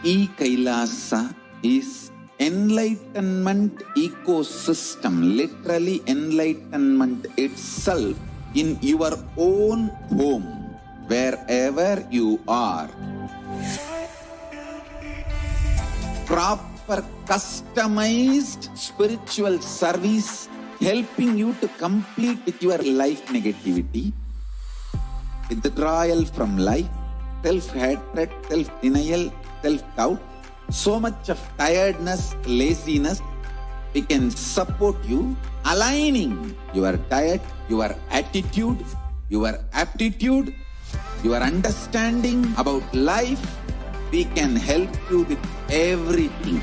KAILASA is enlightenment ecosystem, literally enlightenment itself in your own home, wherever you are. Proper customized spiritual service helping you to complete with your life negativity, withdrawal from life, self-hatred, self-denial, self-doubt, so much of tiredness, laziness. We can support you, aligning your diet, your attitude, your aptitude, your understanding about life. We can help you with everything.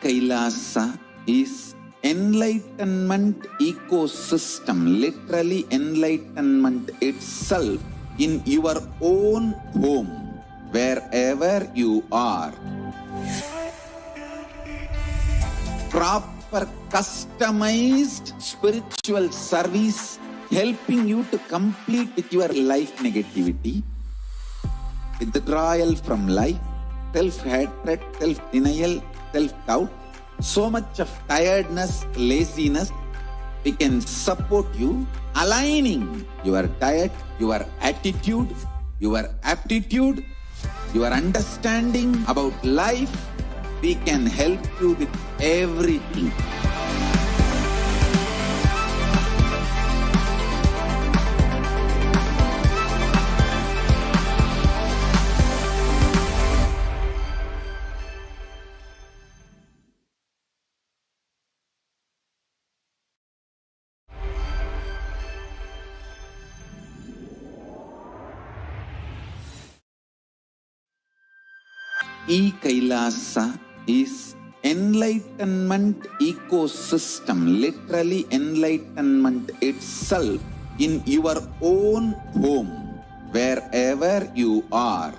KAILASA is enlightenment ecosystem, literally enlightenment itself in your own home, wherever you are. Proper customized spiritual service helping you to complete with your life negativity, withdrawal from life, self-hatred, self-denial, self-doubt, so much of tiredness, laziness. We can support you, aligning your diet, your attitude, your aptitude, your understanding about life. We can help you with everything. KAILASA is enlightenment ecosystem, literally enlightenment itself in your own home, wherever you are.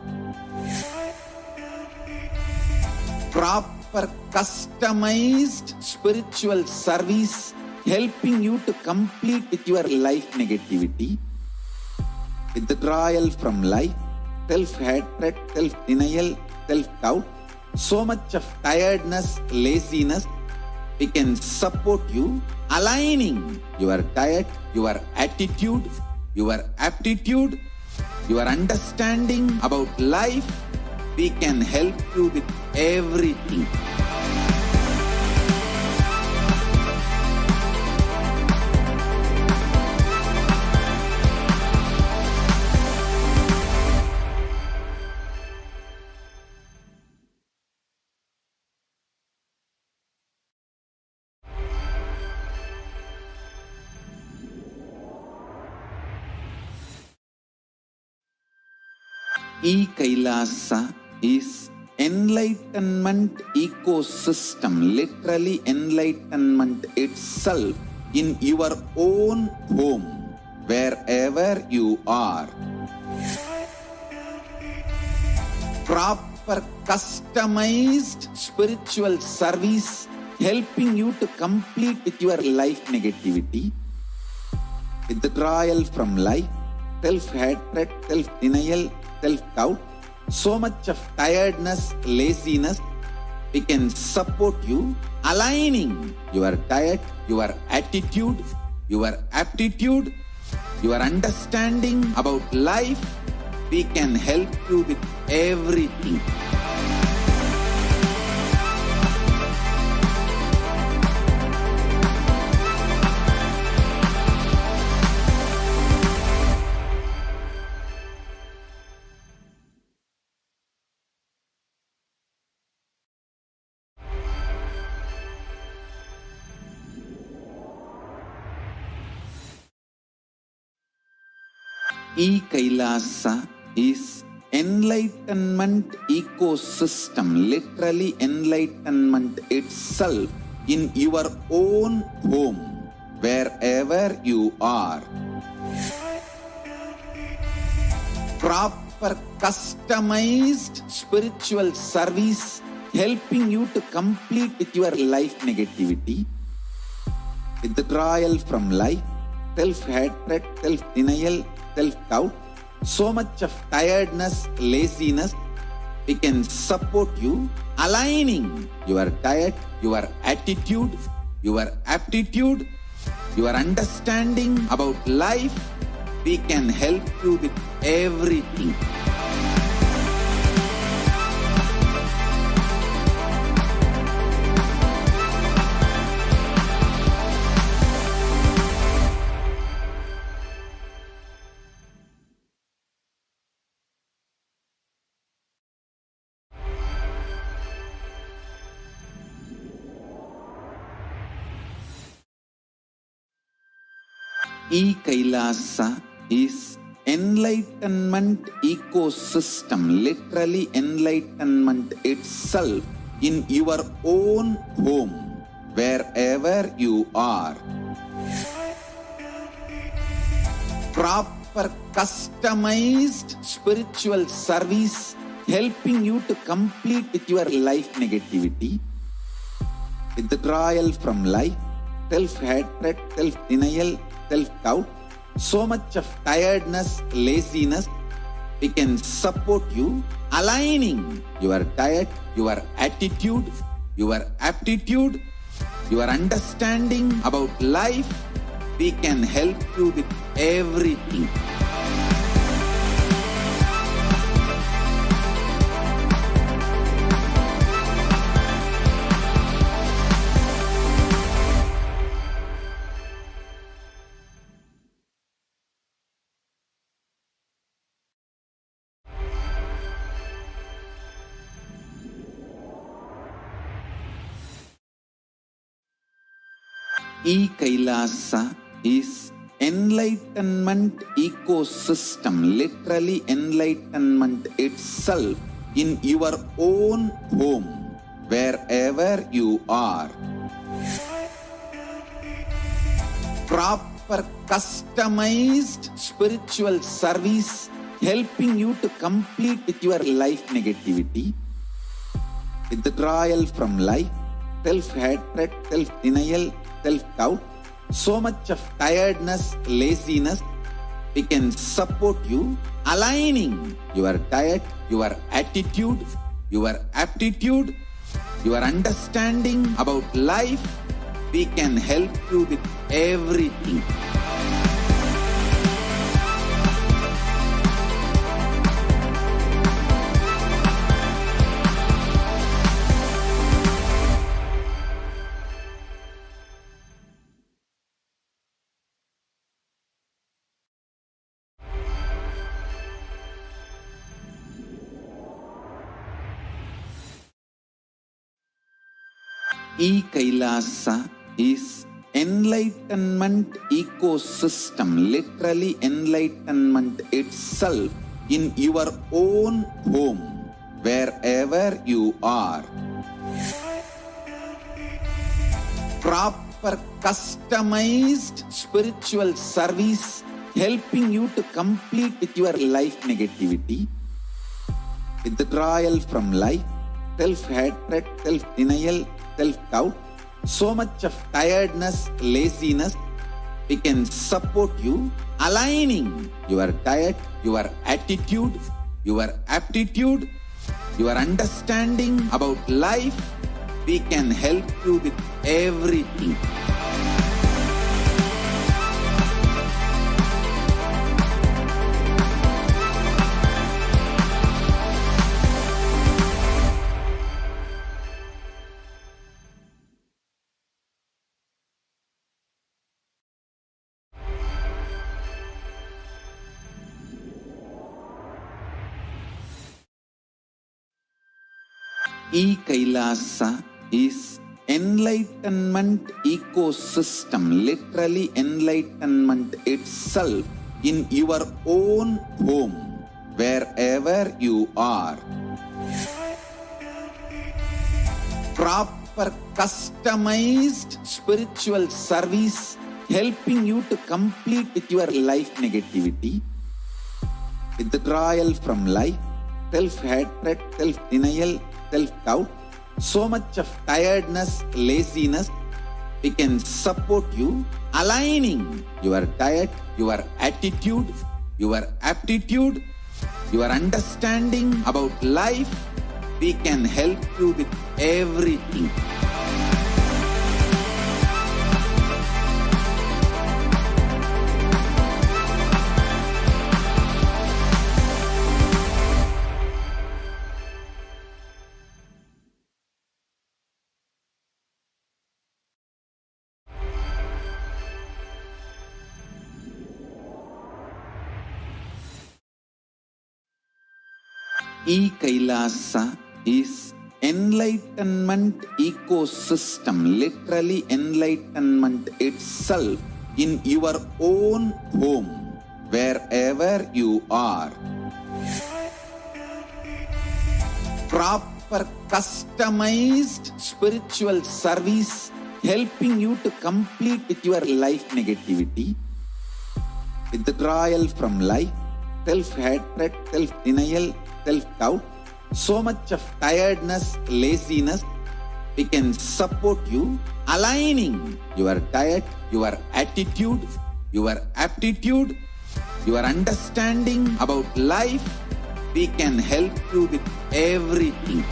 Proper customized spiritual service helping you to complete with your life negativity, withdrawal from life, self-hatred, self-denial, self-doubt, so much of tiredness, laziness. We can support you, aligning your diet, your attitude, your aptitude, your understanding about life. We can help you with everything. KAILASA is enlightenment ecosystem, literally enlightenment itself in your own home, wherever you are. Proper customized spiritual service helping you to complete with your life negativity, withdrawal from life, self-hatred, self-denial, self-doubt, so much of tiredness, laziness. We can support you, aligning your diet, your attitude, your aptitude, your understanding about life. We can help you with everything. KAILASA is enlightenment ecosystem, literally enlightenment itself in your own home, wherever you are. Proper customized spiritual service helping you to complete with your life negativity, withdrawal from life, self-hatred, self-denial, self-doubt, so much of tiredness, laziness. We can support you, aligning your diet, your attitude, your aptitude, your understanding about life. We can help you with everything. KAILASA is enlightenment ecosystem, literally enlightenment itself in your own home, wherever you are. Proper customized spiritual service helping you to complete with your life negativity, withdrawal from life, self-hatred, self-denial, self-doubt, so much of tiredness, laziness. We can support you, aligning your diet, your attitude, your aptitude, your understanding about life. We can help you with everything. KAILASA is enlightenment ecosystem, literally enlightenment itself in your own home, wherever you are. Proper customized spiritual service helping you to complete with your life negativity, withdrawal from life, self-hatred, self-denial, self-doubt, so much of tiredness, laziness. We can support you, aligning your diet, your attitude, your aptitude, your understanding about life. We can help you with everything. KAILASA is enlightenment ecosystem, literally enlightenment itself in your own home, wherever you are. Proper customized spiritual service helping you to complete with your life negativity, withdrawal from life, self-hatred, self-denial, self-doubt, so much of tiredness, laziness. We can support you, aligning your diet, your attitude, your aptitude, your understanding about life. We can help you with everything. KAILASA is enlightenment ecosystem, literally enlightenment itself in your own home, wherever you are. Proper proper customized spiritual service helping you to complete with your life negativity, withdrawal from life, self-hatred, self-denial, self-doubt, so much of tiredness, laziness. We can support you aligning your diet, your attitude, your aptitude, your understanding about life. We can help you with everything. KAILASA is enlightenment ecosystem, literally enlightenment itself in your own home, wherever you are. Proper customized spiritual service helping you to complete with your life negativity, withdrawal from life, self-hatred, self-denial, self-doubt, so much of tiredness, laziness. We can support you aligning your diet, your attitude, your aptitude, your understanding about life. We can help you with everything.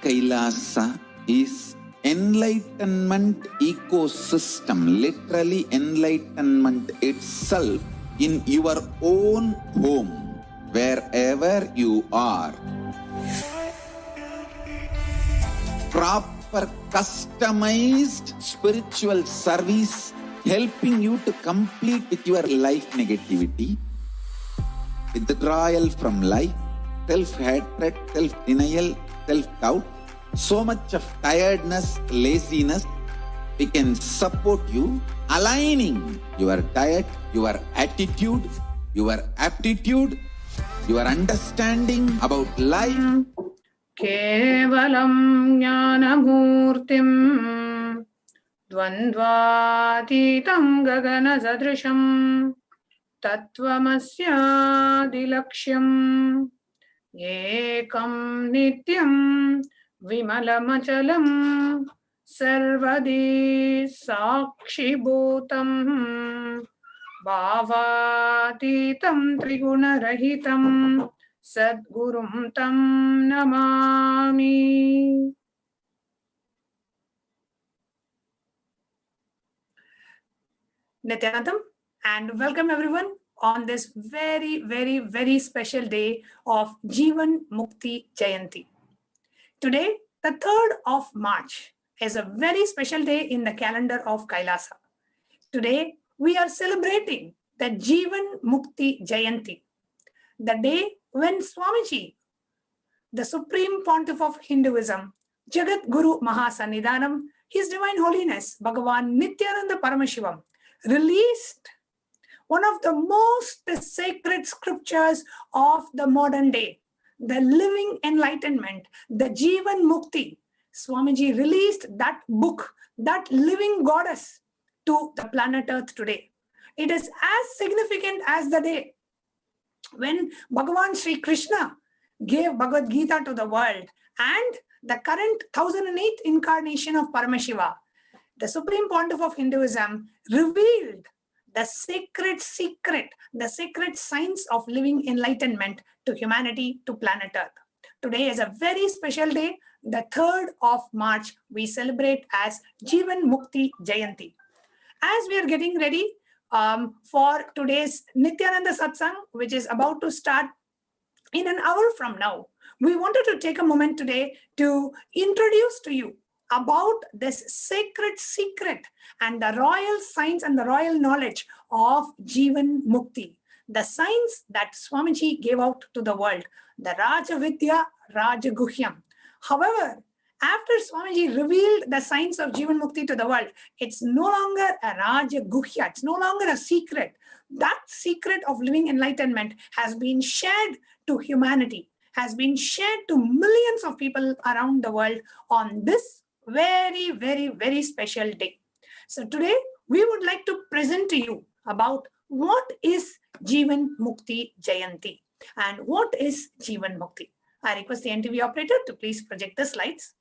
KAILASA is enlightenment ecosystem, literally enlightenment itself in your own home, wherever you are. Proper customized spiritual service helping you to complete with your life negativity, withdrawal from life, self-hatred, self-denial, self-doubt, so much of tiredness, laziness. We can support you aligning your diet, your attitude, your aptitude, your understanding about life. Kevalam jnanamurtim dvandvatitam gagana zadrisham tattvamasyadilaksham ekam nityam vimalamachalam sarvadi sakshibhutam bhavatitam trigunarahitam Sadgurum tam namami. Nithyanandam, and welcome everyone on this very, very, very special day of Jeevan Mukti Jayanti. Today, the 3rd of March, is a very special day in the calendar of KAILASA. Today, we are celebrating the Jeevan Mukti Jayanti, the day when Swamiji, the Supreme Pontiff of Hinduism, Jagat Guru Mahasannidhanam, His Divine Holiness, Bhagavan Nithyananda Paramashivam, released one of the most sacred scriptures of the modern day, the living enlightenment, the Jeevan Mukti. Swamiji released that book, that living goddess, to the planet Earth today. It is as significant as the day when Bhagavan Sri Krishna gave Bhagavad Gita to the world, and the current 1008th incarnation of Paramashiva, the Supreme Pontiff of Hinduism, revealed the sacred secret, the sacred science of living enlightenment to humanity, to planet Earth. Today is a very special day, the 3rd of March, we celebrate as Jeevan Mukti Jayanti. As we are getting ready for today's Nithyananda Satsang, which is about to start in an hour from now, we wanted to take a moment today to introduce to you about this sacred secret and the royal science and the royal knowledge of Jeevan Mukti, the science that Swamiji gave out to the world, the Rajavidya Rajaguhyam. However, after Swamiji revealed the science of Jeevan Mukti to the world, it's no longer a Rajaguhya, it's no longer a secret. That secret of living enlightenment has been shared to humanity, has been shared to millions of people around the world on this very, very, very special day. So today, we would like to present to you about what is Jeevan Mukti Jayanti and what is Jeevan Mukti. I request the NTV operator to please project the slides.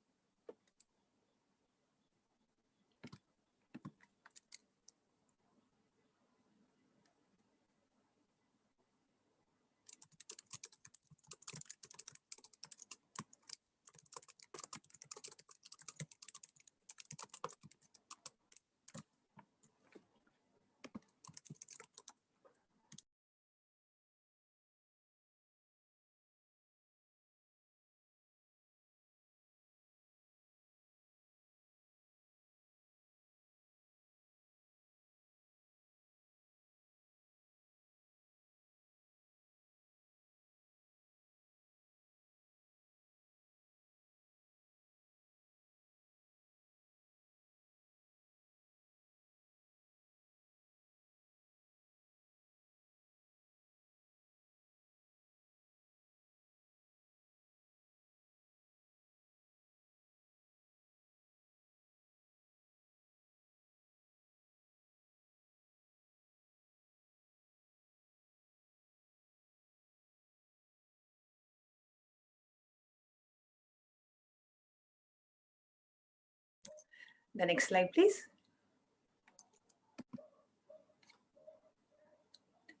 The next slide, please.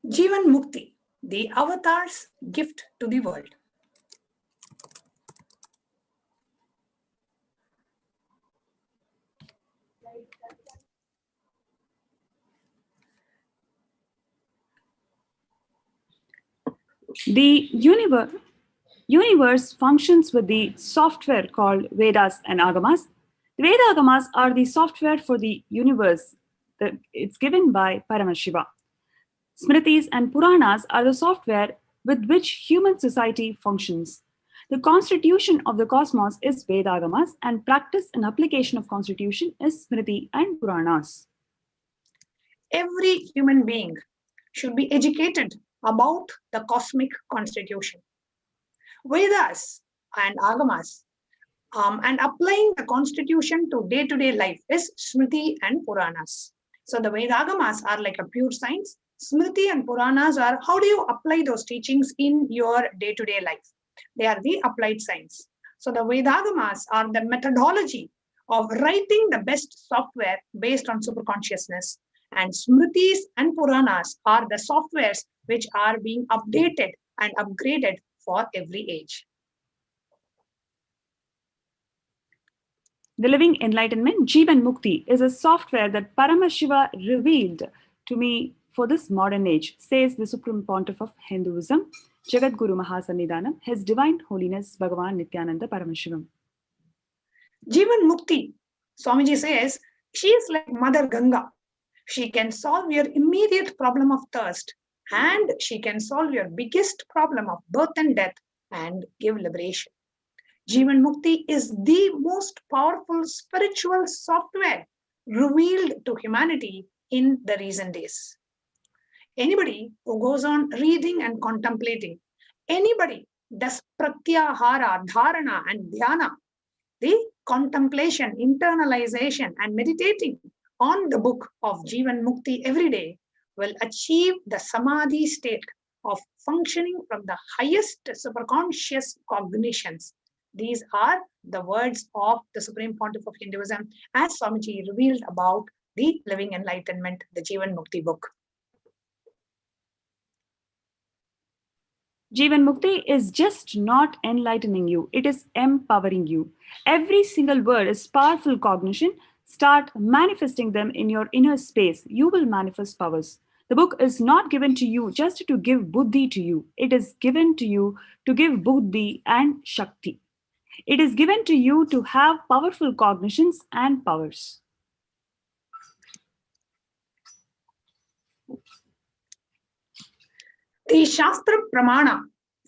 Jeevan Mukti, the avatar's gift to the world. The universe functions with the software called Vedas and Agamas. The Veda Agamas are the software for the universe. It's given by Paramashiva. Smritis and Puranas are the software with which human society functions. The constitution of the cosmos is Veda Agamas, and practice and application of constitution is Smriti and Puranas. Every human being should be educated about the cosmic constitution. Vedas and Agamas and applying the constitution to day-to-day life is Smriti and Puranas. So the Vedagamas are like a pure science. Smriti and Puranas are how do you apply those teachings in your day-to-day life? They are the applied science. So the Vedagamas are the methodology of writing the best software based on superconsciousness. And Smritis and Puranas are the softwares which are being updated and upgraded for every age. The Living Enlightenment, Jeevan Mukti, is a software that Paramashiva revealed to me for this modern age, says the Supreme Pontiff of Hinduism, Jagat Guru Mahasannidhanam, His Divine Holiness Bhagavan Nithyananda Paramashivam. Jeevan Mukti, Swamiji says, she is like Mother Ganga. She can solve your immediate problem of thirst, and she can solve your biggest problem of birth and death and give liberation. Jeevan Mukti is the most powerful spiritual software revealed to humanity in the recent days. Anybody who goes on reading and contemplating, anybody does pratyahara, dharana and dhyana, the contemplation, internalization and meditating on the book of Jeevan Mukti every day will achieve the samadhi state of functioning from the highest superconscious cognitions. These are the words of the Supreme Pontiff of Hinduism as Swamiji revealed about the Living Enlightenment, the Jeevan Mukti book. Jeevan Mukti is just not enlightening you, it is empowering you. Every single word is powerful cognition. Start manifesting them in your inner space. You will manifest powers. The book is not given to you just to give buddhi to you. It is given to you to give buddhi and shakti. It is given to you to have powerful cognitions and powers. The Shastra Pramana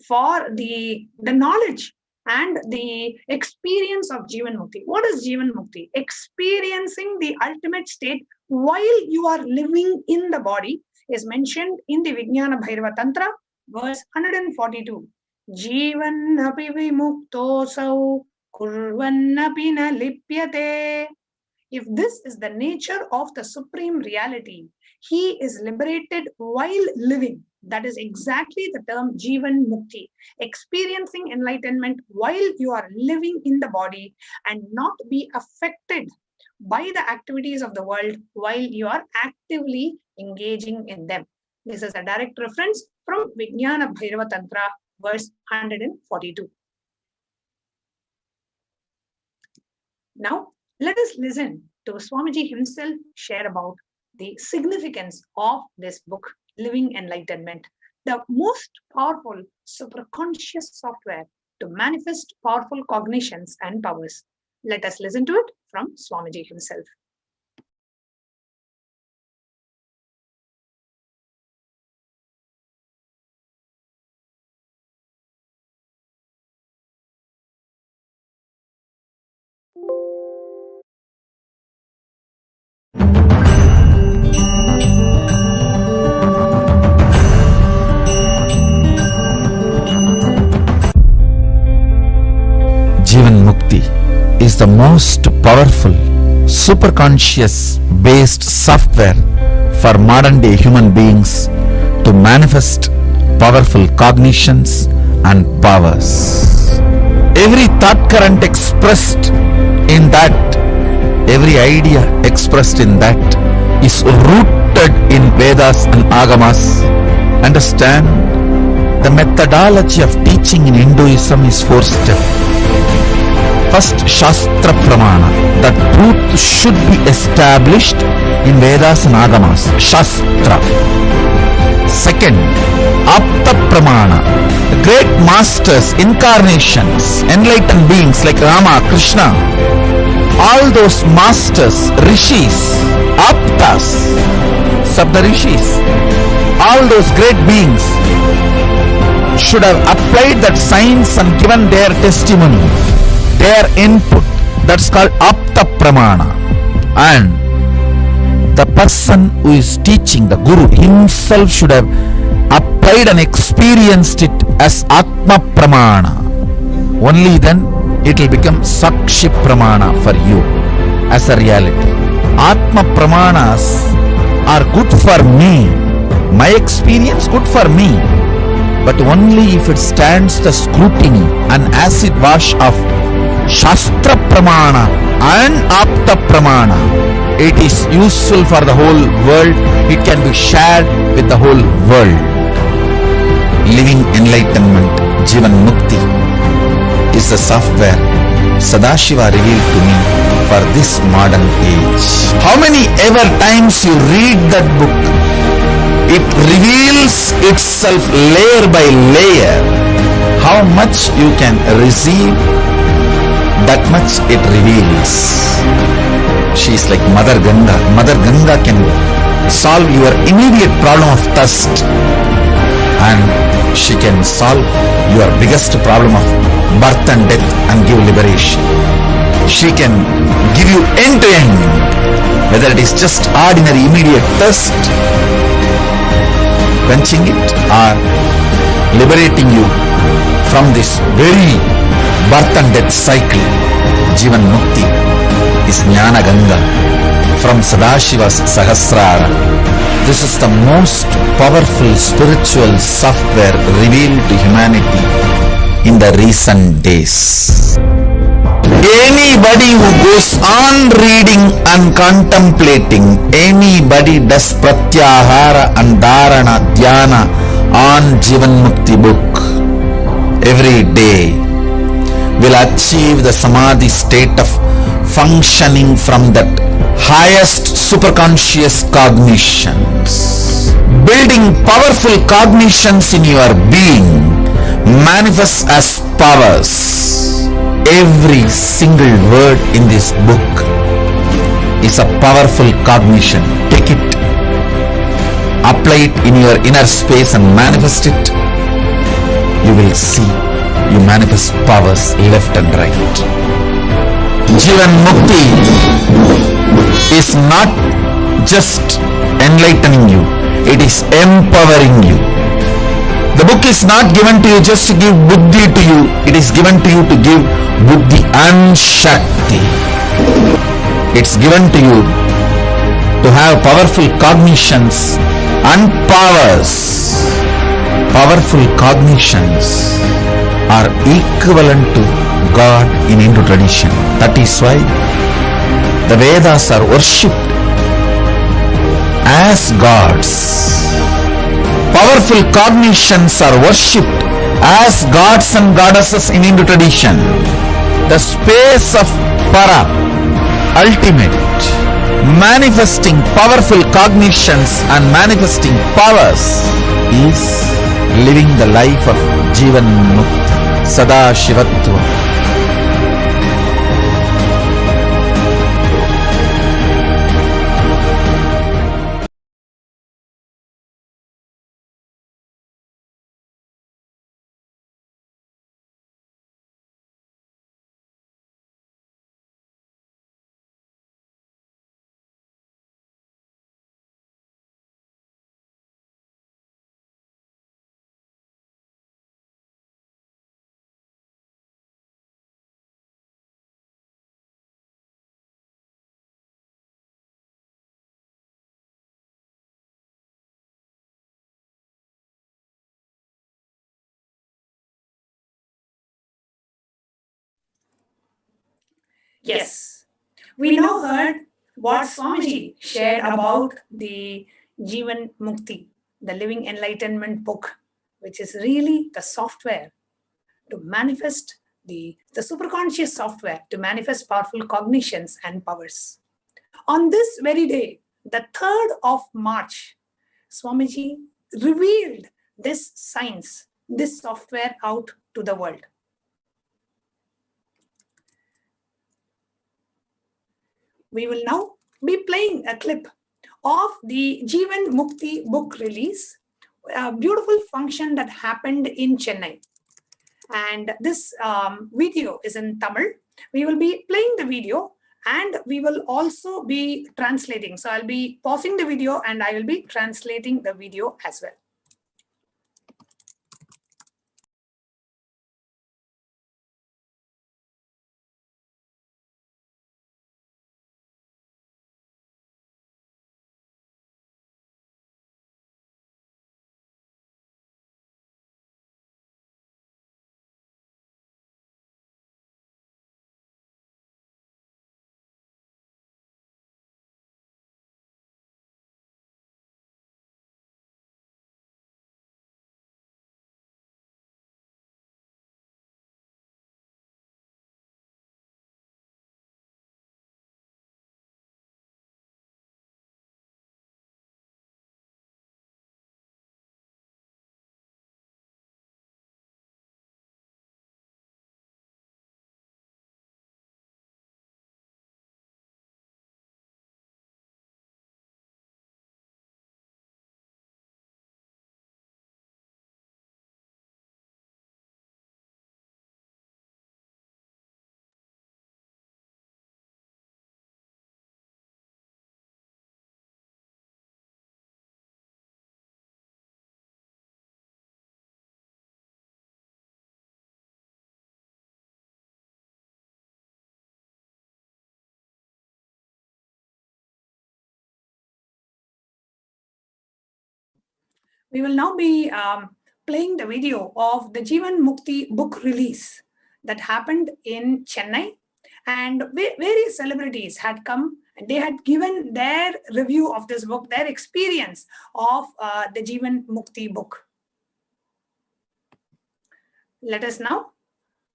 for the knowledge and the experience of Jeevan Mukti. What is Jeevan Mukti? Experiencing the ultimate state while you are living in the body is mentioned in the Vijnana Bhairava Tantra, verse 142. Jeevan api vimuktosau kurvannapi na lipyate. If this is the nature of the Supreme Reality, he is liberated while living. That is exactly the term Jeevan Mukti. Experiencing enlightenment while you are living in the body and not be affected by the activities of the world while you are actively engaging in them. This is a direct reference from Vijnana Bhairava Tantra, verse 142. Now, let us listen to Swamiji himself share about the significance of this book, Living Enlightenment, the most powerful superconscious software to manifest powerful cognitions and powers. Let us listen to it from Swamiji himself. Jeevan Mukti is the most powerful superconscious based software for modern day human beings to manifest powerful cognitions and powers. Every thought current expressed in that, every idea expressed in that is rooted in Vedas and Agamas. Understand, the methodology of teaching in Hinduism is 4-step. First, Shastra Pramana. The truth should be established in Vedas and Agamas. Shastra. Second, Apta Pramana. The great masters, incarnations, enlightened beings like Rama, Krishna, all those masters, rishis, aptas, Saptarishis, all those great beings should have applied that science and given their testimony, their input. That's called Apta Pramana. And the person who is teaching, the Guru himself, should have applied and experienced it as Atma Pramana. Only then it will become Sakshi Pramana for you as a reality. Atma Pramanas are good for me, my experience good for me, but only if it stands the scrutiny and acid wash of Shastra Pramana and Apta Pramana. It is useful for the whole world. It can be shared with the whole world. Living Enlightenment, Jeevan Mukti, is the software Sadashiva revealed to me for this modern age. How many ever times you read that book, it reveals itself layer by layer. How much you can receive, that much it reveals. She is like Mother Ganga. Mother Ganga can solve your immediate problem of thirst, and she can solve your biggest problem of birth and death and give liberation. She can give you end to end, whether it is just ordinary immediate thirst, quenching it, or liberating you from this very birth and death cycle. Jeevan Mukti is Jnana Ganga from Sadashiva's Sahasrara. This is the most powerful spiritual software revealed to humanity in the recent days. Anybody who goes on reading and contemplating, anybody does pratyahara and dharana dhyana on Jeevan Mukti book every day will achieve the samadhi state of functioning from that highest superconscious cognitions. Building powerful cognitions in your being manifests as powers. Every single word in this book is a powerful cognition. Take it, apply it in your inner space and manifest it. You will see you manifest powers left and right. Jeevan Mukti is not just enlightening you, it is empowering you. The book is not given to you just to give buddhi to you, it is given to you to give buddhi and shakti. It's given to you to have powerful cognitions and powers. Powerful cognitions are equivalent to God in Hindu tradition. That is why the Vedas are worshipped as gods. Powerful cognitions are worshipped as gods and goddesses in Hindu tradition. The space of para, ultimate, manifesting powerful cognitions and manifesting powers is living the life of Jeevan Mukti, Sada Shivatva. Yes, we now heard what Swamiji shared about the Jeevan Mukti, the Living Enlightenment book, which is really the software to manifest the superconscious software to manifest powerful cognitions and powers. On this very day, the 3rd of March, Swamiji revealed this science, this software out to the world. We will now be playing a clip of the Jeevan Mukti book release, a beautiful function that happened in Chennai. And this video is in Tamil. We will be playing the video and we will also be translating. So I'll be pausing the video and I will be translating the video as well. We will now be playing the video of the Jeevan Mukti book release that happened in Chennai. And various celebrities had come and they had given their review of this book, their experience of the Jeevan Mukti book. Let us now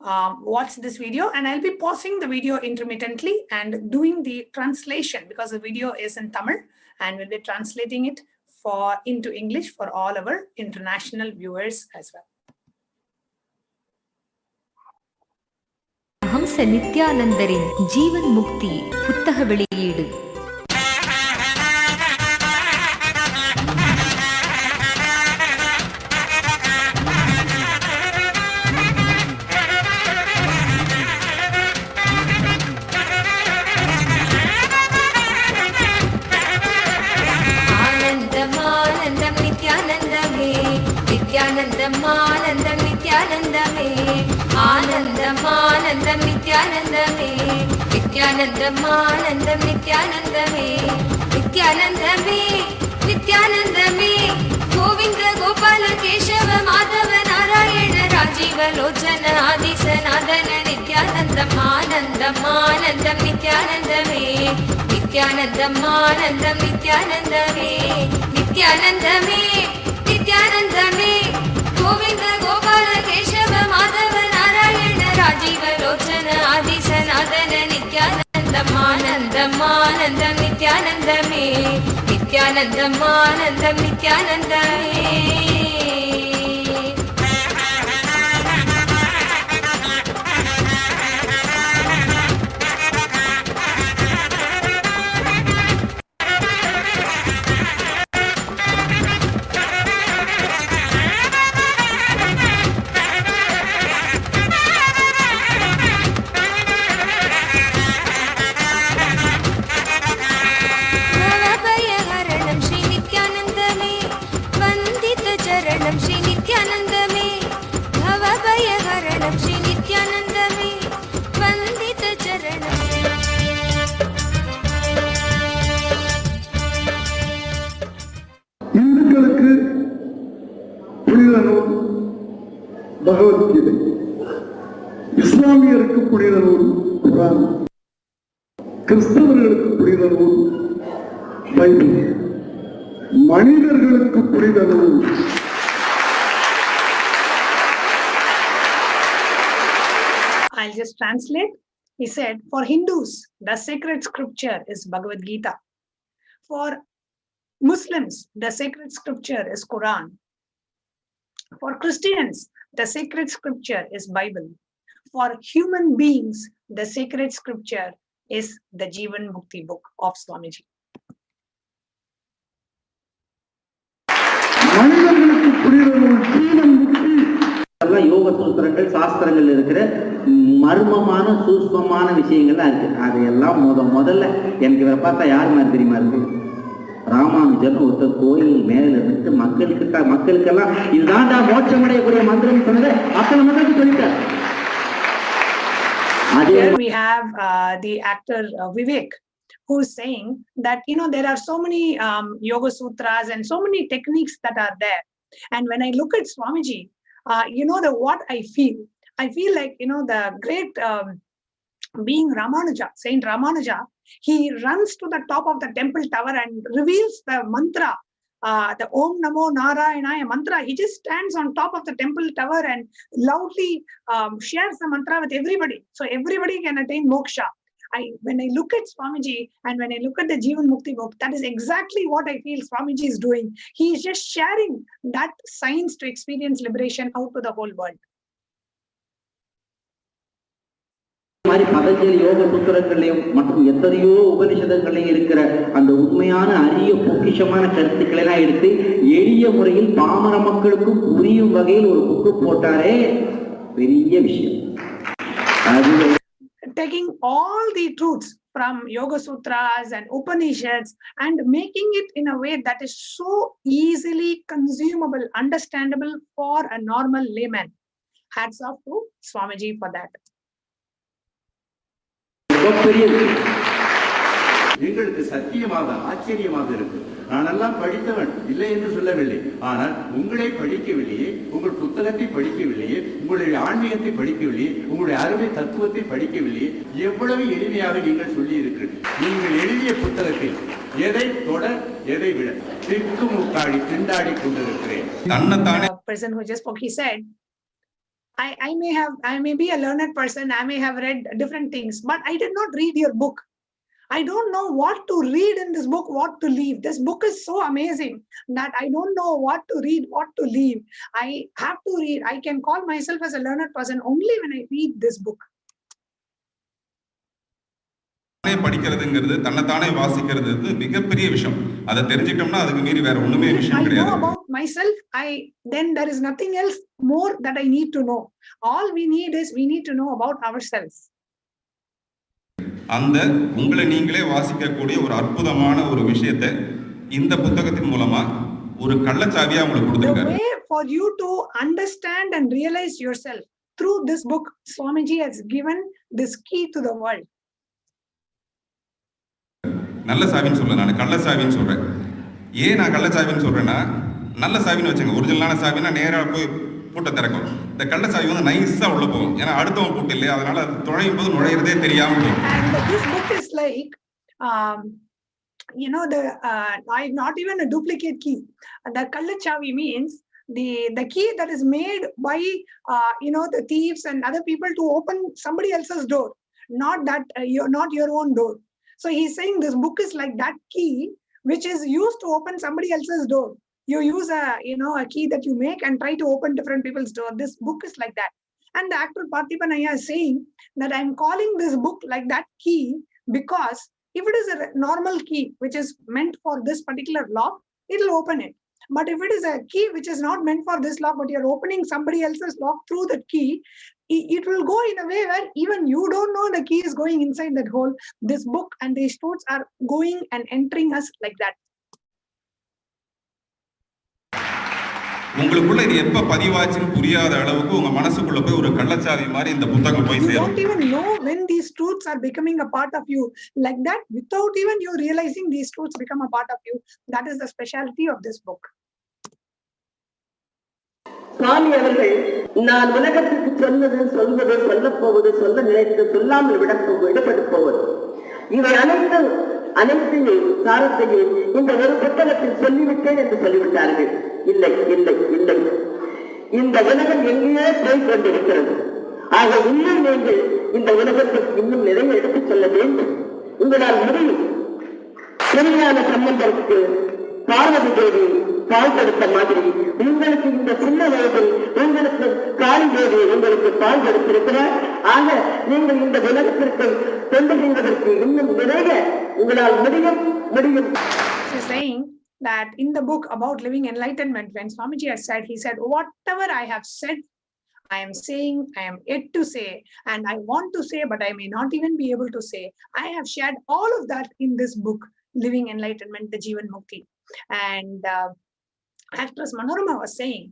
watch this video, and I'll be pausing the video intermittently and doing the translation because the video is in Tamil and we'll be translating it into English for all our international viewers as well. अहम நித்யானந்தரின் ஜீவன் முக்தி புத்தக வெளியீடு. ஆனந்தம் நித்யானந்தமே, ஆனந்தம் ஆனந்தம் நித்யானந்தமே, நித்யானந்தம் ஆனந்தம் நித்யானந்தமே, நித்யானந்தமே நித்யானந்தமே, கோவிந்த கோபால கேசவ மாதவ நாராயண ராஜீவ லோச்சன ஆதிசநாதன நித்யானந்தம் ஆனந்தம் ஆனந்தம் நித்யானந்தமே, நித்யானந்தம் ஆனந்தம் நித்யானந்தமே, நித்யானந்தமே நித்யானந்தமே, கோவிந்த கோபால கேசவ மாதவ நாராயண ராஜீவ லோச்சன ஆதிசநாதன நித்யானந்தம் ஆனந்தம் ஆனந்தம் நித்யானந்தமே, நித்யானந்தம் ஆனந்தம் நித்யானந்தமே. இந்துக்களுக்கு புனித நூல் பகவத்கீதை, இஸ்லாமியருக்கு புனித நூல் குர்ஆன், கிறிஸ்தவர்களுக்கு புனித நூல் பைபிள், மனிதர்களுக்கு புனித நூல் I'll just translate. He said, for Hindus, the sacred scripture is Bhagavad Gita. For Muslims, the sacred scripture is Quran. For Christians, the sacred scripture is Bible. For human beings, the sacred scripture is the Jeevan Mukti book of Swamiji. மனிதர்களுக்கு புனித நூல் ஜீவன் முக்தி. யோக சூத்திரங்கள் சாஸ்திரங்கள் இருக்கிற மர்மமான சூஷ்மமான விஷயங்கள்லாம் இருக்கு. அதையெல்லாம் முதல்ல எனக்கு இவரை பார்த்தா யார் மாதிரி தெரியுமா இருக்கு? ராமானுஜன் ஒருத்தர் கோயில் மேல இருந்து மக்களுக்கெல்லாம் இதுதான்டா மோட்சமடையக்கூடிய மந்திரம் சொன்னது அத்தனை மக்களுக்கு சொல்லிட்டார். Here we have the actor Vivek, who is saying that there are so many yoga sutras and so many techniques that are there. And when I look at Swamiji, what I feel like the great being Ramanuja, Saint Ramanuja, he runs to the top of the temple tower and reveals the mantra, the Om Namo Narayanaya mantra. He just stands on top of the temple tower and loudly shares the mantra with everybody, so everybody can attain moksha. When I look at Swamiji and when I look at the Jeevan Mukti book, that is exactly what I feel Swamiji is doing. He is just sharing that science to experience liberation out to the whole world. Patanjali யோக சூத்திரங்களையும் மற்றும் எத்தனையோ உபனிஷதங்களையும் இருக்கிற அந்த உண்மையான அரிய பொக்கிஷமான கருத்துக்களை எல்லாம் எடுத்து எளிய முறையில் பாமர மக்களுக்கும் புரியும் வகையில் ஒரு புக்கு போட்டாரே, பெரிய விஷயம். Taking all the truths from Yoga Sutras and Upanishads and making it in a way that is so easily consumable, understandable for a normal layman. Hats off to Swamiji for that. எங்களுக்கு சத்தியமாக ஆச்சரியமாக இருக்கு. நானெல்லாம் படித்தவன் இல்லை என்று சொல்லவில்லை. ஆனால் உங்களை படிக்கவில்லையே, உங்கள் புத்தகத்தை படிக்கவில்லையே, உங்களுடைய ஆன்மீகத்தை படிக்கவில்லையே, உங்களுடைய அருமை தத்துவத்தை படிக்கவில்லையே, எவ்வளவு எளிமையாக நீங்கள் சொல்லி இருக்கிறீர்கள். நீங்கள் எழுதிய புத்தகத்தில் எதை தொட எதை விட திக்கு முக்காடி திண்டாடி கொண்டிருக்கிறேன். The person who just spoke, he said, I may be a learned person, I may have read different things, but I did not read your book. I don't know what to read in this book, what to leave. This book is so amazing that I don't know what to read, what to leave. I have to read. I can call myself as a learned person only when I read this book. படிக்கிறதுங்கிறது தன்னைத்தானே வாசிக்கிறது மிகப்பெரிய விஷயம். அதை தெரிஞ்சுட்டோம்னா அதுக்கு மீறி வேற ஒண்ணுமே விஷயம் கிடையாது. I know about myself, then there is nothing else more that I need to know. All we need is we need to know about ourselves. அந்த உங்களை நீங்களே வாசிக்கக்கூடிய ஒரு அற்புதமான ஒரு விஷயத்தை இந்த புத்தகத்தின் மூலமா ஒரு கள்ளச்சாவியா உங்களுக்கு கொடுத்திருக்காரு. The way for you to understand and realize yourself through this book, Swamiji has given this key to the world. நல்ல சாவின்னு சொல்ல, நான் கள்ள சாவின்னு சொல்றேன். ஏன் நான் கள்ள சாவின்னு சொல்றேன்னா, நல்ல சாவின்னு வச்சுங்க, ஒரிஜினலான சாவினா நேரா போய் பூட்டை திறக்கும். இந்த கள்ள சாவி வந்து நைஸா உள்ள போகும். ஏன்னா அடுத்தவன் பூட்டு இல்லையா, அதனால துழையும் போது நுழையிறதே தெரியாம போகும். And this book is like not even a duplicate key. The kalla chavi means the key that is made by the thieves and other people to open somebody else's door, not your own door. So he's saying this book is like that key which is used to open somebody else's door. You use a key that you make and try to open different people's door. This book is like that. And the actor Parthiban Ayya is saying that I'm calling this book like that key because if it is a normal key which is meant for this particular lock, it'll open it. But if it is a key which is not meant for this lock, but you're opening somebody else's lock through that key, it will go in a way where even you don't know the key is going inside that hole. This book and these truths are going and entering us like that. உங்களுக்குள்ள இது எப்ப பதிவாச்சுன்னு புரியாத அளவுக்கு உங்க மனசுக்குள்ள போய் ஒரு கள்ளச்சாவி மாதிரி இந்த புத்தகம் போய் சேரும். You don't even know when these truths are becoming a part of you. Like that, without even you realizing, these truths become a part of you. That is the specialty of this book. சுவாமி அவர்கள் நான் உலகத்துக்கு சொல்வது சொல்லப் போவது சொல்ல நினைத்து சொல்லாமல் விடப்பட்டு போவது இவை அனைத்தையும் சாரத்தையும் இந்த ஒரு புத்தகத்தில் சொல்லிவிட்டேன் என்று சொல்லிவிட்டார்கள். இல்லை இல்லை இல்லை, இந்த உலகம் எங்கேயே போய் கொண்டிருக்கிறது. ஆக இன்னும் நீங்கள் இந்த உலகத்துக்கு இன்னும் நிறைய எடுத்துச் சொல்ல வேண்டும். உங்களால் முடியும். திருஞான சம்பந்தருக்கு பார்வதி தேவி பால் கொடுத்த மாதிரி உங்களுக்கு இந்த சின்ன வயதில் உங்களுக்கு காளி தேவி உங்களுக்கு பால் கொடுத்திருக்கிறார். ஆக நீங்கள் இந்த உலகத்திற்கு கொண்டு செல்வதற்கு இன்னும் நிறைய உங்களால் முடியும். Saying that in the book about living enlightenment, when Swamiji has said, he said, whatever I have said, I am saying, I am yet to say, and I want to say, but I may not even be able to say. I have shared all of that in this book, Living Enlightenment, the Jeevan Mukti. And actress Manorama was saying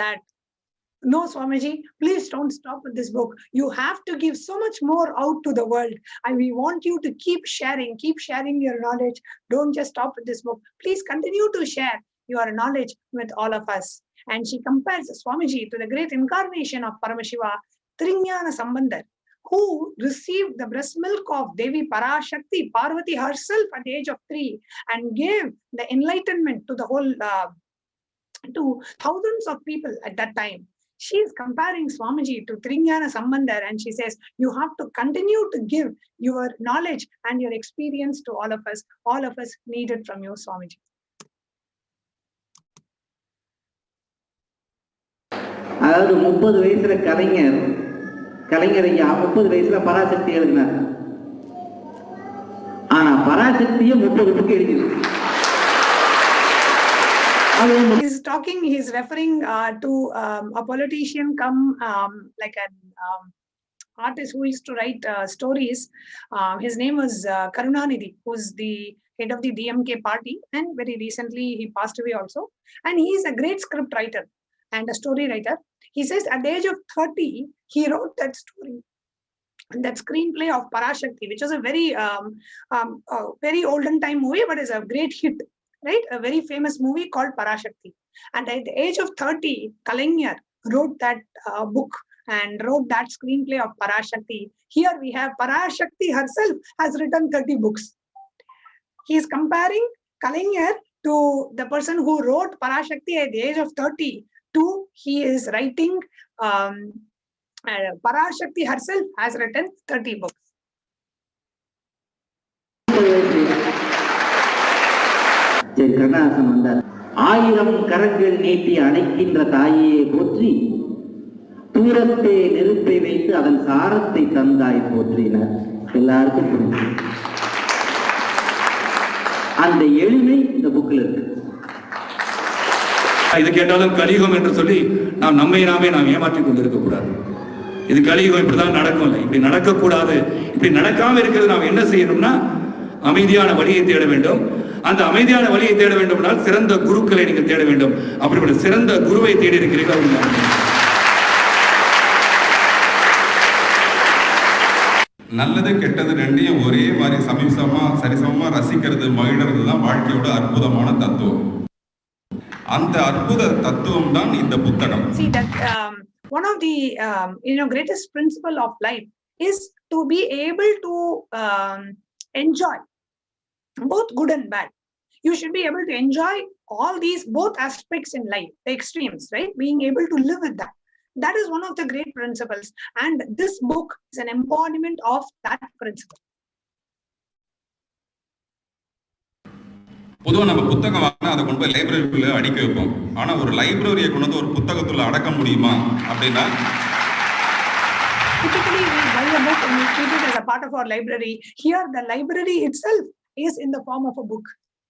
that, no, Swamiji, please don't stop with this book. You have to give so much more out to the world. We want you to keep sharing your knowledge. Don't just stop with this book. Please continue to share your knowledge with all of us. And she compares Swamiji to the great incarnation of Paramashiva, Trinyana Sambandar, who received the breast milk of Devi Parashakti, Parvati herself at the age of 3, and gave the enlightenment to the whole, to thousands of people at that time. She is comparing Swamiji to Trinyana Sambandar, and she says, you have to continue to give your knowledge and your experience to all of us. All of us need it from you, Swamiji. அதாவது 30 வயசுல கலைஞர் ஐயா 30 வயசுல பராசக்தி எழுதினார். ஆனா பராசக்தியே 30 book எழுதினார். He's referring to a politician like an artist who used to write stories. His name was Karunanidhi, who's the head of the DMK party, and very recently he passed away also. And he is a great script writer and a story writer. He says at the age of 30, he wrote that story, that screenplay of Parashakti, which was a very olden time movie, but is a great hit. Right, a very famous movie called Parashakti. And at the age of 30, Kalaignar wrote that book and wrote that screenplay of Parashakti. Here we have Parashakti herself has written 30 books. He is comparing Kalaignar to the person who wrote Parashakti at the age of 30 to he is writing Parashakti herself has written 30 books. Kannadasan வந்தார். 1000 கரங்கள் நீட்டி அணைக்கின்ற தாயே போற்றி, தூரத்தே நெருப்பை வைத்து அதன் சாரத்தை தந்தாய் போற்றினார். எல்லாருக்கும் புரியும். அந்த எளிமை இந்த புக்கில் இருக்கு. இது கேட்டாலும் கலியுகம் என்று சொல்லி நாம் நம்மை நாமே நாம் ஏமாற்றிக் கொண்டு இருக்கக்கூடாது. இது கலியுகம், இப்படிதான் நடக்கும், இப்படி நடக்கக்கூடாது. இப்படி நடக்காம இருக்கிறது நாம் என்ன செய்யணும்னா அமைதியான வழியை தேட வேண்டும். அந்த அமைதியான வழியை தேட வேண்டும் என்றால் சிறந்த குருக்களை நீங்கள் தேட வேண்டும். அப்படிப்பட்ட சிறந்த குருவை தேடி இருக்கிறீர்கள். நல்லது கெட்டது ரெண்டையும் ஒரே மாதிரி சரிசமமா ரசிக்கிறது, மகிழறது தான் வாழ்க்கையோட அற்புதமான தத்துவம். அந்த அற்புத தத்துவம் தான் இந்த புத்தகம். See that one of the greatest principle of life is to be able to enjoy both good and bad. You should be able to enjoy all these both aspects in life, the extremes, right? Being able to live with that. That is one of the great principles, and this book is an embodiment of that principle. பொதுவாக நம்ம புத்தகம் வாங்கினா அதை கொண்டு போய் லைப்ரரிக்குள்ள அடிக்க வைப்போம். ஆனா ஒரு லைப்ரரியை கொண்டு வந்து ஒரு புத்தகத்துள்ள அடக்க முடியுமா அப்படின்னா, typically we buy a book and we treat it as a part of our library. Here the library itself is in the form of a book.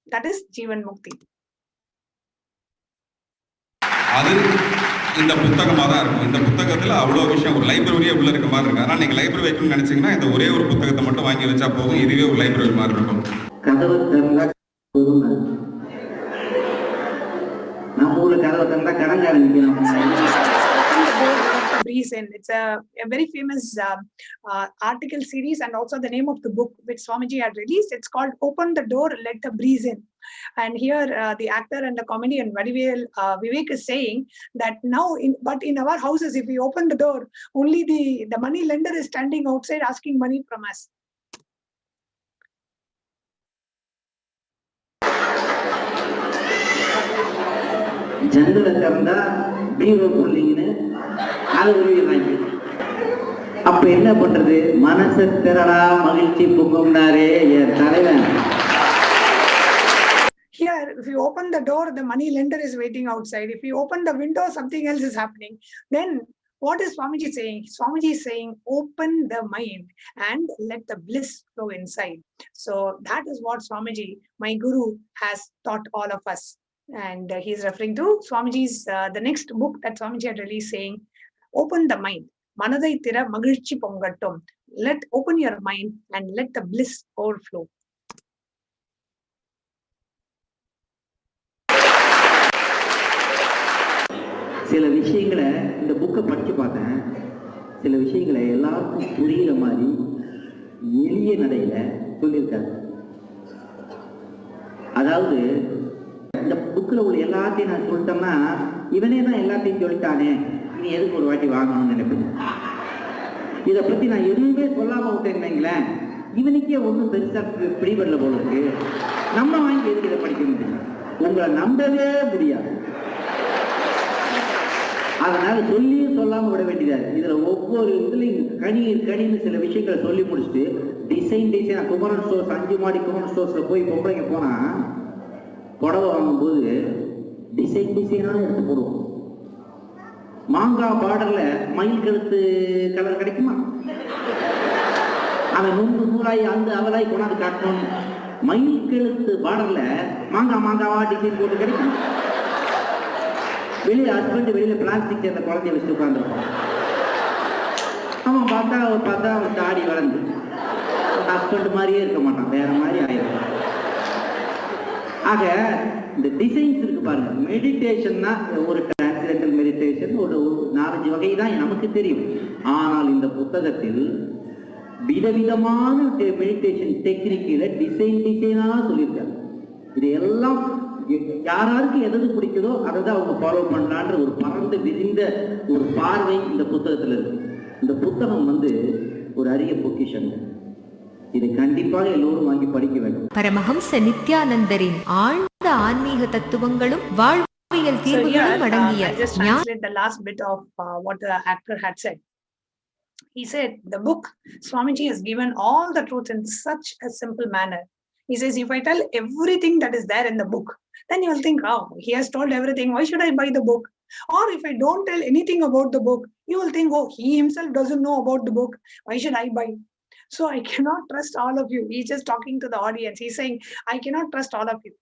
That is Jeevan Mukti. அது இந்த புத்தகமா தான் இருக்கும். இந்த புத்தகத்துல அவ்வளவு விஷயம், ஒரு லைப்ரரியே உள்ள இருக்க மாதிரி இருக்கு. ஆனா நீங்க லைப்ரரி வைக்கணும்னு நினைச்சீங்கன்னா இந்த ஒரே ஒரு புத்தகத்தை மட்டும் வாங்கி வச்சா போதும், இதுவே ஒரு லைப்ரரி மாதிரி இருக்கும். கதவு திறந்தா நம்ம ஊர்ல கதவை திறந்தா கடங்கார breeze in. It's a very famous article series, and also the name of the book which Swamiji had released. It's called Open the Door, Let the Breeze In. And here the actor and the comedian Vivek is saying that now but in our houses, if we open the door, only the money lender is standing outside asking money from us. ஜன்னலை திறந்தா பீரோ புள்ளிங்கன்னு அது உருவாங்க. அப்ப என்ன பண்றது? மனசு திரடா மகிழ்ச்சி பொங்கும்னாரே என் தலைவன். Here, if you open the door, the money lender is waiting outside. If you open the window, something else is happening. Then what is Swamiji saying? Swamiji is saying, open the mind and let the bliss flow inside. So that is what Swamiji, my guru, has taught all of us. And he is referring to Swamiji's, the next book that Swamiji had released, saying, open the mind. Manadai tira magirchi pongattum. Open your mind and let the bliss overflow. சில விஷயங்களை இந்த புக்கை படிச்சு பார்த்தேன். சில விஷயங்களை எல்லாருக்கும் புரியுற மாதிரி எளிய நடையில சொல்லியிருக்காரு. அதாவது இந்த புக்கில் உள்ள எல்லாத்தையும் நான் சொல்லிட்டோம்னா இவனே தான் எல்லாத்தையும் சொல்லிட்டானே, நீ எதுக்கு ஒரு வாட்டி வாங்கணும்னு நினைப்பேன். இதை பத்தி நான் எதுவுமே சொல்லாம விட்டேன், இவனுக்கே ஒன்றும் பெருசா பிடிபடல போல இருக்கு, நம்ம வாங்கி எதுக்கு இதை படிக்க முடியும்? உங்களை நம்பவே முடியாது. அதனால சொல்லியும் சொல்லாம விட வேண்டியதா. இதுல ஒவ்வொரு இதுலையும் கணின்னு சில விஷயங்களை சொல்லி முடிச்சுட்டு டிசைன் குமரன் ஸ்டோர்ஸ் 5 மாடி குமரன் ஸ்டோர்ஸ்ல போய் பொம்பளைங்க போனா புடவை வாங்கும்போது டிசைனா எடுத்து போடுவோம். மாங்காய் பார்டர்ல மயில் கழுத்து கலர் கிடைக்குமா? அவன் நூலாய் அந்த அவலாய் கொண்டாந்து காட்டணும். மயில் கழுத்து பார்டர்ல மாங்காவா டிசைன் போட்டு கிடைக்கும். வெளியில ஹஸ்பண்ட் வெளியில பிளாஸ்டிக் சேர்ந்த குழந்தைய வச்சுட்டு உட்காந்துருப்பான். அவன் பார்த்தா அவன் தாடி வளர்ந்து ஹஸ்பண்ட் மாதிரியே இருக்க மாட்டான், வேற மாதிரி ஆயிடும். ஆக இந்த டிசைன்ஸ் இருக்கு பாருங்க. மெடிடேஷன்னா ஒரு டிரான்ஸ்லேட்டல் மெடிடேஷன் ஒரு 4-5 வகை தான் நமக்கு தெரியும். ஆனால் இந்த புத்தகத்தில் விதவிதமான மெடிடேஷன் டெக்னிக்கில டிசைனா சொல்லியிருக்காங்க. இது எல்லாம் யாராருக்கு எது பிடிக்குதோ அதை தான் அவங்க ஃபாலோ பண்ணலான்ற ஒரு பறந்து விரிந்த ஒரு பார்வை இந்த புத்தகத்தில் இருக்கு. இந்த புத்தகம் ஒரு அரிய பொக்கிஷன். இதை கண்டிப்பாக எல்லோரும் வாங்கி படிக்க வேண்டும். பரமஹம்ச நித்யானந்தரின் ஆழ்ந்த ஆன்மீக தத்துவங்களும் வாழ்வியல் தீர்வுகளும் அடங்கிய just translate the last bit of what the actor had said. He said the book Swamiji has given all the truth in such a simple manner. He says, if I tell everything that is there in the book, then you will think, oh, he has told everything, why should I buy the book? Or if I don't tell anything about the book, you will think, oh, he himself doesn't know about the book, why should I buy? So I cannot trust all of you. He's just talking to the audience. He's saying, I cannot trust all of you.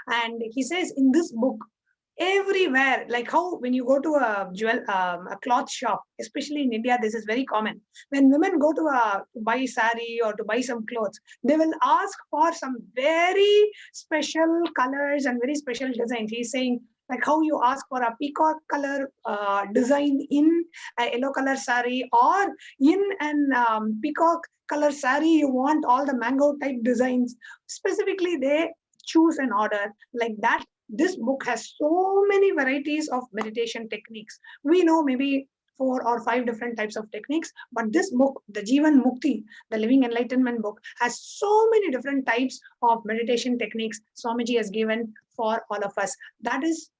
And he says in this book, everywhere, like how when you go to a cloth shop, especially in India, this is very common. When women go to buy sari or to buy some clothes, they will ask for some very special colors and very special designs. He's saying, like how you ask for a peacock color design in a yellow color sari, or in an peacock color sari, you want all the mango type designs. Specifically, they choose an order like that. This book has so many varieties of meditation techniques. We know maybe 4 or 5 different types of techniques, but this book, the Jeevan Mukti, the Living Enlightenment book, has so many different types of meditation techniques Swamiji has given for all of us. That is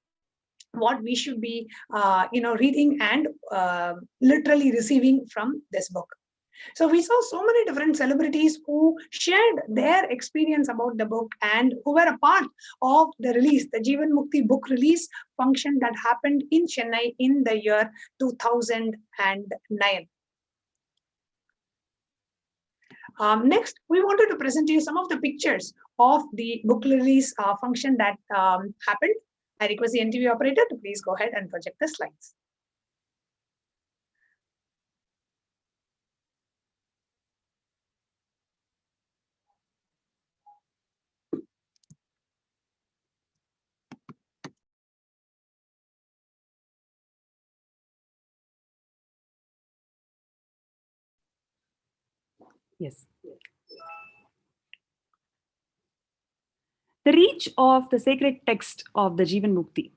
what we should be reading and literally receiving from this book. So we saw so many different celebrities who shared their experience about the book and who were a part of the release, the Jeevan Mukti book release function that happened in Chennai in the year 2009. Next, we wanted to present to you some of the pictures of the book release function that happened. I request the NTV operator to please go ahead and project the slides. Yes. The reach of the sacred text of the Jeevan Mukti.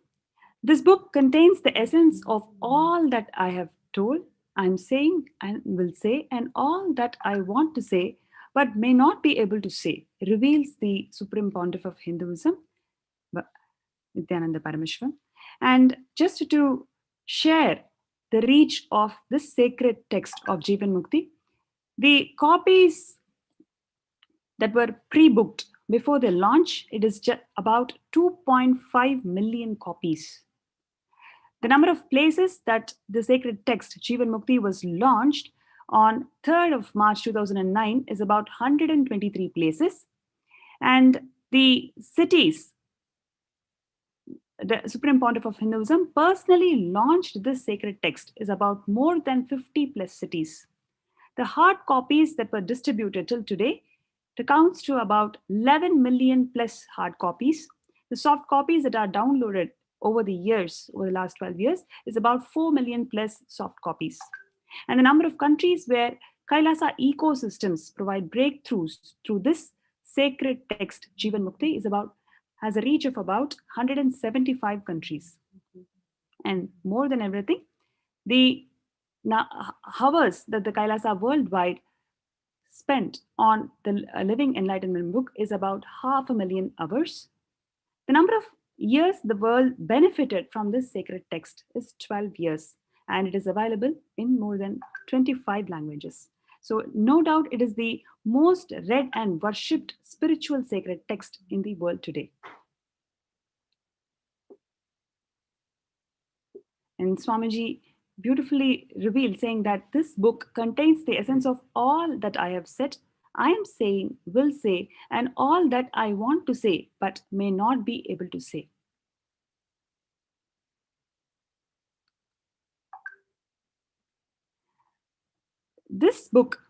This book contains the essence of all that I have told, I'm saying and will say, and all that I want to say, but may not be able to say, reveals the Supreme Pontiff of Hinduism, Nithyananda Paramashivam. And just to share the reach of this sacred text of Jeevan Mukti, the copies that were pre-booked before the launch, it is just about 2.5 million copies. The number of places that the sacred text Jeevan Mukti was launched on 3rd of March 2009 is about 123 places. And the cities, the Supreme Pontiff of Hinduism personally launched this sacred text is about more than 50 plus cities. The hard copies that were distributed till today accounts to about 11 million plus hard copies. The soft copies that are downloaded over the years, over the last 12 years, is about 4 million plus soft copies. And the number of countries where KAILASA ecosystems provide breakthroughs through this sacred text, Jeevan Mukti, has a reach of about 175 countries. And more than everything, the hours that the KAILASA worldwide spent on the Living Enlightenment book is about 500,000 hours. The number of years the world benefited from this sacred text is 12 years, and it is available in more than 25 languages. So no doubt it is the most read and worshipped spiritual sacred text in the world today. And Swamiji beautifully revealed, saying that this book contains the essence of all that I have said, I am saying, will say, and all that I want to say, but may not be able to say. This book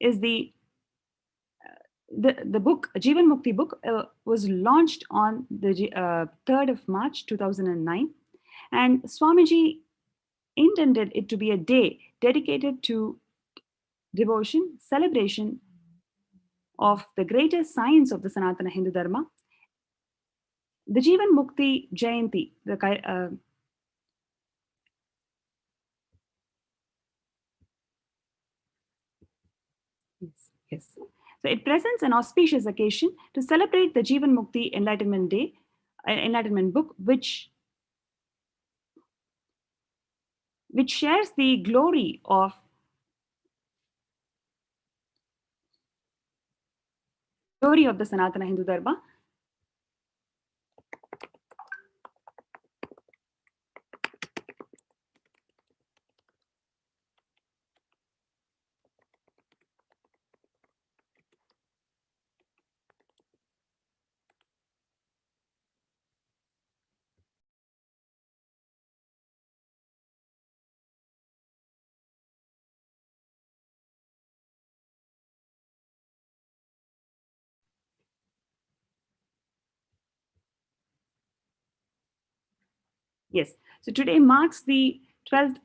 is the book, Jeevan Mukti book, was launched on the 3rd of March 2009. And Swamiji intended it to be a day dedicated to devotion, celebration of the greatest science of the Sanatana Hindu Dharma. The Jeevan Mukti Jayanti, yes. So it presents an auspicious occasion to celebrate the Jeevan Mukti Enlightenment Day, Enlightenment book, which shares the glory of the Sanatana Hindu Dharma. Yes. So today marks the 12th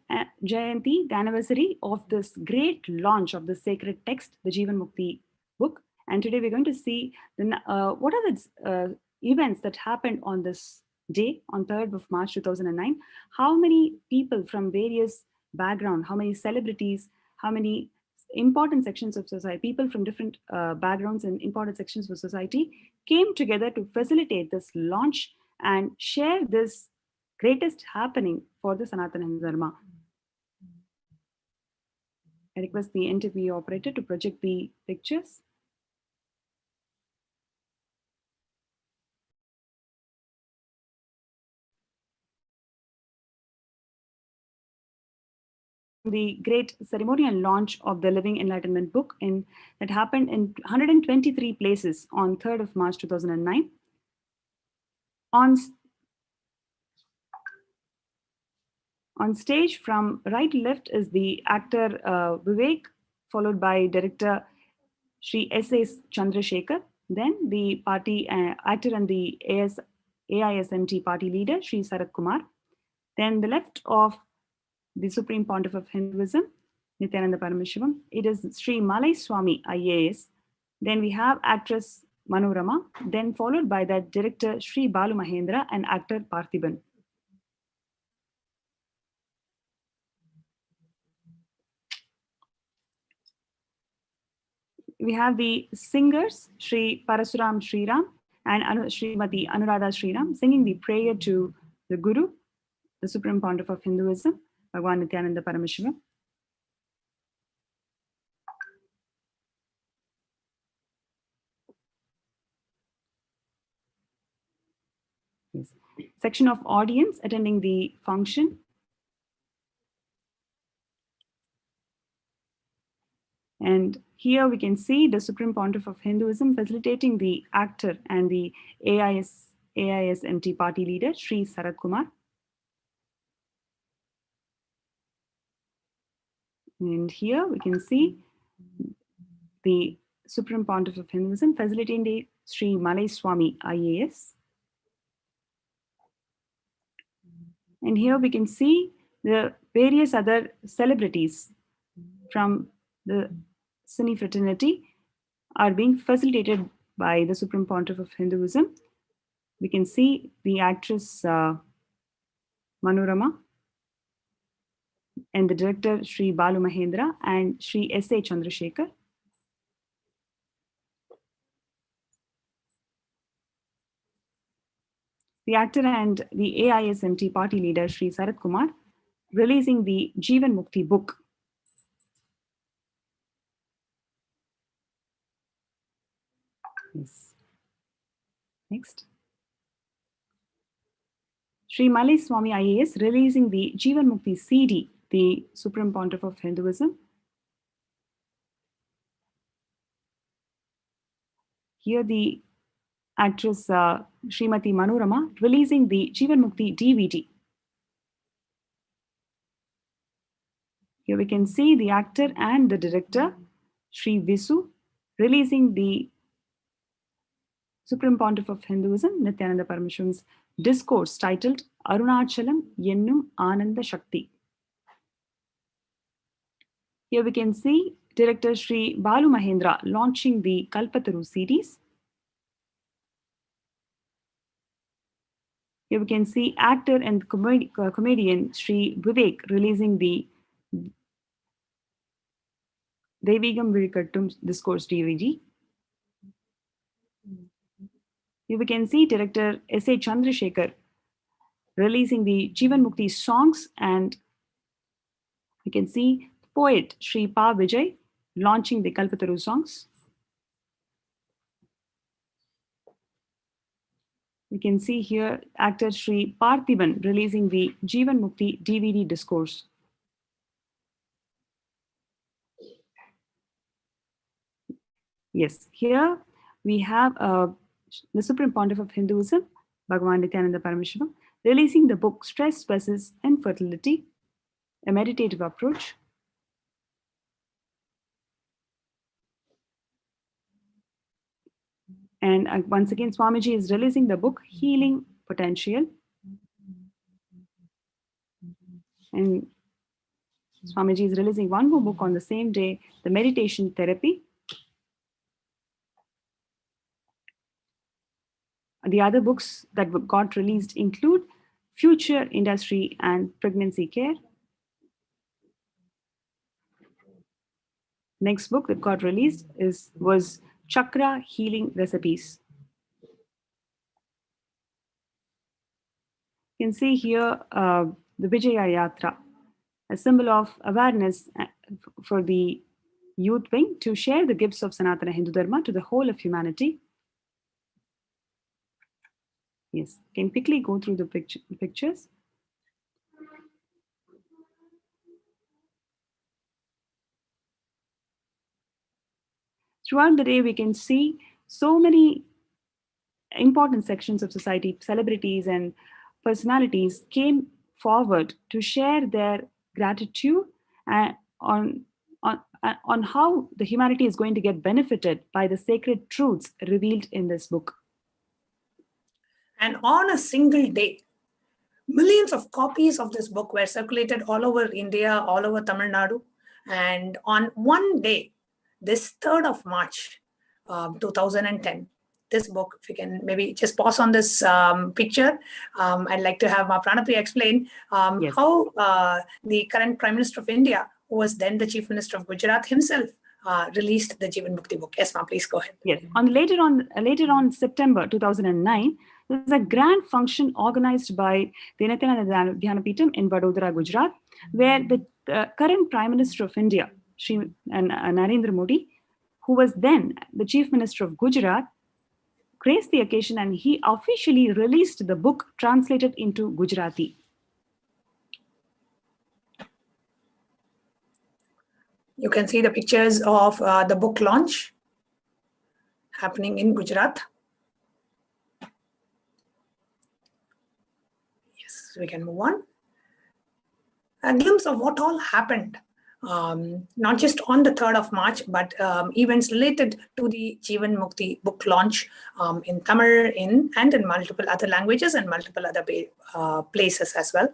Jayanti, the anniversary of this great launch of the sacred text, the Jeevan Mukti book. And today we're going to see what are the events that happened on this day, on 3rd of March 2009. How many people from various backgrounds, how many celebrities, how many important sections of society, people from different backgrounds and important sections of society came together to facilitate this launch and share this greatest happening for the Sanatana Hindu Dharma. I request the NTP operator to project the pictures. The great ceremonial launch of the Living Enlightenment book that happened in 123 places on 3rd of March 2009. On stage from right to left is the actor Vivek, followed by director Sri S.S. Chandrasekhar, then the party actor and the AISMT party leader Sri Sarat Kumar, then the left of the Supreme Pontiff of Hinduism, Nithyananda Paramashivam, it is Sri Malai Swami IAS, then we have actress Manorama, then followed by that director Sri Balu Mahendra and actor Parthiban. We have the singers, Sri Parasuram Sriram and Srimati Anuradha Sriram, singing the prayer to the Guru, the Supreme Pontiff of Hinduism, Bhagwan Nithyananda Paramashivam. Yes. Section of audience attending the function. And here we can see the Supreme Pontiff of Hinduism facilitating the actor and the AISMT party leader, Sri Sarat Kumar. And here we can see the Supreme Pontiff of Hinduism facilitating the Sri Malai Swami IAS. And here we can see the various other celebrities from the Sunni fraternity are being facilitated by the Supreme Pontiff of Hinduism. We can see the actress Manorama and the director Sri Balu Mahendra and Sri S.A. Chandrasekhar. The actor and the AISMT party leader Sri Sarat Kumar releasing the Jeevan Mukti book. Yes. Next. Sri Malai Swami IAS releasing the Jeevan Mukti CD, the Supreme Pontiff of Hinduism. Here the actress Srimati Manorama releasing the Jeevan Mukti DVD. Here we can see the actor and the director Sri Visu releasing the Supreme Pontiff of Hinduism, Nithyananda Paramashivam's discourse titled Arunachalam Yennum Ananda Shakti. Here we can see director Sri Balu Mahendra launching the Kalpataru series. Here we can see actor and comedian Sri Vivek releasing the Devigam Virikattum discourse DVD. Here we can see director S.A. Chandrasekhar releasing the Jeevan Mukti songs, and we can see poet Sri Pa Vijay launching the Kalpataru songs. We can see here actor Sri Parthiban releasing the Jeevan Mukti DVD discourse. Yes, here we have the Supreme Pontiff of Hinduism, Bhagwan Nithyananda Paramashivam, releasing the book Stress versus Infertility, a meditative approach. And once again, Swamiji is releasing the book Healing Potential. And Swamiji is releasing one more book on the same day, The Meditation Therapy. The other books that got released include Future Industry and Pregnancy Care. Next book that got released was Chakra Healing Recipes. You can see here the Vijaya Yatra, a symbol of awareness for the youth wing to share the gifts of Sanatana Hindu Dharma to the whole of humanity. Yes, can quickly go through the pictures. Throughout the day, we can see so many important sections of society, celebrities and personalities came forward to share their gratitude on how the humanity is going to get benefited by the sacred truths revealed in this book. And on a single day, millions of copies of this book were circulated all over India, all over Tamil Nadu. And on one day, this 3rd of March, 2010, this book, if you can maybe just pause on this picture, I'd like to have Pranapriya explain Yes. how the current Prime Minister of India, who was then the Chief Minister of Gujarat himself, released the Jeevan Mukti book. Yes, ma'am, please go ahead. Yes. Later on September 2009, there was a grand function organized by the Nithyananda Paramashivam in Vadodara, Gujarat, where the current Prime Minister of India, Shri Narendra Modi, who was then the Chief Minister of Gujarat, graced the occasion and he officially released the book translated into Gujarati. You can see the pictures of the book launch happening in Gujarat. Yes, we can move on. A glimpse of what all happened, not just on the 3rd of March, but events related to the Jeevan Mukti book launch in Tamil and in multiple other languages and multiple other places as well.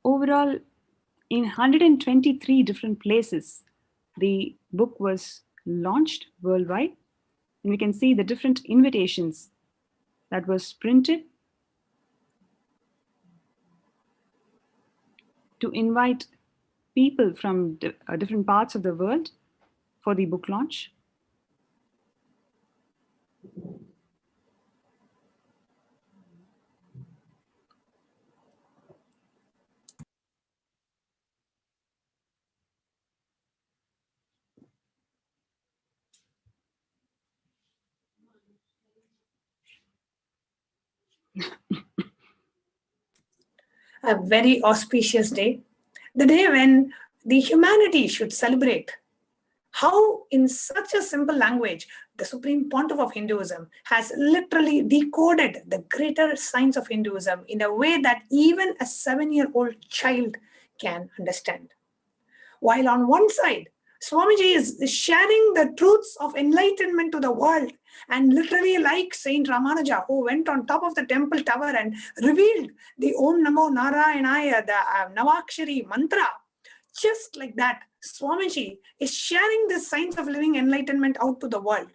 Overall, in 123 different places, the book was launched worldwide. And we can see the different invitations that was printed to invite people from different parts of the world for the book launch. A very auspicious day, the day when the humanity should celebrate how in such a simple language, the Supreme Pontiff of Hinduism has literally decoded the greater science of Hinduism in a way that even a 7-year-old child can understand. While on one side, Swamiji is sharing the truths of enlightenment to the world, and literally like Saint Ramanuja, who went on top of the temple tower and revealed the Om Namo Narayanaya, the Navakshari mantra. Just like that, Swamiji is sharing this science of living enlightenment out to the world.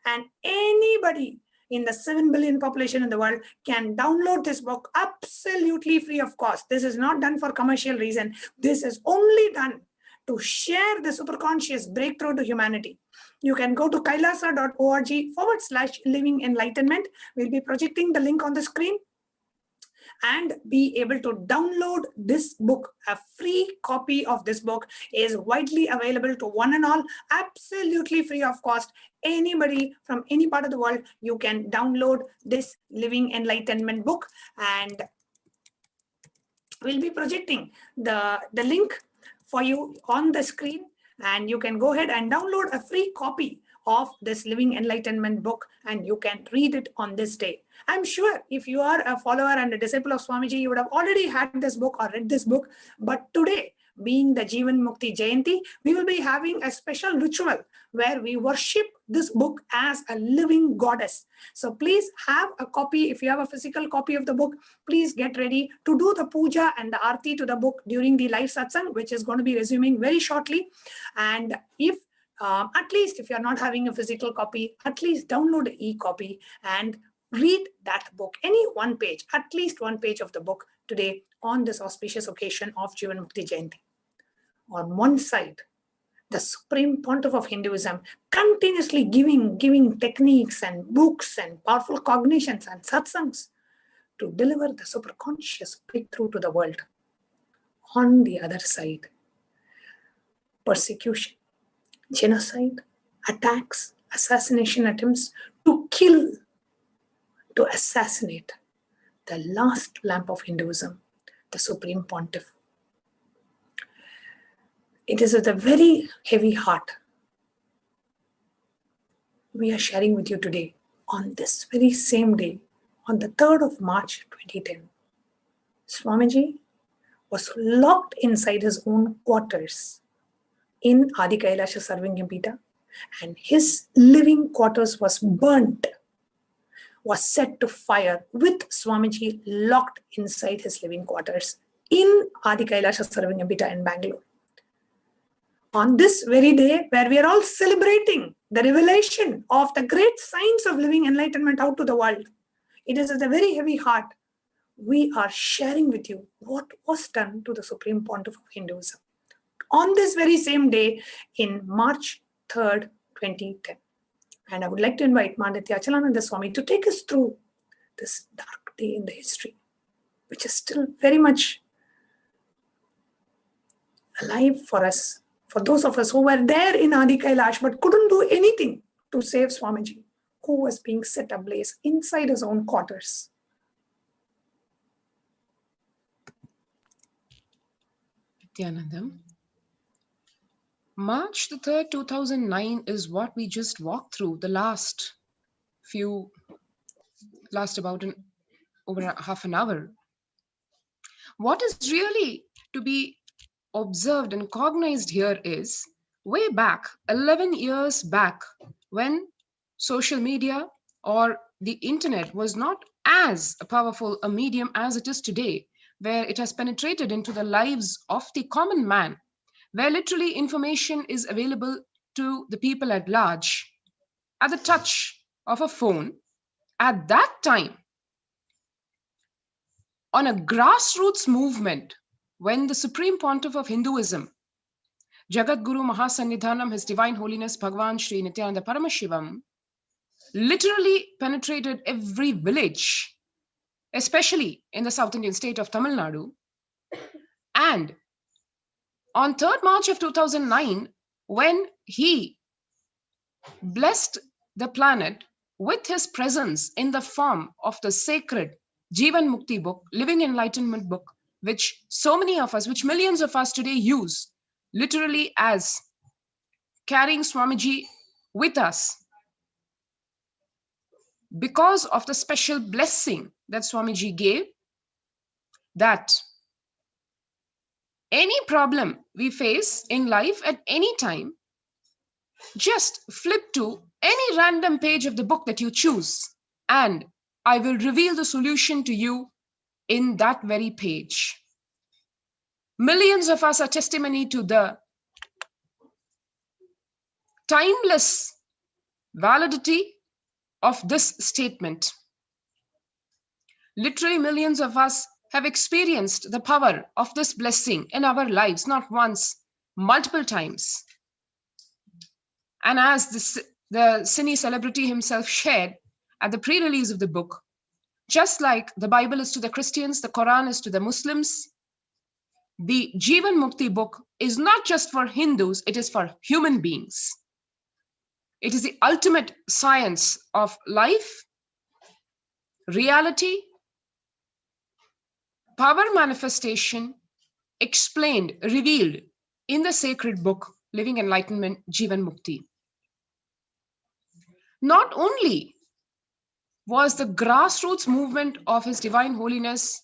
And anybody in the 7 billion population in the world can download this book absolutely free of cost. This is not done for commercial reason. This is only done to share the superconscious breakthrough to humanity. You can go to kailasa.org/living enlightenment. We'll be projecting the link on the screen and be able to download this book. A free copy of this book is widely available to one and all, absolutely free of cost. Anybody from any part of the world, you can download this Living Enlightenment book, and we'll be projecting the link for you on the screen, and you can go ahead and download a free copy of this Living Enlightenment book, and you can read it on this day. I'm sure if you are a follower and a disciple of Swamiji, you would have already had this book or read this book, but today being the Jeevan Mukti Jayanti, we will be having a special ritual where we worship this book as a living goddess. So please have a copy. If you have a physical copy of the book, please get ready to do the puja and the aarti to the book during the live satsang, which is going to be resuming very shortly. And if at least if you're not having a physical copy, at least download an e-copy and read that book, any one page, at least one page of the book today on this auspicious occasion of Jeevan Mukti Jayanti. On one side, the Supreme Pontiff of Hinduism continuously giving techniques and books and powerful cognitions and satsangs to deliver the superconscious breakthrough to the world. On the other side, persecution, genocide, attacks, assassination attempts to kill, to assassinate the last lamp of Hinduism, the Supreme Pontiff. It is with a very heavy heart we are sharing with you today on this very same day, on the 3rd of March 2010. Swamiji was locked inside his own quarters in Adi KAILASA Sarvingam, and his living quarters was burnt, was set to fire with Swamiji locked inside his living quarters in Adi KAILASA Sarvingam in Bangalore. On this very day where we are all celebrating the revelation of the great science of living enlightenment out to the world, it is with a very heavy heart we are sharing with you what was done to the Supreme Pontiff of Hinduism on this very same day in March 3rd, 2010. And I would like to invite Manditya Achalananda Swami to take us through this dark day in the history, which is still very much alive for us, for those of us who were there in Adi Kailash but couldn't do anything to save Swamiji, who was being set ablaze inside his own quarters. Nithyanandam. March the 3rd, 2009 is what we just walked through, the last about over half an hour. What is really to be observed and cognized here is way back, 11 years back, when social media or the internet was not as powerful a medium as it is today, where it has penetrated into the lives of the common man, where literally information is available to the people at large at the touch of a phone. At that time, on a grassroots movement, when the Supreme Pontiff of Hinduism, Jagat Guru Mahasannidhanam, His Divine Holiness Bhagavan Sri Nithyananda Paramashivam, literally penetrated every village, especially in the South Indian state of Tamil Nadu. And on 3rd March of 2009, when he blessed the planet with his presence in the form of the sacred Jeevan Mukti book, Living Enlightenment book, which so many of us, which millions of us today use, literally as carrying Swamiji with us, because of the special blessing that Swamiji gave, that any problem we face in life at any time, just flip to any random page of the book that you choose, and I will reveal the solution to you in that very page. Millions of us are testimony to the timeless validity of this statement. Literally, millions of us have experienced the power of this blessing in our lives, not once, multiple times. And as the cine celebrity himself shared at the pre-release of the book, just like the Bible is to the Christians, the Quran is to the Muslims, the Jeevan Mukti book is not just for Hindus, it is for human beings. It is the ultimate science of life, reality, power manifestation, explained, revealed in the sacred book, Living Enlightenment, Jeevan Mukti. Not only was the grassroots movement of His Divine Holiness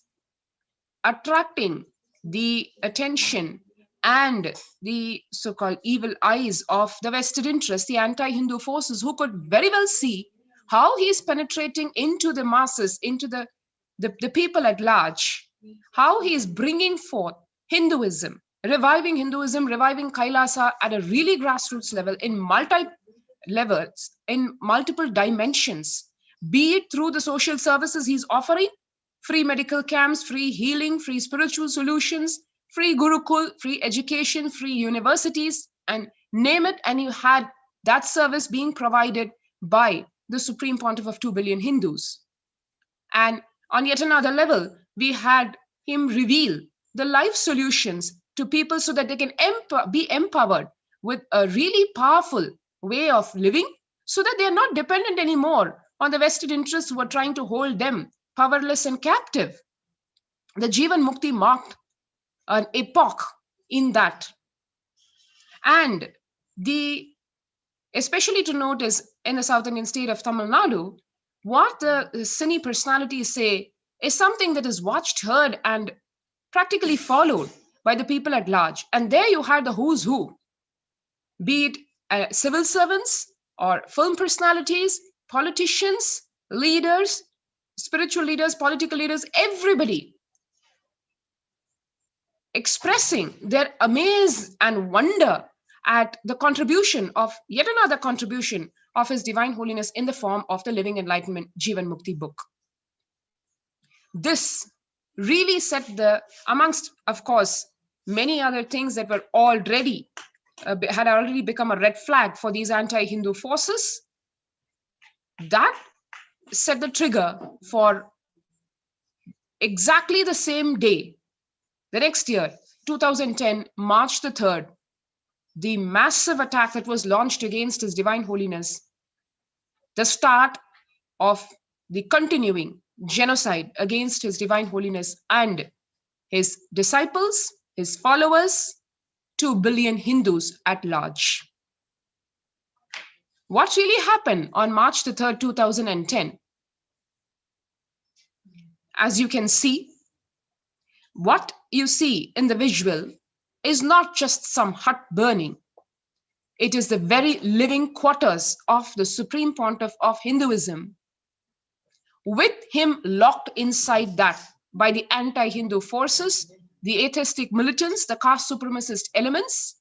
attracting the attention and the so-called evil eyes of the vested interests, the anti-Hindu forces, who could very well see how he is penetrating into the masses, into the people at large, how he is bringing forth Hinduism, reviving KAILASA at a really grassroots level, in multi-levels, in multiple dimensions, be it through the social services he's offering, free medical camps, free healing, free spiritual solutions, free Gurukul, free education, free universities, and name it, and you had that service being provided by the Supreme Pontiff of 2 billion Hindus. And on yet another level, we had him reveal the life solutions to people so that they can be empowered with a really powerful way of living, so that they are not dependent anymore on the vested interests who are trying to hold them powerless and captive. The Jeevan Mukti marked an epoch in that. And especially to note is, in the South Indian state of Tamil Nadu, what the Cine personalities say is something that is watched, heard, and practically followed by the people at large. And there you had the who's who, be it civil servants or film personalities, politicians, leaders, spiritual leaders, political leaders, everybody expressing their amaze and wonder at the contribution of, yet another contribution of His Divine Holiness in the form of the Living Enlightenment Jeevan Mukti book. This really set amongst, of course, many other things that were already, had already become a red flag for these anti-Hindu forces, that set the trigger for exactly the same day, the next year, 2010, March the 3rd, the massive attack that was launched against His Divine Holiness, the start of the continuing genocide against His Divine Holiness and his disciples, his followers, 2 billion Hindus at large. What really happened on March the 3rd, 2010? As you can see, what you see in the visual is not just some hut burning. It is the very living quarters of the Supreme Pontiff of Hinduism, with him locked inside that by the anti-Hindu forces, the atheistic militants, the caste supremacist elements,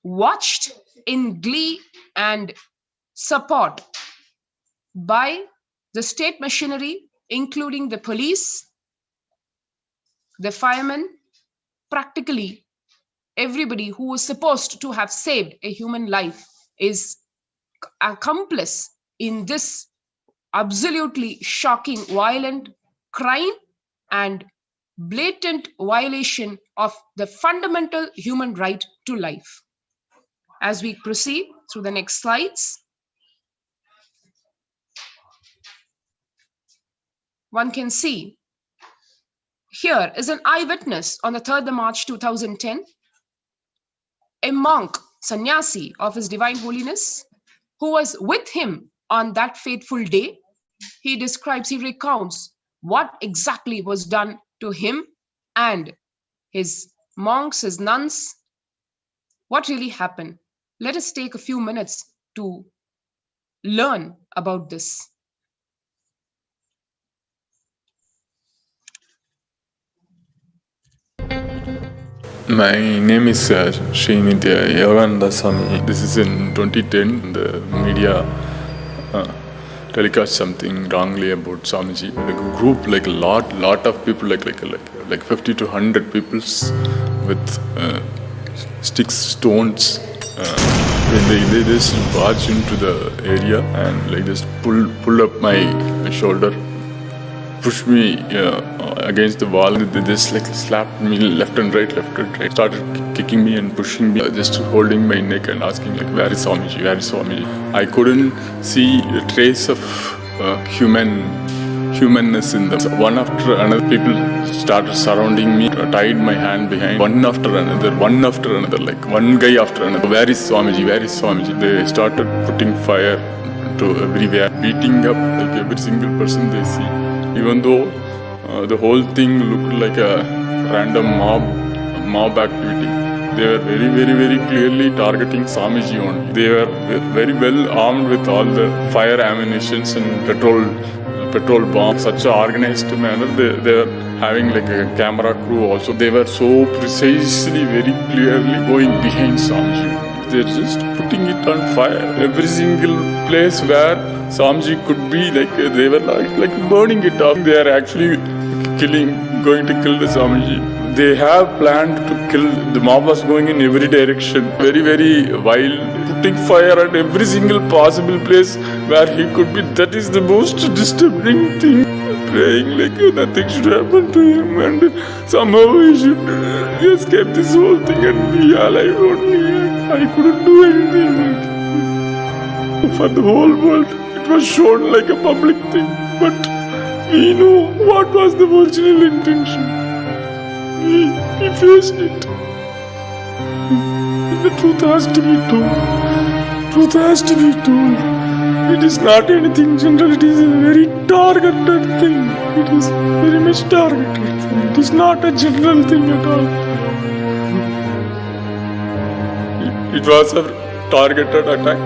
watched in glee and support by the state machinery, including the police, the firemen, practically everybody who was supposed to have saved a human life is accomplice in this absolutely shocking, violent crime and blatant violation of the fundamental human right to life. As we proceed through the next slides, one can see here is an eyewitness on the 3rd of March 2010, a monk, sannyasi of His Divine Holiness, who was with him on that fateful day. He recounts what exactly was done to him and his monks, his nuns, what really happened. Let us take a few minutes to learn about this. My name is Sri Nithyananda Paramashivam. This is in 2010. The media telecast something wrongly about Swamiji. Like a group, like a lot of people, like 50 to 100 people with sticks, stones. They just barge into the area and like just pull up my shoulder, push me against the wall. They just like slapped me left and right, started kicking me and pushing me, just holding my neck and asking like, where is Swamiji, where is Swamiji? I couldn't see a trace of humanness in them. So one after another, people started surrounding me, tied my hand behind, one after another, like one guy after another. Where is Swamiji, where is Swamiji? They started putting fire to everywhere, beating up like every single person they see. Even though the whole thing looked like a random mob activity, They were very, very, very clearly targeting Swamiji only. They were very well armed with all the fire ammunitions and petrol bombs. Such an organized manner. They were having like a camera crew also. They were so precisely, very clearly going behind Swamiji. They're just putting it on fire. Every single place where Swamiji could be, like they were like burning it up. They are actually going to kill the Swamiji. They have planned to kill. The mob was going in every direction, very, very wild, putting fire at every single possible place where he could be. That is the most disturbing thing. Praying like nothing should happen to him and somehow he should escape this whole thing and be alive only. I couldn't do anything. For the whole world, it was shown like a public thing, but we know what was the original intention. We faced it. The truth has to be told. Truth has to be told. It is not anything general. It is a very targeted thing. It is very much targeted. It is not a general thing at all. It was a targeted attack.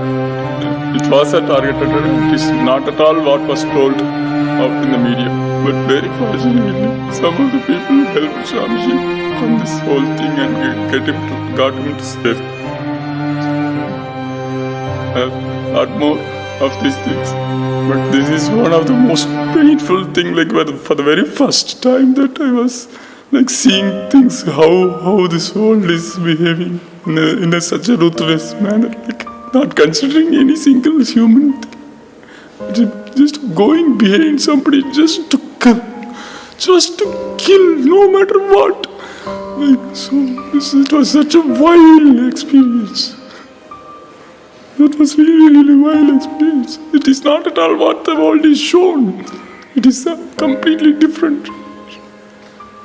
It was a targeted attack. It is not at all what was told out in the media. But very fortunately, some of the people helped Swamiji from this whole thing and got him to safety. A lot more of these things. But this is one of the most painful things, like for the very first time that I was like seeing things, how this world is behaving in such a ruthless manner, like not considering any single human thing. Just going behind somebody just to kill no matter what. Like, so it was such a wild experience. That was really, really wild experience. It is not at all what the world is shown. It is completely different.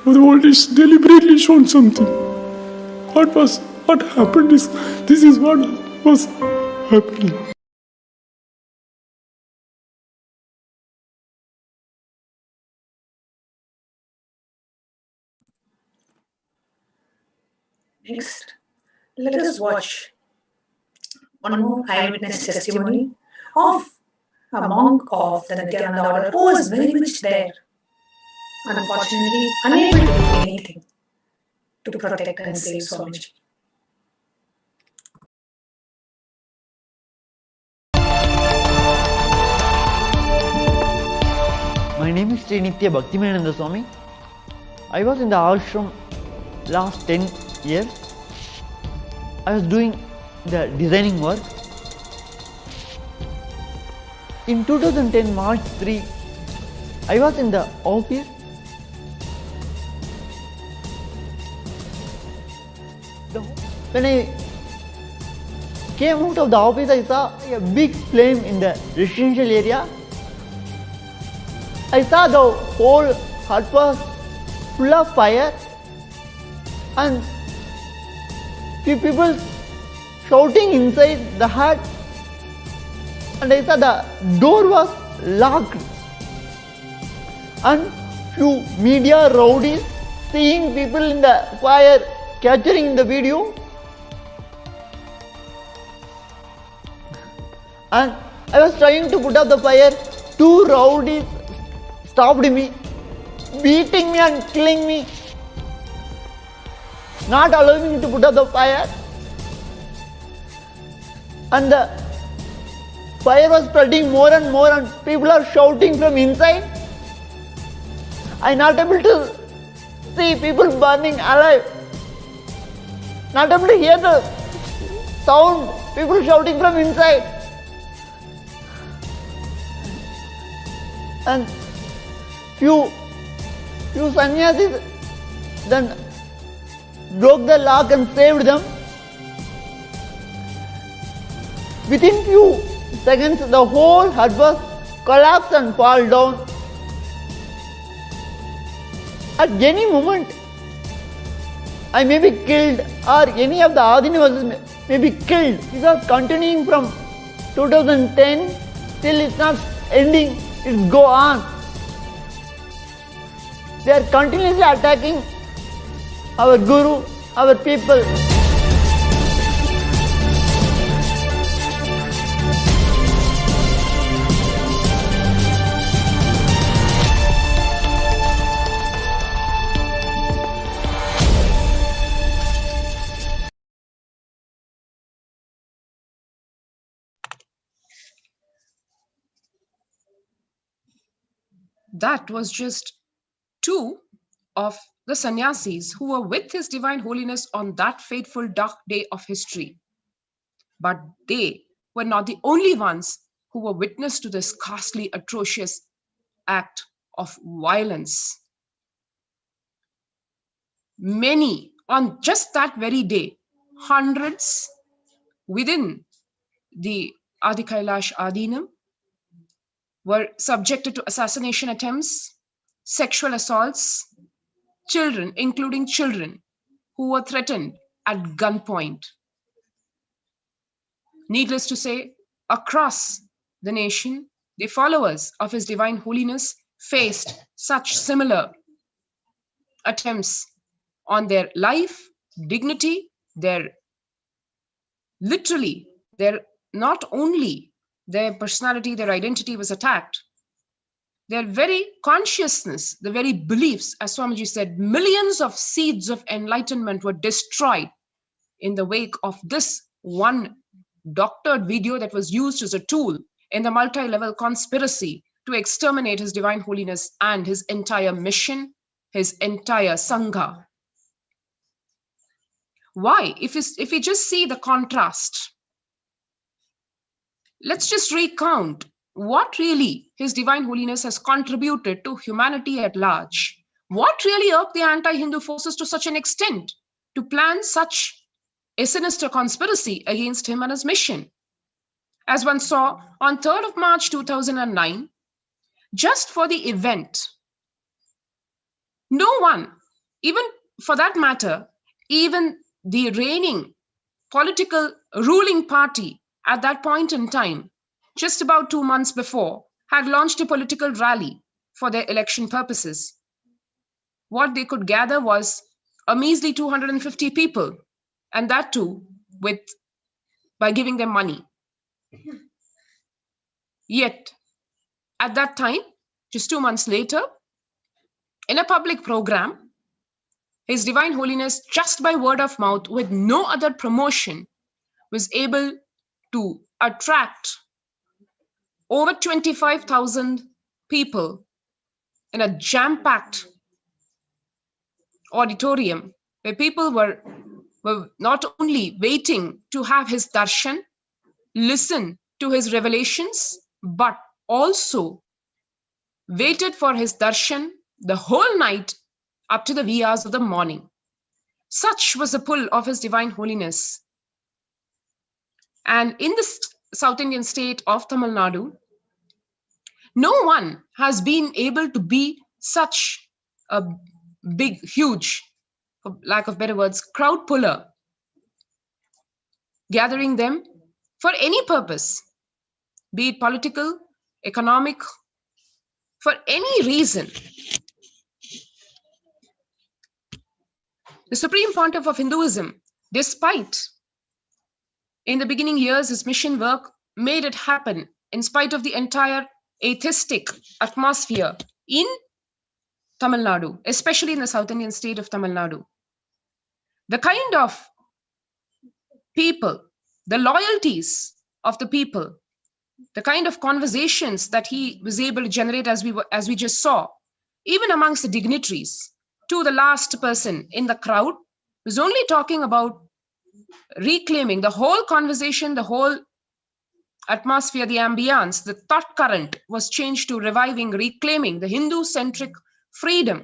The world is deliberately shown something. What happened is, this is what was happening. Next, let us watch one more eyewitness testimony of a monk of the Nithyananda order who was very much there, unfortunately unable to do anything to protect and save Swamiji. My name is Sri Nithya Bhaktimananda Swami. I was in the ashram last 10 years. I was doing the designing work. In 2010 March 3, I was in the office. When I came out of the office, I saw a big flame in the residential area. I saw the whole hut was full of fire and few people shouting inside the hut, and I saw the door was locked and few media rowdies seeing people in the fire capturing the video, and I was trying to put out the fire. Two rowdies stopped me, beating me and killing me, not allowing me to put out the fire. And the fire was spreading more and more and people are shouting from inside. I am not able to see people burning alive, not able to hear the sound, people shouting from inside. And few sannyasis then broke the lock and saved them. Within few seconds, the whole hut was collapsed and fall down. At any moment, I may be killed, or any of the Adinivas may be killed. This was continuing from 2010 till it's not ending, it's go on. They are continuously attacking our Guru, our people. that was just 2 of the sannyasis who were with His Divine Holiness on that fateful dark day of history. But they were not the only ones who were witness to this ghastly, atrocious act of violence. Many, on just that very day, hundreds within the Adi Kailash Adinam were subjected to assassination attempts, sexual assaults, children, including children, who were threatened at gunpoint. Needless to say, across the nation, the followers of His Divine Holiness faced such similar attempts on their life, dignity, not only their personality, their identity was attacked, their very consciousness, the very beliefs, as Swamiji said, millions of seeds of enlightenment were destroyed in the wake of this one doctored video that was used as a tool in the multi-level conspiracy to exterminate His Divine Holiness and his entire mission, his entire Sangha. Why? If we just see the contrast, let's just recount what really His Divine Holiness has contributed to humanity at large. What really irked the anti-Hindu forces to such an extent to plan such a sinister conspiracy against him and his mission? As one saw on 3rd of March 2009, just for the event, no one, even for that matter, even the reigning political ruling party at that point in time, just about 2 months before, had launched a political rally for their election purposes. What they could gather was a measly 250 people, and that too by giving them money. Yet, at that time, just 2 months later, in a public program, His Divine Holiness, just by word of mouth, with no other promotion, was able to attract over 25,000 people in a jam-packed auditorium where people were not only waiting to have his darshan, listen to his revelations, but also waited for his darshan the whole night up to the wee hours of the morning. Such was the pull of His Divine Holiness. And in this South Indian state of Tamil Nadu, no one has been able to be such a big, huge, for lack of better words, crowd puller, gathering them for any purpose, be it political, economic, for any reason. The Supreme Pontiff of Hinduism, despite in the beginning years his mission work, made it happen in spite of the entire atheistic atmosphere in Tamil Nadu, especially in the South Indian state of Tamil Nadu. The kind of people, the loyalties of the people, the kind of conversations that he was able to generate, as we just saw, even amongst the dignitaries, to the last person in the crowd, was only talking about reclaiming the whole conversation, the whole atmosphere, the ambience, the thought current was changed to reviving, reclaiming the Hindu-centric freedom,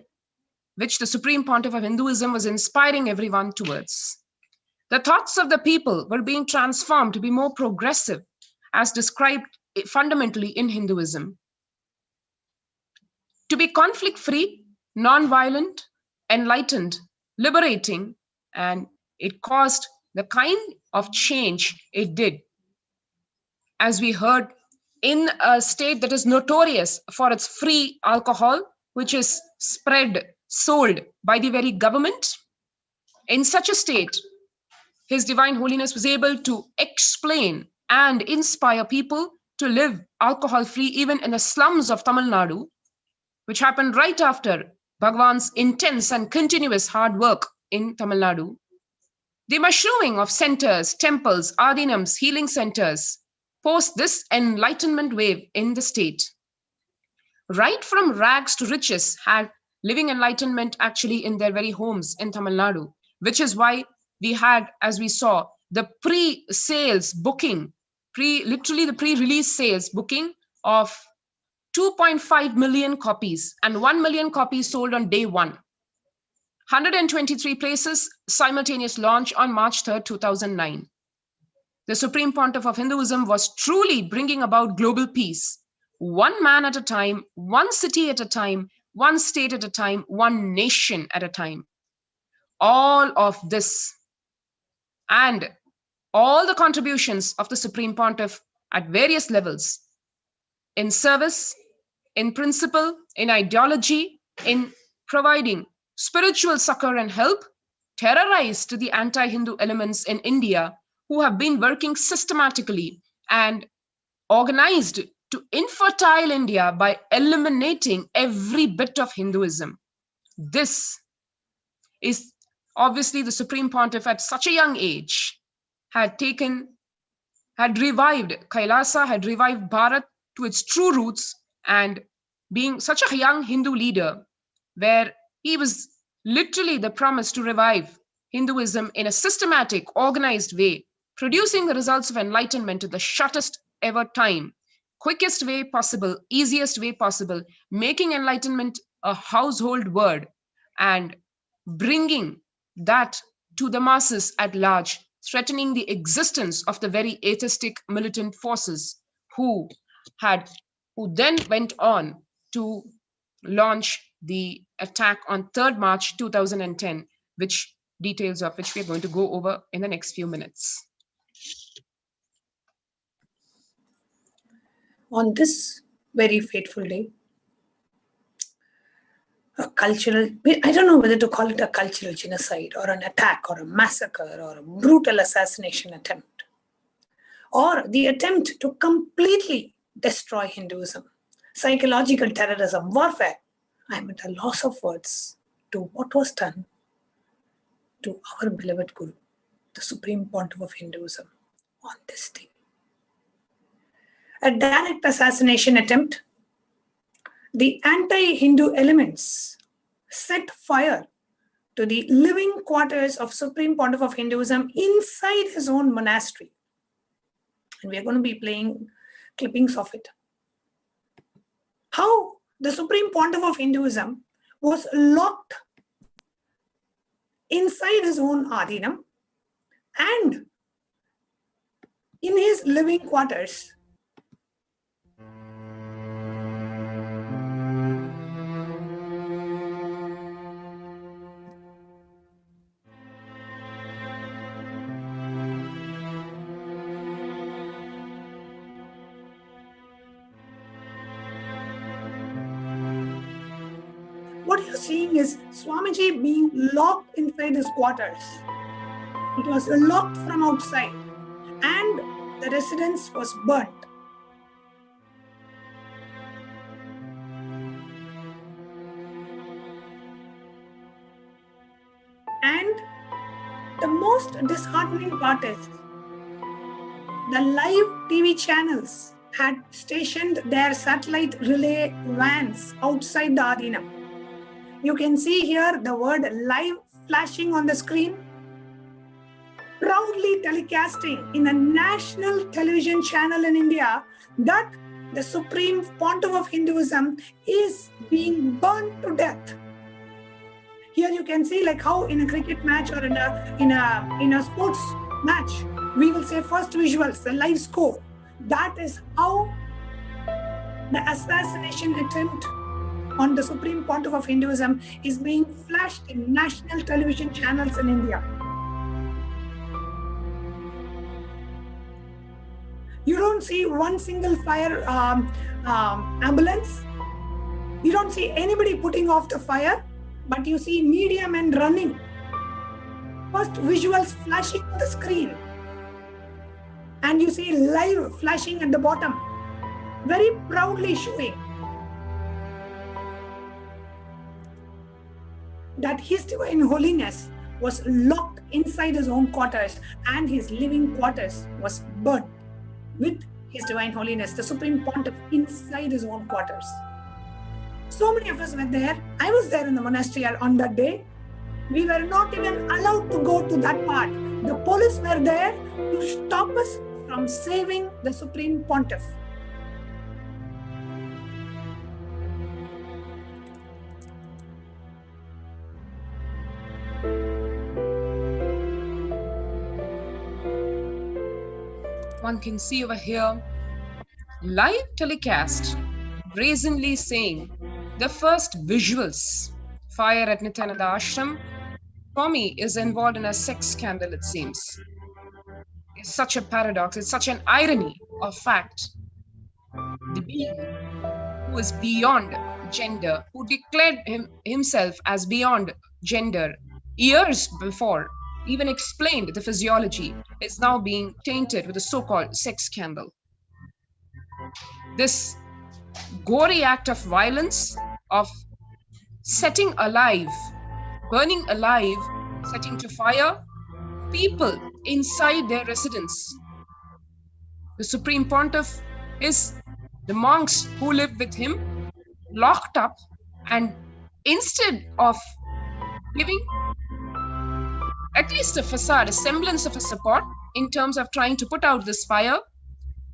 which the Supreme Pontiff of Hinduism was inspiring everyone towards. The thoughts of the people were being transformed to be more progressive, as described fundamentally in Hinduism. To be conflict-free, non-violent, enlightened, liberating, and it caused the kind of change it did. As we heard, in a state that is notorious for its free alcohol, which is sold by the very government, in such a state, His Divine Holiness was able to explain and inspire people to live alcohol-free even in the slums of Tamil Nadu, which happened right after Bhagwan's intense and continuous hard work in Tamil Nadu. The mushrooming of centers, temples, adinams, healing centers, post this enlightenment wave in the state. right from rags to riches, had living enlightenment actually in their very homes in Tamil Nadu, which is why we had, as we saw, the pre-sales booking, literally the pre-release sales booking of 2.5 million copies and 1 million copies sold on day one. 123 places, simultaneous launch on March 3rd, 2009. The Supreme Pontiff of Hinduism was truly bringing about global peace. One man at a time, one city at a time, one state at a time, one nation at a time. All of this and all the contributions of the Supreme Pontiff at various levels, in service, in principle, in ideology, in providing spiritual succor and help, terrorized the anti-Hindu elements in India who have been working systematically and organized to infertile India by eliminating every bit of Hinduism. This is obviously the Supreme Pontiff at such a young age had revived KAILASA, had revived Bharat to its true roots, and being such a young Hindu leader, where he was literally the promise to revive Hinduism in a systematic, organized way, producing the results of enlightenment in the shortest ever time, quickest way possible, easiest way possible, making enlightenment a household word and bringing that to the masses at large, threatening the existence of the very atheistic militant forces who then went on to launch the attack on 3rd March 2010, which details of which we are going to go over in the next few minutes. On this very fateful day, a cultural, I don't know whether to call it a cultural genocide or an attack or a massacre or a brutal assassination attempt, or the attempt to completely destroy Hinduism, psychological terrorism, warfare. I'm at a loss of words to what was done to our beloved Guru, the Supreme Pontiff of Hinduism, on this day. A direct assassination attempt. The anti-Hindu elements set fire to the living quarters of Supreme Pontiff of Hinduism inside his own monastery. And we are going to be playing clippings of it. How the Supreme Pontiff of Hinduism was locked inside his own Adinam and in his living quarters. What you're seeing is Swamiji being locked inside his quarters. It was locked from outside and the residence was burnt. And the most disheartening part is the live TV channels had stationed their satellite relay vans outside the Adinam. You can see here the word live flashing on the screen, proudly telecasting in a national television channel in India that the Supreme Pontiff of Hinduism is being burnt to death. Here you can see like how in a cricket match or in a sports match, we will say first visuals, the live score. That is how the assassination attempt on the Supreme Pontiff of Hinduism is being flashed in national television channels in India. You don't see one single fire ambulance. You don't see anybody putting off the fire, but you see media men running. First visuals flashing on the screen. And you see live flashing at the bottom, very proudly showing that His Divine Holiness was locked inside his own quarters and his living quarters was burnt with His Divine Holiness, the Supreme Pontiff, inside his own quarters. So many of us were there. I was there in the monastery on that day. We were not even allowed to go to that part. The police were there to stop us from saving the Supreme Pontiff. One can see over here live telecast brazenly saying the first visuals. Fire at Nithyananda Ashram. Swami is involved in a sex scandal, it seems. It's such a paradox, it's such an irony of fact. The being who is beyond gender, who declared himself as beyond gender years before, even explained the physiology, is now being tainted with a so-called sex scandal. This gory act of violence, of setting alive, burning alive, setting to fire people inside their residence. The Supreme Pontiff is the monks who live with him locked up, and instead of giving at least a facade, a semblance of a support in terms of trying to put out this fire,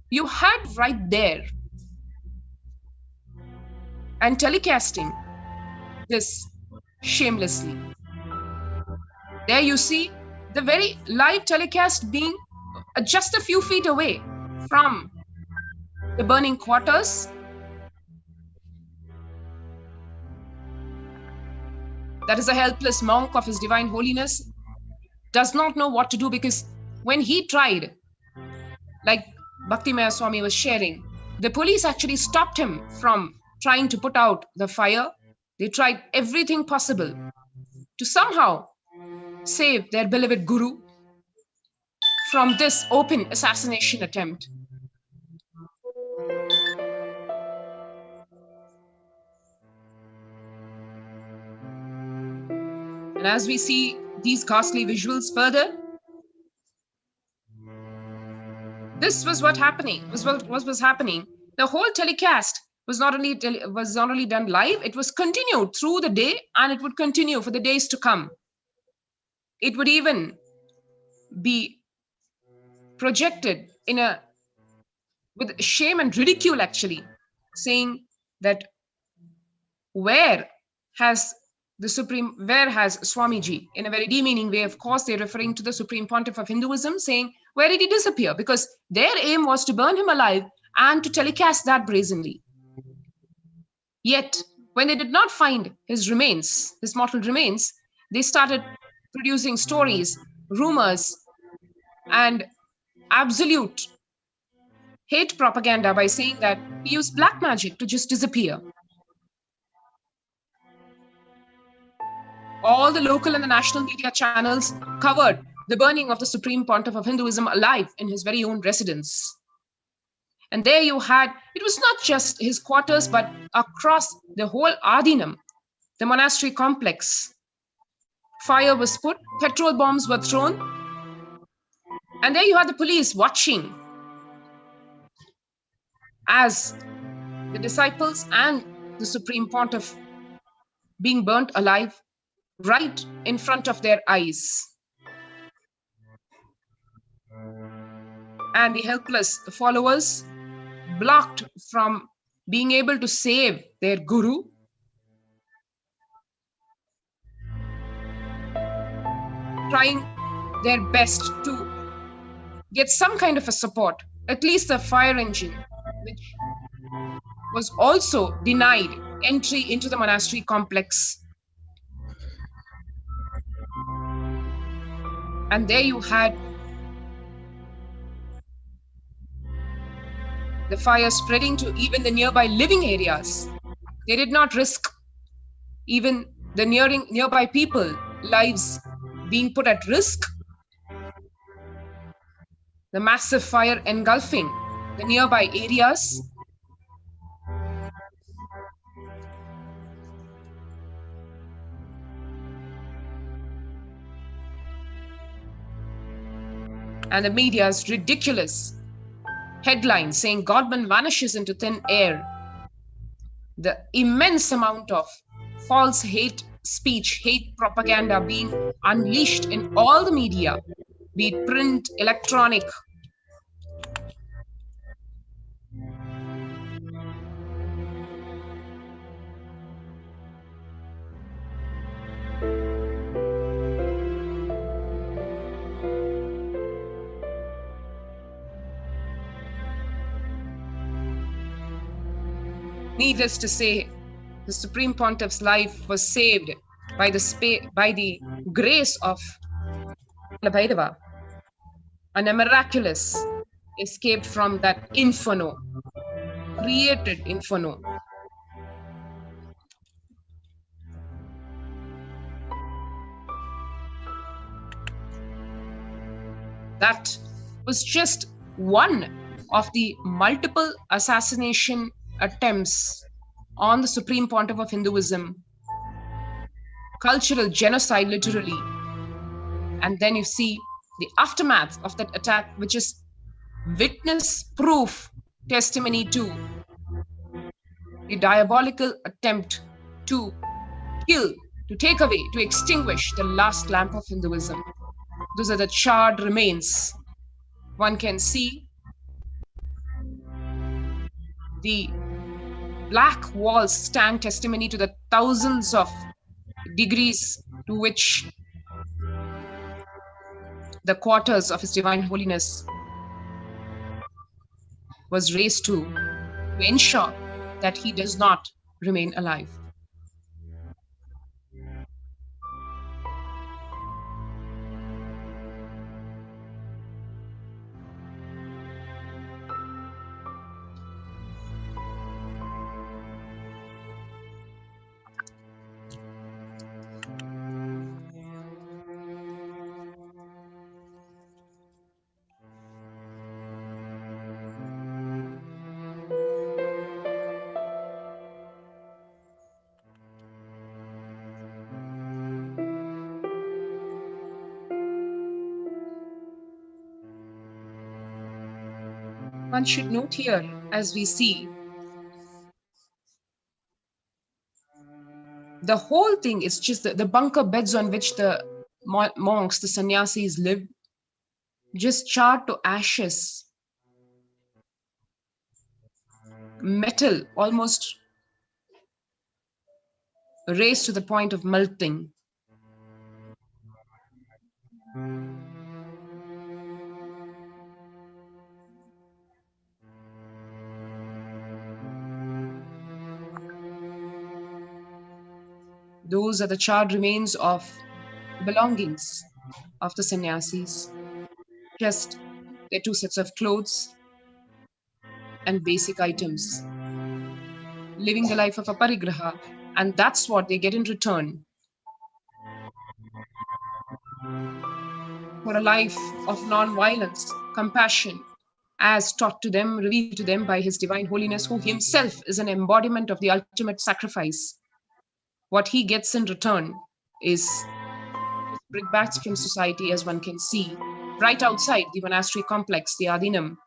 you had right there and telecasting this shamelessly. There you see the very live telecast being just a few feet away from the burning quarters. That is a helpless monk of His Divine Holiness, does not know what to do, because when he tried, like Bhaktimaya Swami was sharing, the police actually stopped him from trying to put out the fire. They tried everything possible to somehow save their beloved Guru from this open assassination attempt. And as we see these ghastly visuals further, this was what happening. What was happening. The whole telecast was not only done live, it was continued through the day, and it would continue for the days to come. It would even be projected with shame and ridicule, actually, saying that where has Swamiji, in a very demeaning way, of course, they're referring to the Supreme Pontiff of Hinduism, saying, where did he disappear? Because their aim was to burn him alive and to telecast that brazenly. Yet, when they did not find his remains, his mortal remains, they started producing stories, rumors, and absolute hate propaganda by saying that he used black magic to just disappear. All the local and the national media channels covered the burning of the Supreme Pontiff of Hinduism alive in his very own residence. And there you had, it was not just his quarters, but across the whole Adinam, the monastery complex. Fire was put, petrol bombs were thrown, and there you had the police watching as the disciples and the Supreme Pontiff being burnt alive right in front of their eyes. And the helpless followers, blocked from being able to save their Guru, trying their best to get some kind of a support, at least the fire engine, which was also denied entry into the monastery complex. And there you had the fire spreading to even the nearby living areas. They did not risk even the nearby people lives being put at risk. The massive fire engulfing the nearby areas. And the media's ridiculous headline saying Godman vanishes into thin air. the immense amount of false hate speech, hate propaganda being unleashed in all the media, be it print, electronic. Needless to say, the Supreme Pontiff's life was saved by the grace of Bhairava, and a miraculous escape from that inferno, created inferno. That was just one of the multiple assassination attempts on the Supreme Pontiff of Hinduism, cultural genocide, literally. And then you see the aftermath of that attack, which is witness proof testimony to the diabolical attempt to kill, to take away, to extinguish the last lamp of Hinduism. Those are the charred remains. One can see the black walls stand testimony to the thousands of degrees to which the quarters of His Divine Holiness was raised to ensure that he does not remain alive. One should note here, as we see, the whole thing is just the bunker beds on which the monks, the sannyasis live, just charred to ashes. Metal almost raised to the point of melting. Those are the charred remains of belongings of the sannyasis. Just their 2 sets of clothes and basic items. Living the life of a parigraha, and that's what they get in return for a life of non-violence, compassion, as taught to them, revealed to them by His Divine Holiness, who himself is an embodiment of the ultimate sacrifice. What he gets in return is brickbats from society, as one can see right outside the monastery complex, the Adinam.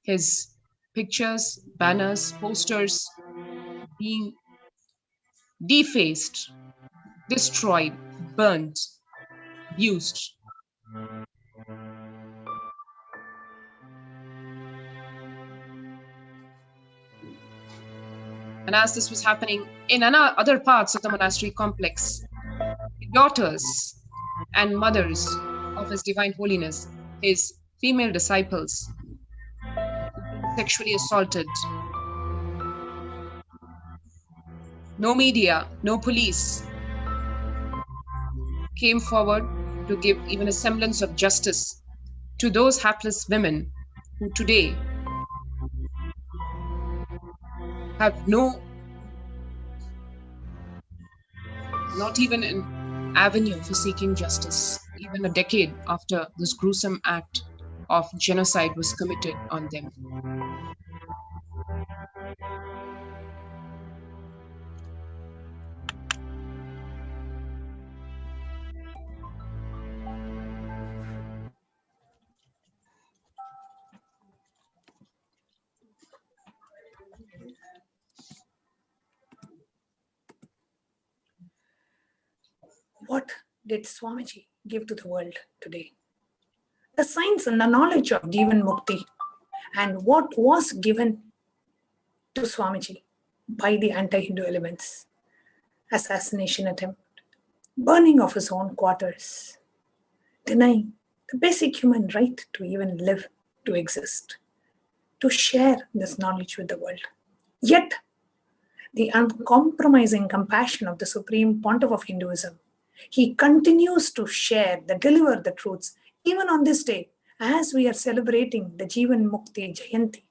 His pictures, banners, posters being defaced, destroyed, burnt, abused. And as this was happening in other parts of the monastery complex, the daughters and mothers of His Divine Holiness, his female disciples, sexually assaulted. No media, no police came forward to give even a semblance of justice to those hapless women who today have not even an avenue for seeking justice, even a decade after this gruesome act of genocide was committed on them. What did Swamiji give to the world today? The science and the knowledge of Jeevan Mukti, and what was given to Swamiji by the anti-Hindu elements: assassination attempt, burning of his own quarters, denying the basic human right to even live, to exist, to share this knowledge with the world. Yet, the uncompromising compassion of the Supreme Pontiff of Hinduism, he continues to share, deliver the truths, even on this day, as we are celebrating the Jeevan Mukti Jayanti.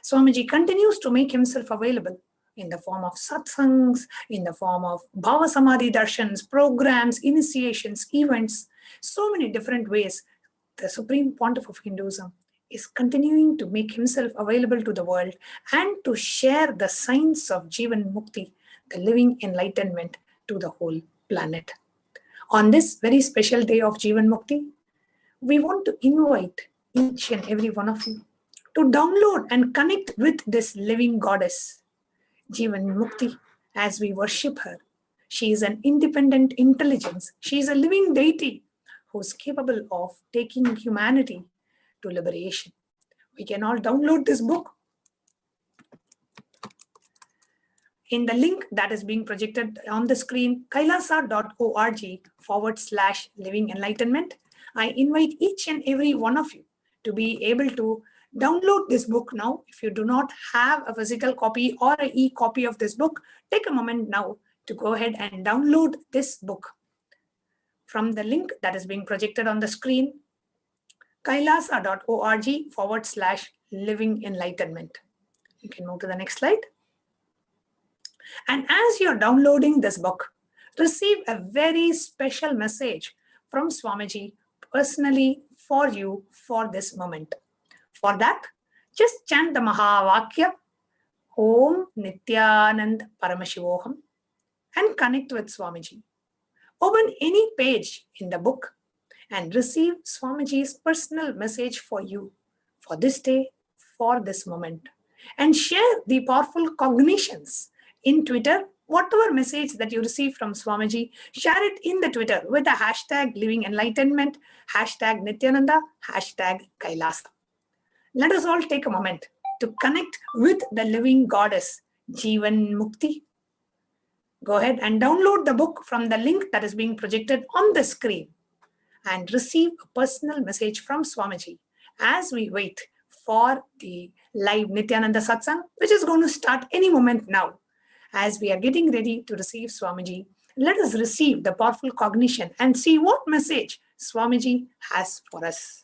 Swamiji continues to make himself available in the form of satsangs, in the form of Bhava Samadhi darshans, programs, initiations, events, so many different ways. The Supreme Pontiff of Hinduism is continuing to make himself available to the world and to share the science of Jeevan Mukti, the living enlightenment, to the whole planet. On this very special day of Jeevan Mukti, we want to invite each and every one of you to download and connect with this living goddess, Jeevan Mukti, as we worship her. She is an independent intelligence. She is a living deity who is capable of taking humanity to liberation. We can all download this book in the link that is being projected on the screen, kailasa.org/living enlightenment. I invite each and every one of you to be able to download this book now. If you do not have a physical copy or an e-copy of this book, take a moment now to go ahead and download this book from the link that is being projected on the screen, kailasa.org/living enlightenment. You can move to the next slide. And as you're downloading this book, receive a very special message from Swamiji personally for you for this moment. For that, just chant the Mahavakya, Om Nithyananda Paramashivoham, and connect with Swamiji. Open any page in the book and receive Swamiji's personal message for you, for this day, for this moment. And share the powerful cognitions in Twitter. Whatever message that you receive from Swamiji, share it in the Twitter with the hashtag Living Enlightenment, hashtag Nithyananda, hashtag Kailasa. Let us all take a moment to connect with the living goddess, Jeevan Mukti. Go ahead and download the book from the link that is being projected on the screen and receive a personal message from Swamiji as we wait for the live Nithyananda Satsang, which is going to start any moment now. As we are getting ready to receive Swamiji, let us receive the powerful cognition and see what message Swamiji has for us.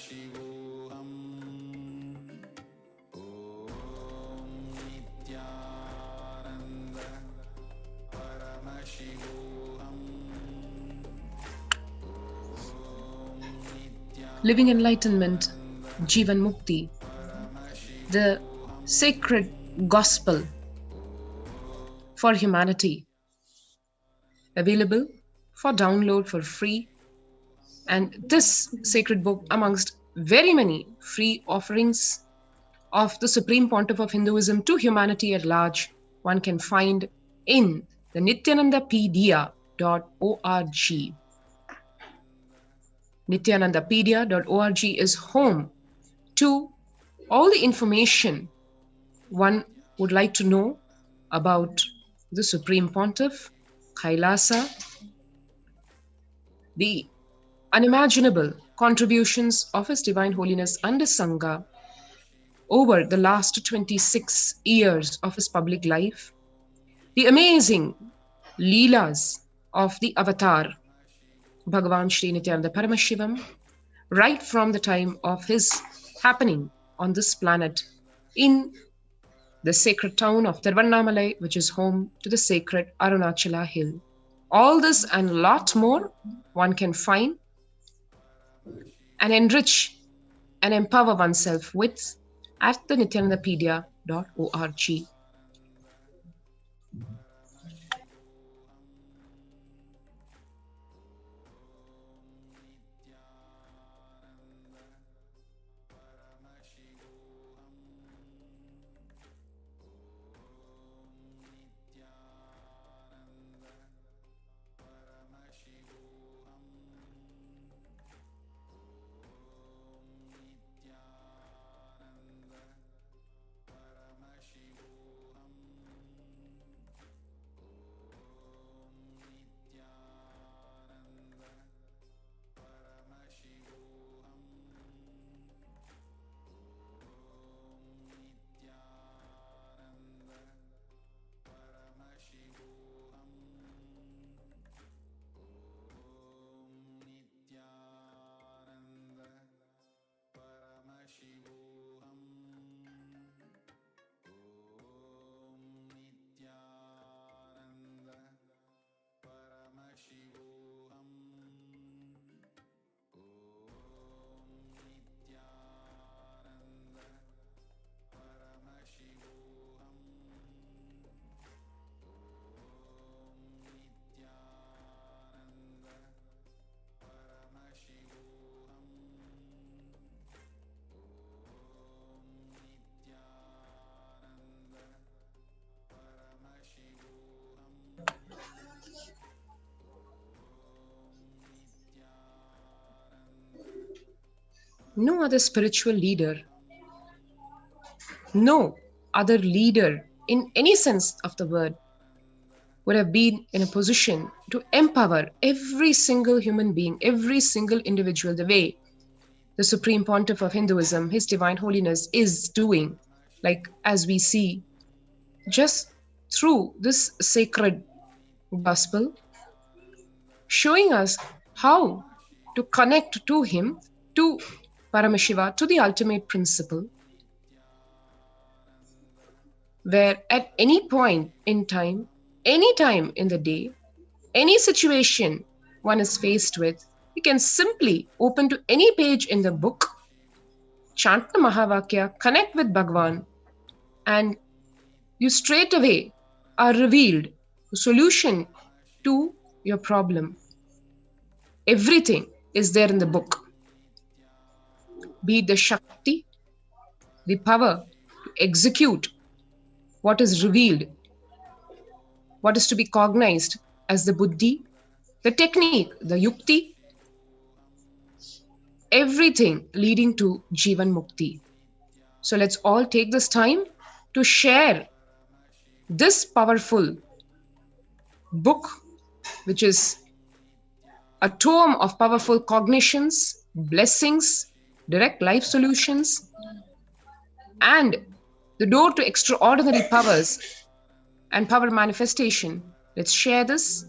Paramashivoham. Om Nithyananda Paramashivoham. Living Enlightenment, Jeevan Mukti, the sacred gospel for humanity, available for download for free. And this sacred book, amongst very many free offerings of the Supreme Pontiff of Hinduism to humanity at large, one can find in the nithyanandapedia.org. Nithyanandapedia.org is home to all the information one would like to know about the Supreme Pontiff, KAILASA, the unimaginable contributions of His Divine Holiness and His Sangha over the last 26 years of his public life, the amazing Leelas of the Avatar, Bhagavan Sri Nithyananda Paramashivam, right from the time of his happening on this planet in the sacred town of Tiruvannamalai, which is home to the sacred Arunachala Hill. All this and a lot more one can find and enrich and empower oneself with at the nithyanandapedia.org. No other spiritual leader, no other leader in any sense of the word would have been in a position to empower every single human being, every single individual, the way the Supreme Pontiff of Hinduism, His Divine Holiness, is doing. Like as we see, just through this sacred gospel, showing us how to connect to Him, to Paramashiva, to the ultimate principle, where at any point in time, any time in the day, any situation one is faced with, you can simply open to any page in the book, chant the Mahavakya, connect with Bhagavan, and you straight away are revealed the solution to your problem. Everything is there in the book. Be it the Shakti, the power to execute what is revealed, what is to be cognized as the Buddhi, the technique, the Yukti, everything leading to Jeevan Mukti. So let's all take this time to share this powerful book, which is a tome of powerful cognitions, blessings, direct life solutions, and the door to extraordinary powers and power manifestation. Let's share this.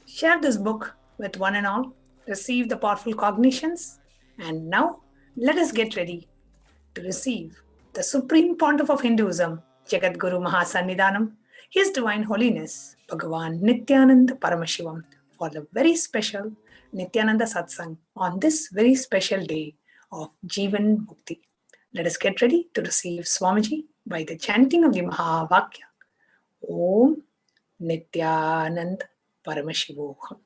Share this book with one and all, receive the powerful cognitions. And now, let us get ready to receive the Supreme Pontiff of Hinduism, Jagat Guru Mahasannidhanam, His Divine Holiness, Bhagavan Nithyananda Paramashivam, for the very special Nithyananda Satsang on this very special day of Jeevan Mukti. Let us get ready to receive Swamiji by the chanting of the Mahavakya. Om Nithyananda Paramashivoham.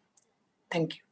Thank you.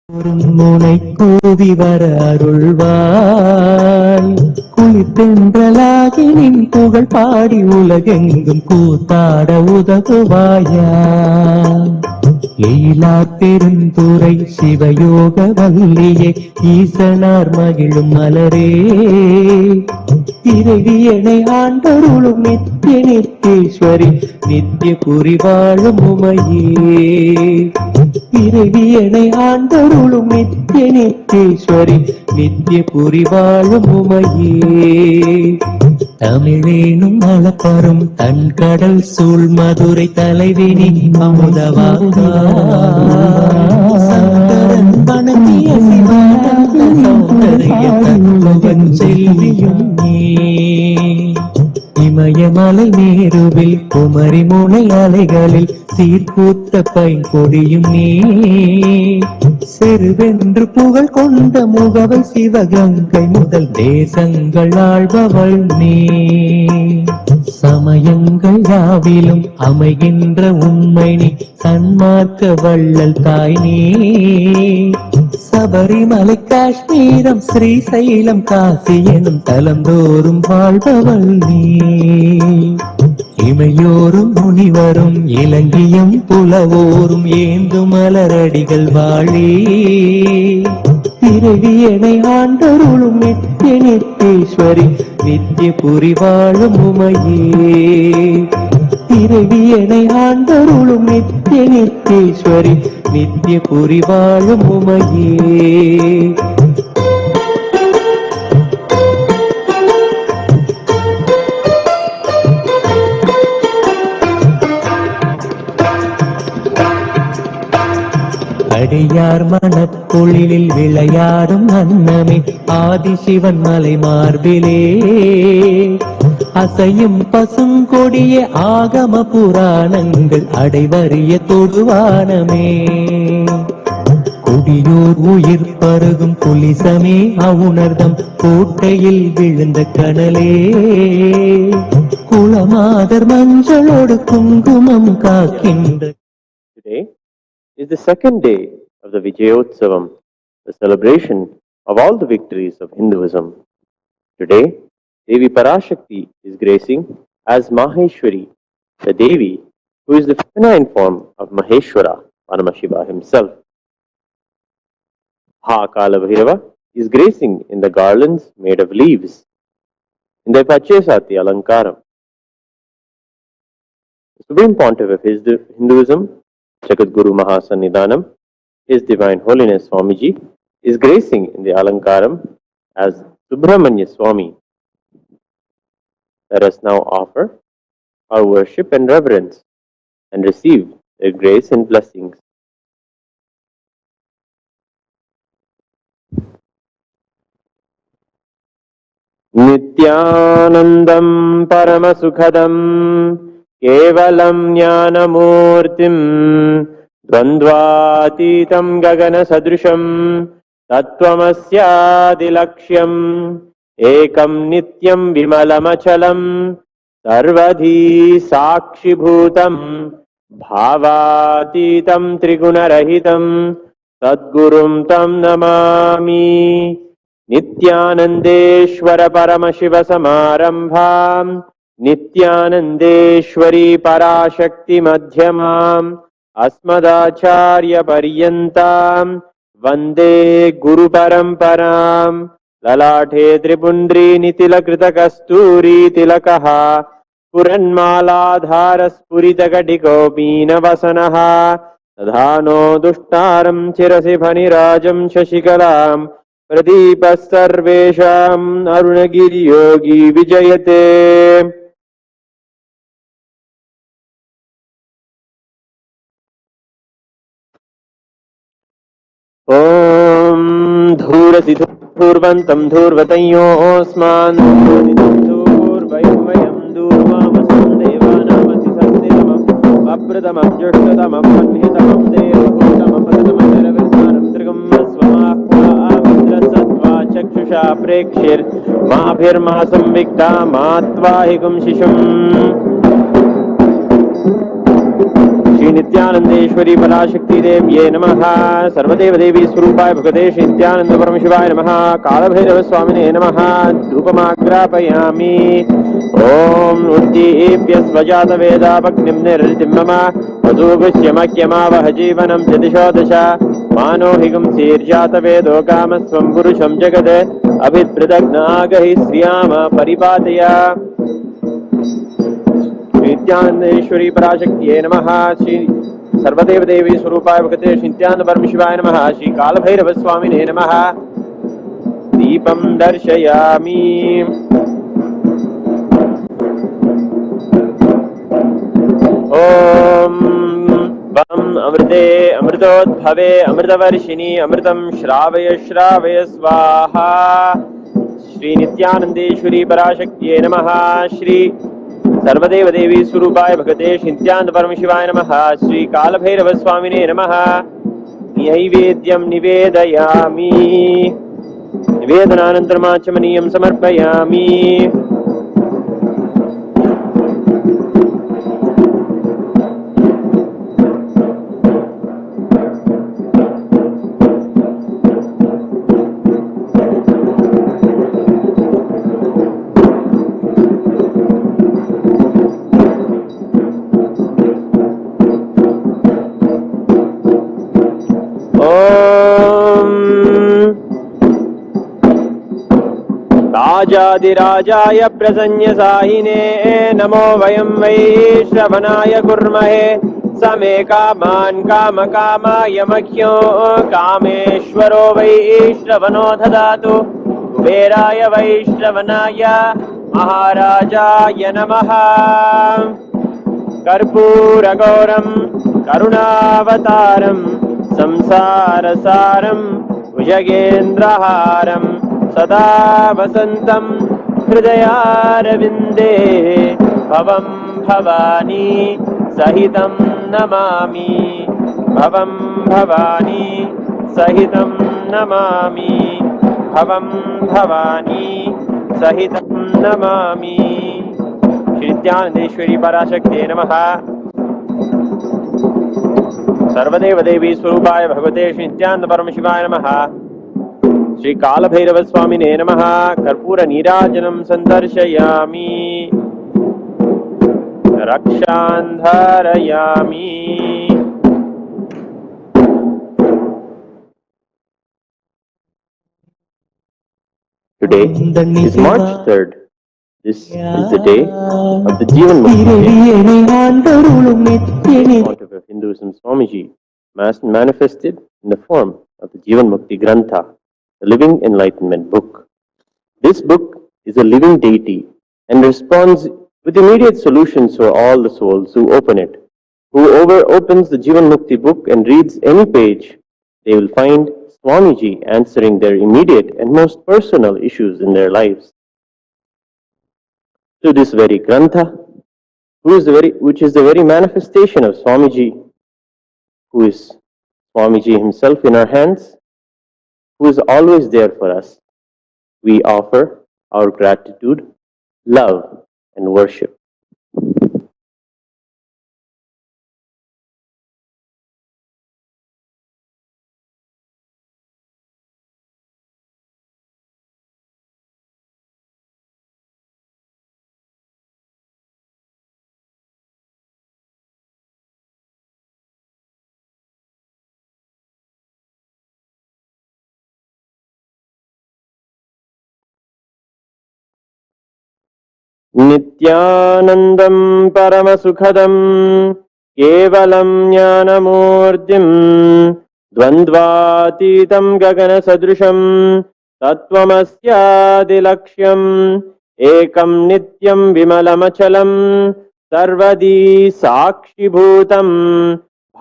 முனை கூவி வர அருள்வாய், குளித்தென்றலாகி நின் புகழ் பாடி உலகெங்கும் கூத்தாட உதவுவாயா. லீலா பெருந்துரை சிவயோக வல்லியே ஈசனார் மகிழும் மலரே, இறைவியனை ஆண்டருளும் நித்திய நித்தேஸ்வரி நித்திய புரிவாழும் உமையே. இறைவியனை ஆண்டருளும் நித்திய நித்தேஸ்வரி நித்திய புரிவாழும் உமையே. தமிழேனும் நலப்பரும் தன் கடல் சூழ் மதுரை தலைவினி அமுதவாக்கா, சங்கரன் வணங்கிய சிவானந்த சௌந்தரிய தத்துவன் செல்வியும் நீ. இமயமலை மேருவில் குமரி முனை அலைகளில் சீர்கூத்த பைங்கொடியும் நீ. செருவென்று புகழ் கொண்ட முகவை சிவகங்கை முதல் தேசங்கள் ஆள்பவள் நீ. சமயங்கள் யாவிலும் அமைகின்ற உண்மை நீ, சன்மார்க்க வள்ளல் தாய் நீ. சபரிமலை காஷ்மீரம் ஸ்ரீசைலம் காசி எனும் தலந்தோறும் வாழ்பவள் நீ. இமையோரும் முனிவரும் இலங்கியும் புலவோரும் ஏந்து மலரடிகள் வாழி. இறைவியனை ஆண்டருளும் நித்திய நித்தேஸ்வரி நித்திய புரிவாழும் உமையே. இறைவியனை ஆண்டருளும் நித்திய நித்தேஸ்வரி நித்திய புரிவாழும் உமையே. அடியார் மனப்பொழிலில் விளையாடும் அன்னமே ஆதிசிவன் மலை மார்பிலே. அசையும் பசும் கொடிய ஆகம புராணங்கள் அடைவறிய தொடுவானமே. குடியோர் உயிர் பருகும் புலிசமே அவுணர்தம் கோட்டையில் விழுந்த கனலே. குளமாதர் மஞ்சளோடு குங்குமம் காக்கின்ற. Is the second day of the Vijayotsavam, the celebration of all the victories of Hinduism. Today, Devi Parashakti is gracing as Maheshwari, the Devi who is the feminine form of Maheshwara, Paramashiva himself. Kala Bhairava is gracing in the garlands made of leaves in the Pachesati Alankaram. The Supreme Pontiff of Hinduism, Jagat Guru Mahasannidhanam, His Divine Holiness Swamiji, is gracing in the Alankaram as Subramanya Swami. Let us now offer our worship and reverence and receive their grace and blessings. Nithyanandam Paramasukhadam Kevalam Jnanamurtim Dvandvatitam Gagana Sadrisham Tattvamasyaadilaksham Ekam Nityam Vimalamachalam Sarvadhi Sakshibhutam Bhavatitam Trigunarahitam Sadgurum Tam Namami. Nithyanandeshwara Paramashiva Samarambham Nithyanandeshwari Parashakti Madhyamam Asmadacharya Paryantam Vande Guru Paramparam. Lalathe Tripundri Nitilakrita Kasturi Tilakaha Puranmaladhara Spuritakatikopeena Vasanaha Tadhano Dushtaram Chirasibhanirajam Shashikalam Pradeepas Sarvesham Arunagiri Yogi Vijayate. Om Dhurasi Dhurvantam Dhurvatayosman Dhurvayam Vayam Dhurvamasam Devanamasi Sastitamam Vapratamam Jyoshtatamam Manhitamam Devahutamam Pratamam Niravirsanam Trigam Svamahva Avidrasatva Chakshusha Prekshir Mabhirmasam Vikta Matvahigum Shisham Shri नित्यानंदेश्वरी पराशक्ति देव्ये नमः। सर्वदेव देवी स्वरूपाय भगवते श्री नित्यानंद परमशिवाय नमः। कालभैरव स्वामिने नमः। धूपमाग्रापयामि। ओम उद्दीप्य स्वजात वेदापग्निं निर्ऋतिं मम वधूगुष्यमख्यमावह जीवनं जदिशो दश मानो हिगुं शीर्षात वेदो कामस्वं पुरुषं जगत् अभिद्रदग्नागहि श्रियाम परिपातय। नित्यानंदेश्वरी पराशक्तिये नमः। श्री सर्वदेव देवी स्वरूपाय भगवते श्री नित्यानंद परमशिवाय नमः। श्री कालभैरव स्वामिने नमः। दीपं दर्शयामि। ओम वम अमृते अमृतोद्भवे अमृतवर्षिणी अमृतं श्रावय श्रावय स्वाहा। श्री नित्यानंदेश्वरी पराशक्तिये नमः। श्री सर्वदेव देवी स्वरूपाय भगवते श्री नित्यानंद परमशिवाय नमः। श्री कालभैरव स्वामिने नमः। नैवेद्यं निवेदयामि। निवेदनानन्तरम् आचमनीयं समर्पयामि। राजाधिराजाय प्रसन्यसाहिने नमो वयं वै श्रवणाय कुर्महे समे कामान् कामकामाय मह्यो कामेश्वरो वै श्रवणो ददातु कुबेराय वै श्रवणाय महाराजाय नमः। कर्पूरगौरं करुणावतारं संसारसारं भुजगेन्द्रहारं सदा वसन्तं हृदयारविन्दे भवं भवानी सहितं नमामि। भवं भवानी सहितं नमामि। भवं भवानी सहितं नमामि। श्री नित्यानंदेश्वरी पराशक्तिये नमः। सर्वदेव देवी स्वरूपाय भगवते श्री नित्यानंद परमशिवाय नमः। श्री कालभैरव स्वामिने नमः। कर्पूर नीराजनं संदर्शयामि। रक्षां धारयामि। Today is March 3rd. This is the day of the Jeevan Mukti of Hinduism. Swamiji manifested in the form of the Jeevan Mukti Grantha, the living enlightenment book. This book is a living deity and responds with immediate solutions for all the souls who open it. Whoever opens the Jeevan Mukti book and reads any page, they will find Swamiji answering their immediate and most personal issues in their lives. To this very Grantha, which is the very manifestation of Swamiji, who is Swamiji himself in our hands, who is always there for us, we offer our gratitude, love, and worship. नित्यानन्दं परमसुखदं केवलं ज्ञानमूर्तिं द्वन्द्वातीतं गगनसदृशं तत्त्वमस्यादिलक्ष्यम् एकं नित्यं विमलमचलं सर्वदी साक्षिभूतं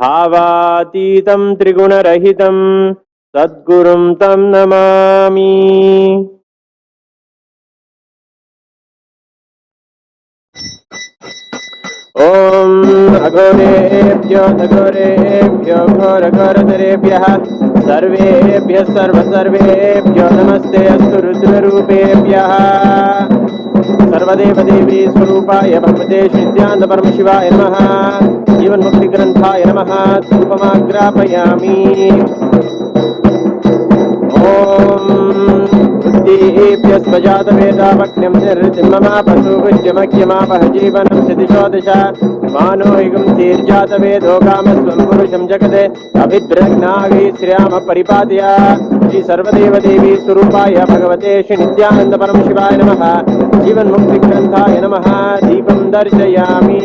भावातीतं त्रिगुणरहितं सद्गुरुं तं नमामि। ओम अघोरेभ्यो घोरघोरतरेभ्यः सर्वेभ्यः सर्वेभ्यो नमस्ते अस्तु रुद्ररूपेभ्यः। सर्वदेव देवी स्वरूपाय भगवते श्री नित्यानंद परमशिवाय नमः। जीवन्मुक्तिग्रन्थाय नमः धूपमाग्रापयामि ेभ्यस्वजातवेदावक्ष्यं निर्तिममापसूगुज्यमज्ञमापह जीवनं दिशो दिश मानो इगं तीर्जातवेदो कामस्वं पुरुषं जगते अभिद्रग्नावि श्रियाम परिपादय श्री सर्वदेवदेवी स्वरूपाय भगवते श्री नित्यानंद परमशिवाय नमः जीवन्मुक्तिग्रन्थाय नमः दीपं दर्शयामि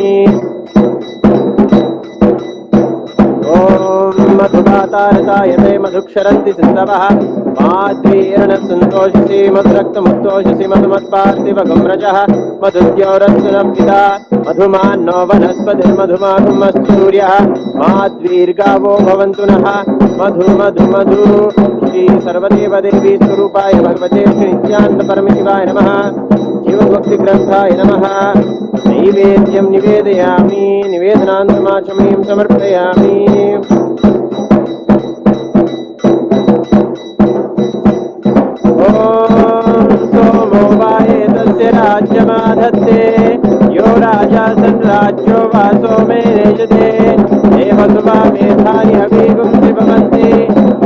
मधुगातारताय ते मधुक्षरन्ति सिन्धवः माद्वीर्ण सन्तोषसि मधुरक्तमुत्तोषसि मधुमत्पार्थिवगुम्रजः मधुद्योरस्तु नः पिता मधुमान्नो वनस्पतिर्मधुमागुमस्तु सूर्यः माद्वीर्गावो भवन्तु नः मधु मधु मधु श्री सर्वदेवदेवी स्वरूपाय भगवते श्री नित्यानंद परमशिवाय नमः जीवन्मुक्तिग्रन्थाय नमः नैवेद्यं निवेदयामि निवेदनान्तमाचमनीं समर्पयामि सोमो वायेतस्य राज्यमाधत्ते यो राजा सन्राज्यो वा सोमे नेषते देवसुवा मेधानि हवीगुं शिवमन्ति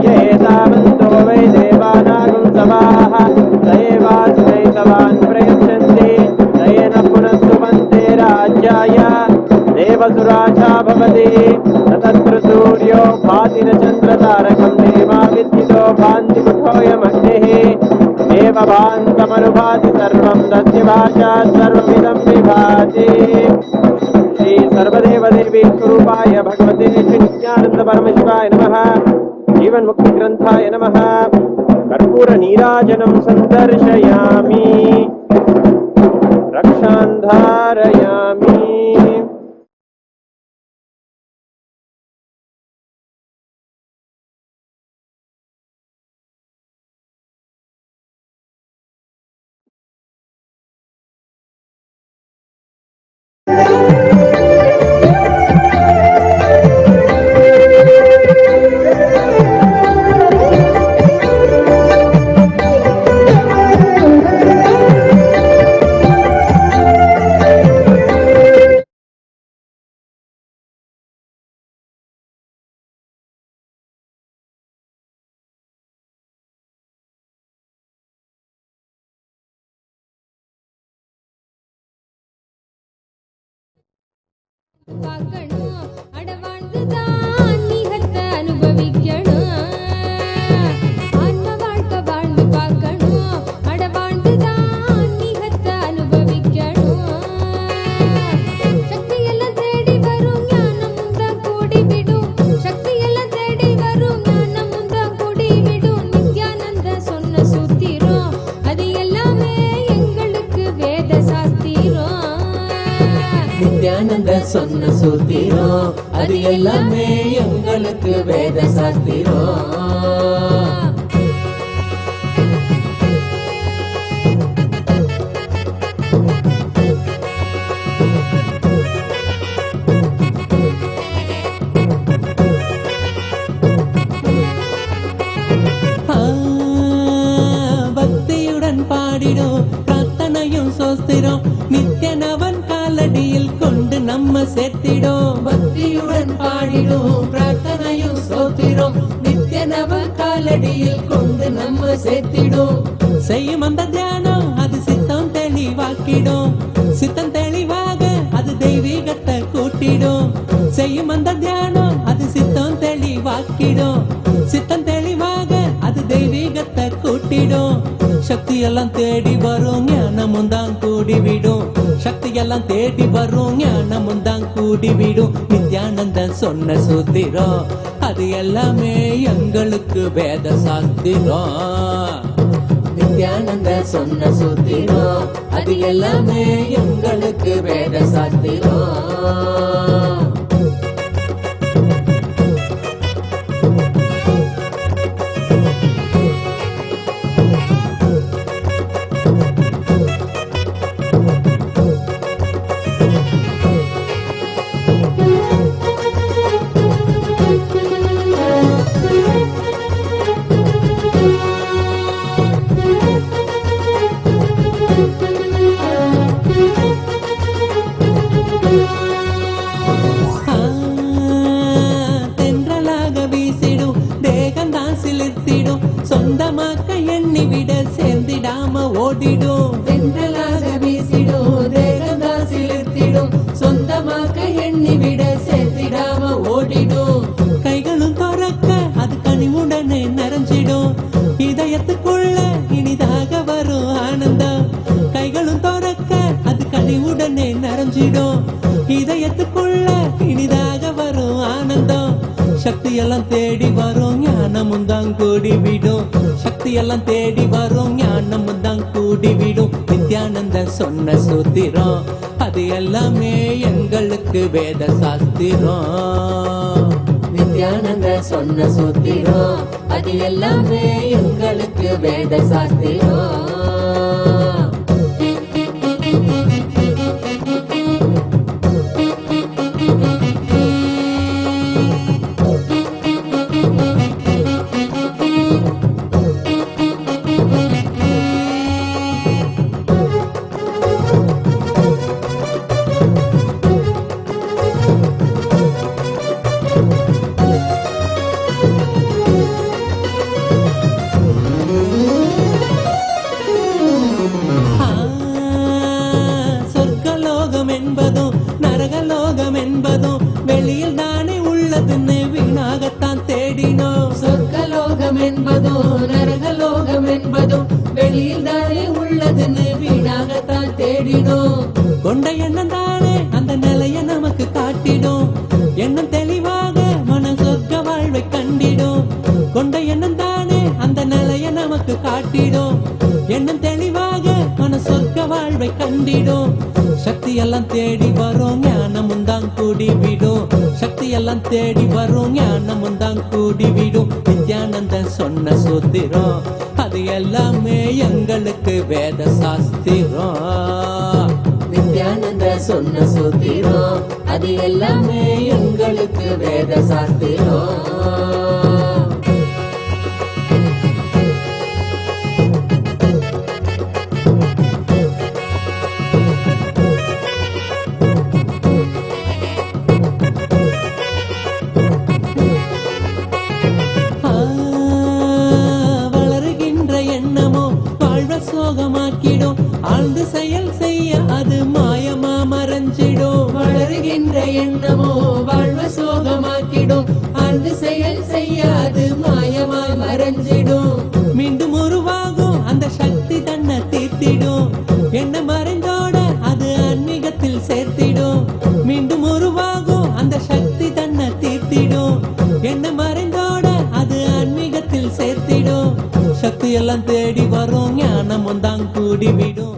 य एतावन्तो वै देवानागुं सवाः स एवास्मै सवान् प्रयच्छन्ति तयेन पुनः सुमन्ते राज्याय देवसुराजा भवति तत्र सूर्यो भाति न चन्द्रतारकं देवा विद्युतो भान्ति मुखोऽयमग्निः देवभान्तमनुभाति सर्वं तस्य भाषा सर्वमिदं विभाति श्री सर्वदेवदेवी स्वरूपाय भगवते श्री नित्यानंद परमशिवाय नमः जीवन्मुक्तिग्रन्थाय नमः कर्पूरनीराजनं सन्दर्शयामि रक्षान् धारयामि சொன்ன சூத்திரம் அது எல்லாமே எங்களுக்கு வேத சாஸ்திரம் பக்தியுடன் பாடிடும் பிரார்த்தனையும் சோஸ்திரம் நித்யனவன் காலடியில் கொண்டு நம்ம சேர்த்திடும் பக்தியுடன் பாடிடும் பிரார்த்தனையும் சோத்திரம் நித்யனவ காலடியில் கொண்டு நம்ம சேர்த்திடும் செய்யும் அந்த தியானம் அது சித்தம் தெளிவாக்கிடும் சித்தம் தெளிவாக அது தெய்வீகத்தை கூட்டிடும் செய்யும் அந்த தியானம் அது சித்தம் தெளிவாக்கிடும் சித்தம் தெளிவாக அது தெய்வீகத்தை கூட்டிடும் சக்தி எல்லாம் தேடி வரும் ஞானமும் தான் கூடிவிடும் சக்தி எல்லாம் தேடி வரும் ஞானமும் தான் கூடிவிடும் நித்யானந்தன் சொன்ன சூத்திரம் அது எல்லாமே எங்களுக்கு வேத சாஸ்திரம் நித்யானந்த சொன்ன சூத்திரம் அது எல்லாமே எங்களுக்கு வேத சாஸ்திரம் எண்ணிவிட சேர்ந்திடாம ஓடிடும், தென்றலாக வீசிடும், தேகந்தா சிலிர்த்திடும், சொந்தமாக்க எண்ணிவிட சேர்த்திடாம ஓடிடும். கைகளும் துறக்க அது கனிவுடனே நிறைஞ்சிடும், இதயத்துக்குள்ள இனிதாக வரும் ஆனந்தம். கைகளும் துறக்க அது கனிவுடனே நிறைஞ்சிடும், இதயத்துக்குள்ள இனிதாக வரும் ஆனந்தம். சக்தி எல்லாம் தேடி வரும், ஞானமும் தான் கூடிவிடும். சக்தி எல்லாம் தேடி வரும், ஞானமும் தான் கூடிவிடும். நித்யானந்த சொன்ன சூத்திரம் அது எல்லாமே எங்களுக்கு வேத சாஸ்திரம். நித்யானந்த சொன்ன சூத்திரம் அது எல்லாமே எங்களுக்கு வேத சாஸ்திரம். கொண்ட எண்ணம் தானே அந்த நிலைய நமக்கு காட்டிடும், எண்ணம் தெளிவாக மன சொர்க்க வாழ்வை கண்டிடும். கொண்ட எண்ணம் தானே அந்த நிலைய நமக்கு காட்டிடும், எண்ணம் தெளிவாக மன சொர்க்க வாழ்வை கண்டிடும். சக்தி எல்லாம் தேடி வரும், ஞானமும் தான் கூடிவிடும். சக்தி எல்லாம் தேடி வரும், ஞானமும் தான் கூடிவிடும். நித்யானந்த சொன்ன சூத்திரம் அது எல்லாமே எங்களுக்கு வேத சாஸ்திரம். நித்யானந்த சொன்ன சூத்திரம் அது எல்லாமே எங்களுக்கு வேத சாஸ்திரம். சோகமாக்கிடும், ஆழ்ந்து செயல் செய்ய அது மாயமா மறைஞ்சிடும். வளருகின்ற எண்ணமோ வாழ்வ சோகமாக்கிடும், ஆழ்ந்து செயல் செய்ய அது மாயமா மறைஞ்சிடும். மீண்டும் உருவாகும் அந்த சக்தி தன்னை தீர்த்திடும், என்ன மறைந்தோட அது ஆன்மீகத்தில் சேர்த்திடும். மீண்டும் உருவாகும் அந்த சக்தி தன்னை தீர்த்திடும், என்ன மறைந்தோட அது ஆன்மீகத்தில் சேர்த்திடும். சக்தி எல்லாம் தேடி வரும், ஞானமும் தான் கூடிவிடும்.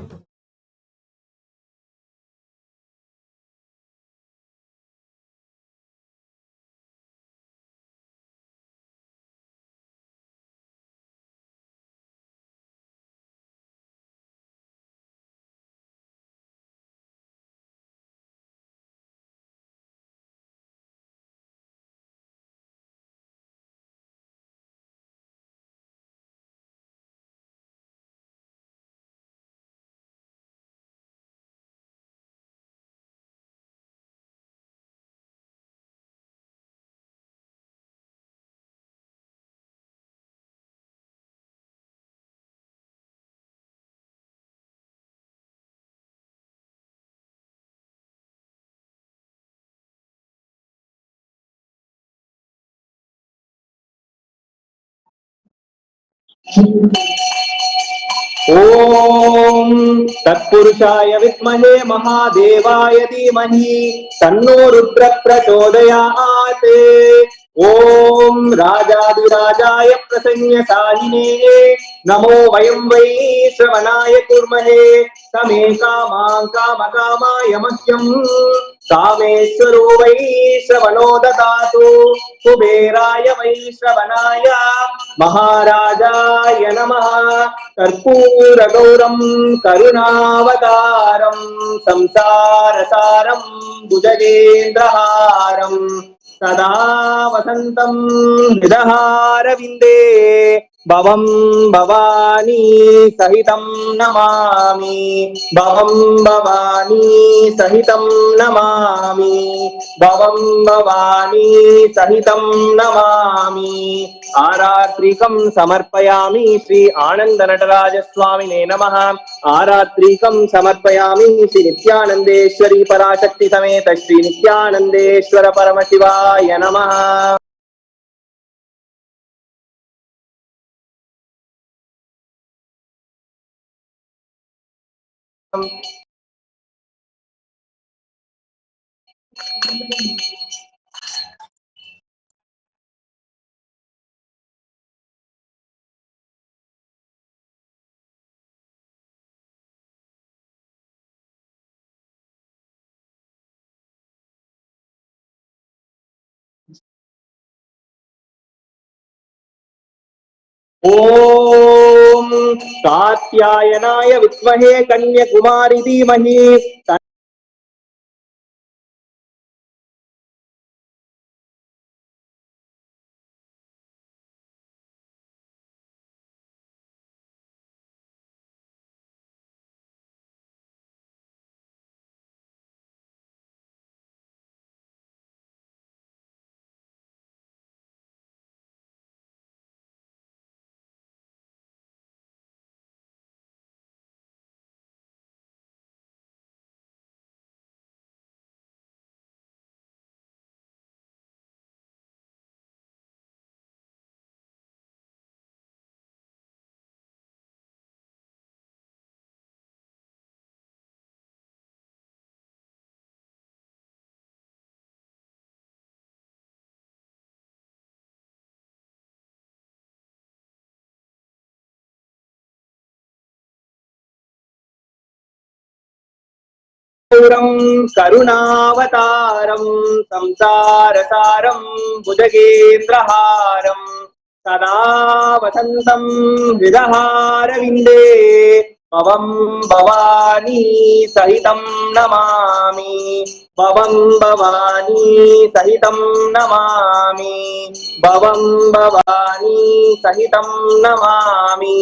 ओम तत्पुरुषाय विद्महे महादेवाय धीमहि तन्नो रुद्र प्रचोदयात्। ओम राजाधिराजाय प्रसन्नकालिने नमो वयं वै श्रवणाय कुर्महे तमे कामां कामकामाय मह्यं कामेश्वरो वै श्रवणो ददातु। कुबेराय वै श्रवणाय महाराजाय नमः। कर्पूरगौरं करुणावतारं संसारसारं भुजगेन्द्रहारं सदा वसन्तं हृदहारविन्दे भवं भवानी सहितं नमामि भवं भवानी सहितं नमामि भवं भवानी सहितं नमामि आरात्रिकं समर्पयामि श्री आनंद नटराज स्वामिने नमः आरात्रिकं समर्पयामि श्री नित्यानंदेश्वरी पराशक्ति समेत श्री नित्यानंदेश्वर परमशिवाय नमः ओम कात्यायनाय विद्महे कन्याकुमारी धीमहि करुणावतारं संसारसारं भुजगेन्द्रहारं सदा वसन्तं हृदहारविन्दे भवं भवानी सहितं नमामि भवं भवानी सहितं नमामि भवं भवानी सहितं नमामि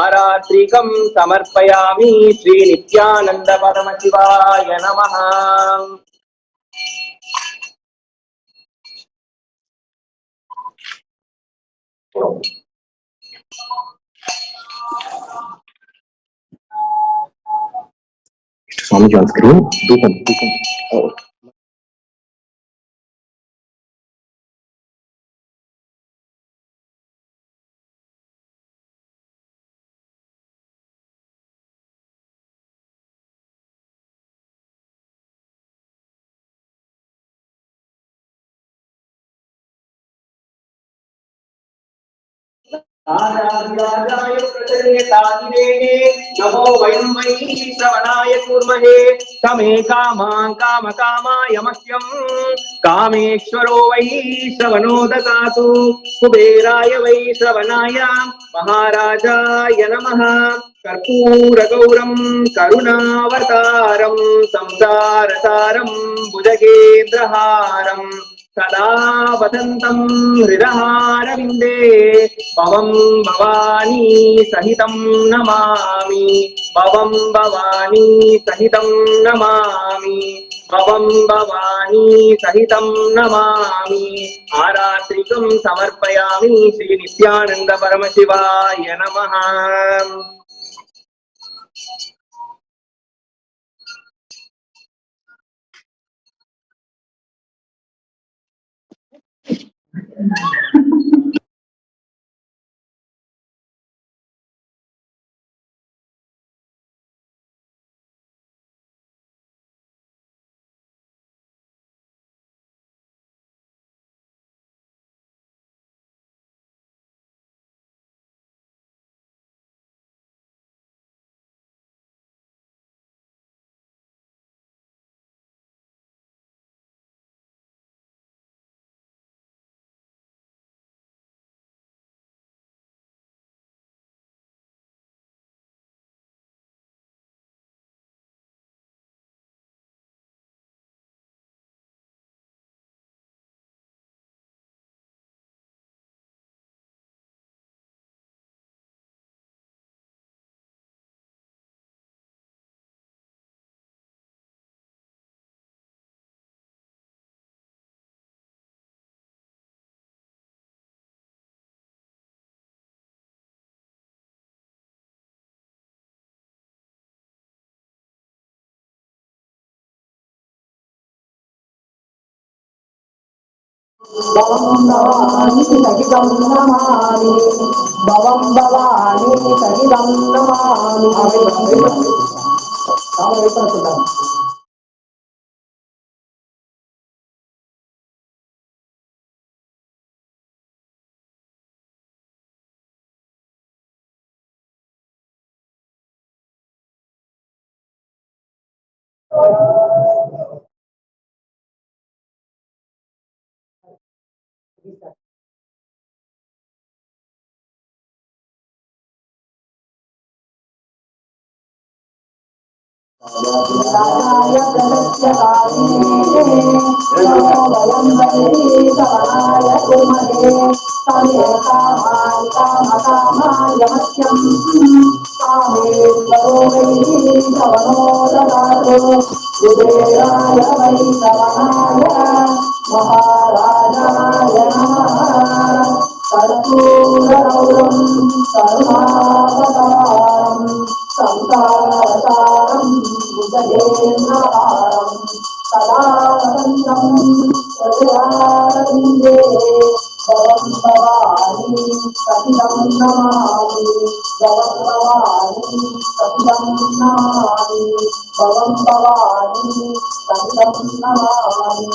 आरात्रिकं समर्पयामि श्री नित्यानंद परमशिवाय नमः Swamiji on screen. Dupam. आराध्याय प्रचण्यतादिने नमो वयं वै श्रवणाय कुर्महे समे कामां कामकामाय मह्यं कामेश्वरो वै श्रवणो ददातु कुबेराय वै श्रवणाय महाराजाय नमः कर्पूरगौरं करुणावतारं संसारसारं भुजगेन्द्रहारं सदा वसन्तं हृदहारविन्दे भवं भवानी सहितं नमामि भवं भवानी सहितं नमामि भवं भवानी सहितं नमामि आरात्रिकं समर्पयामि श्री नित्यानंद परमशिवाय नमः भवं भवानी सहितं नमामि भवं भवानी सहितं नमामि राजाय प्रदस्य वयं वैरीतवनाय कुर्महे तमे कामाय मह्यं कामेश्वरो वैरीतवनो ददातु कुबेराय वैतवनाय महाराजाय नमः कर्पूरगौरं करुणावतारम् संसारसारं भुजगेन्द्रहारं सदा वसन्तं हृदयारविन्दे भवं भवानी सहितं नमामि भवं भवानी सहितं नमामि भवं भवानी सहितं नमामि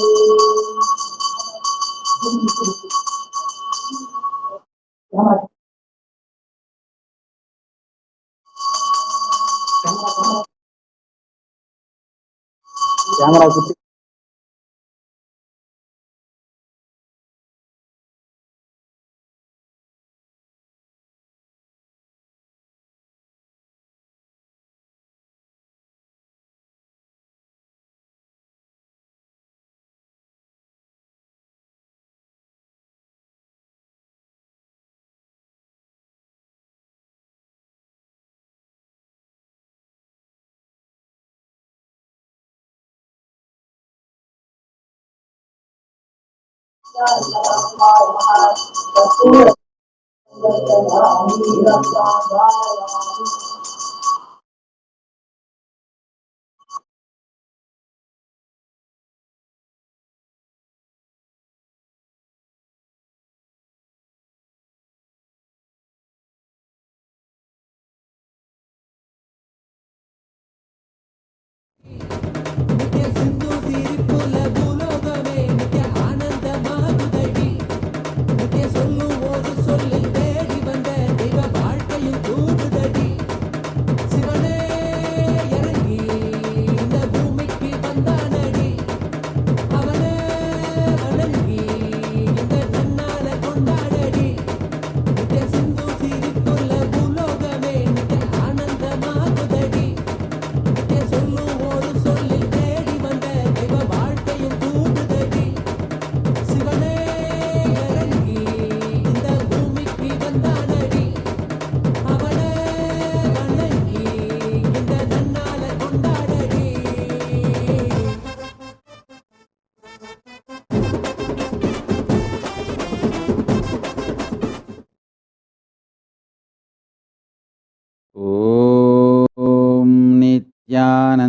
ॐ नित्यानन्देश्वर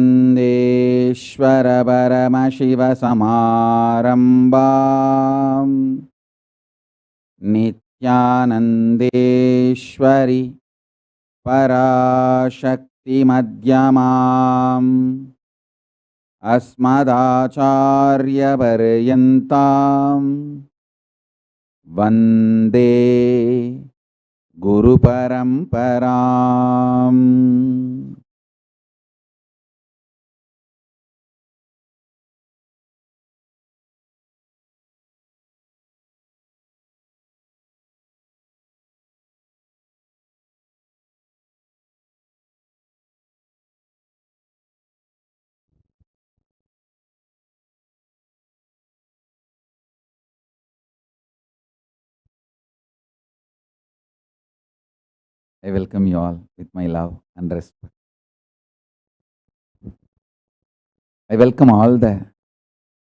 परमशिवसमारम्भाम् नित्यानन्देश्वरि पराशक्तिमध्यमाम् अस्मदाचार्यपर्यन्ताम् वन्दे गुरुपरम्पराम् I welcome you all with my love and respect. I welcome all the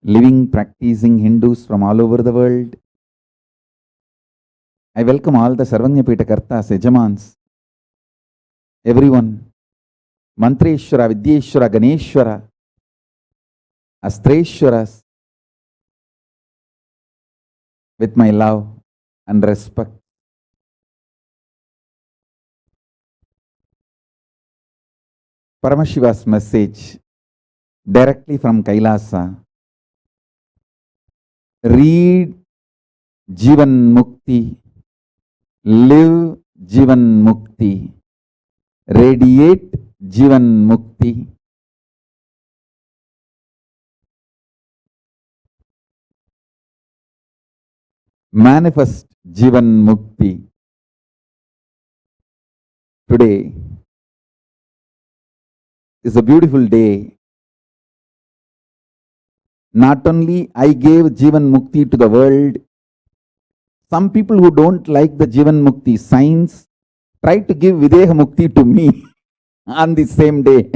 living, practicing Hindus from all over the world. I welcome all the Sarvanyapita Kartas, Yajamans, everyone, Mantreshwara, Vidyeshwara, Ganeshwara, Astreshwaras, with my love and respect. Paramashiva's message directly from Kailasa. Read Jeevan Mukti, live Jeevan Mukti, radiate Jeevan Mukti. Manifest Jeevan Mukti. Today is a beautiful day. Not only I gave Jeevan Mukti to the world, some people who don't like the Jeevan Mukti signs try to give Videha Mukti to me on the same day.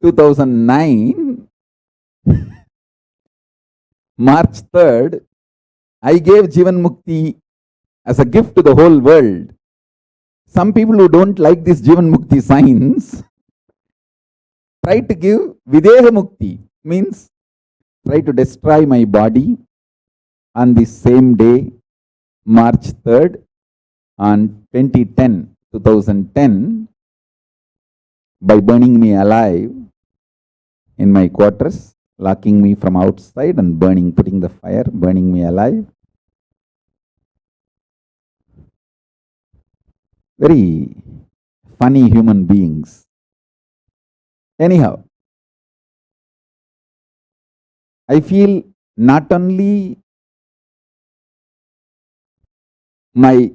2009, March 3rd, I gave Jeevan Mukti as a gift to the whole world. Some people who don't like these Jeevan Mukti signs try to give Videha Mukti, means try to destroy my body on the same day, March 3rd, on 2010, by burning me alive in my quarters, locking me from outside and burning, putting the fire, burning me alive. Very funny human beings. Anyhow, I feel not only my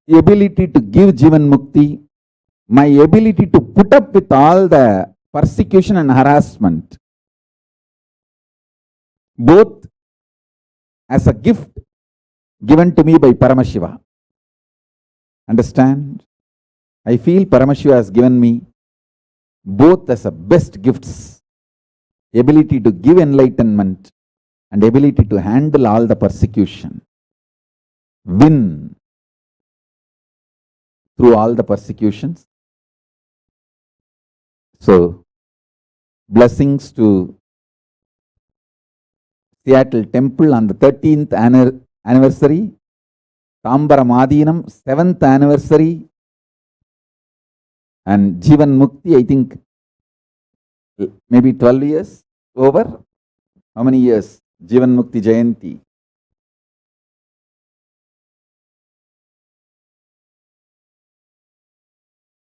ability to give Jeevan Mukti, my ability to put up with all the persecution and harassment, both as a gift given to me by Paramashiva. Understand? I feel Paramashiva has given me both as a best gifts, ability to give enlightenment and ability to handle all the persecution, win through all the persecutions. So, blessings to Seattle Temple on the 13th anniversary, Tambara Madinam 7th anniversary, and Jeevan Mukti, I think maybe 12 years over. How many years? Jeevan Mukti Jayanti.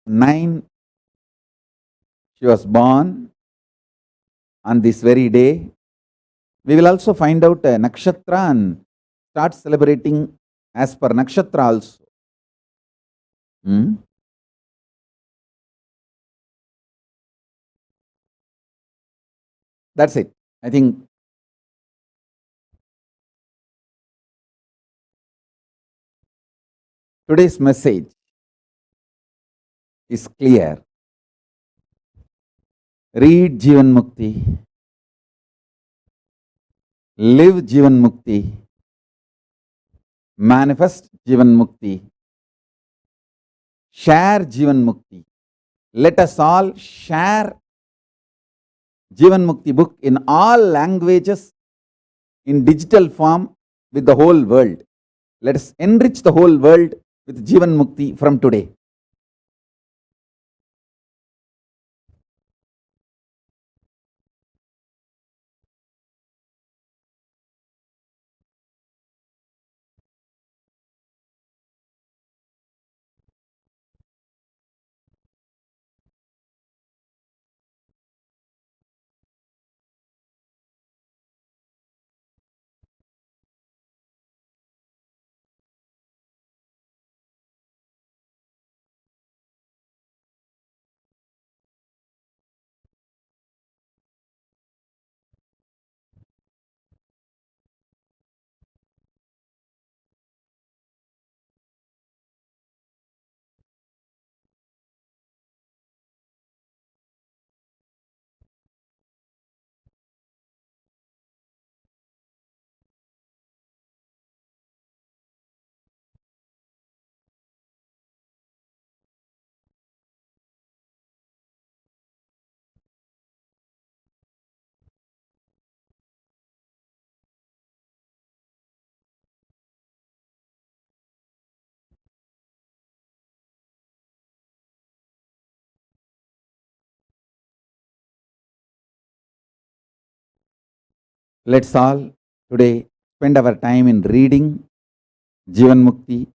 9, she was born on this very day. We will also find out a nakshatra and start celebrating as per nakshatra also. That's it. I think today's message is clear. Read Jeevan Mukti, live Jeevan Mukti, manifest Jeevan Mukti, share Jeevan Mukti. Let us all share Jeevan Mukti book in all languages in digital form with the whole world. Let us enrich the whole world with Jeevan Mukti from today. Let's all today spend our time in reading Jeevan Mukti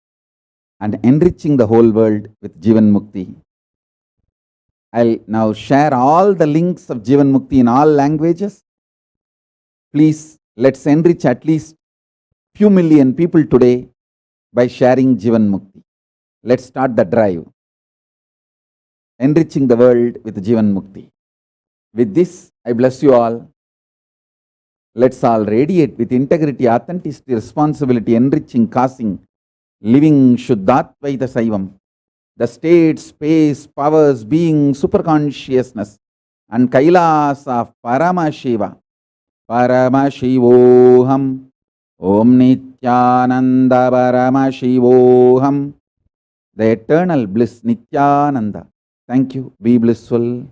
and enriching the whole world with Jeevan Mukti. I'll now share all the links of Jeevan Mukti in all languages. Please, let's enrich at least few million people today by sharing Jeevan Mukti. Let's start the drive. Enriching the world with Jeevan Mukti. With this, I bless you all. Let's all radiate with integrity, authenticity, responsibility, enriching, causing, living Shuddhatvaita Saivam. The state, space, powers, being, superconsciousness, and Kailasa of Paramashiva. Paramashivoham. Om Nithyananda Paramashivoham. The eternal bliss Nithyananda. Thank you. Be blissful.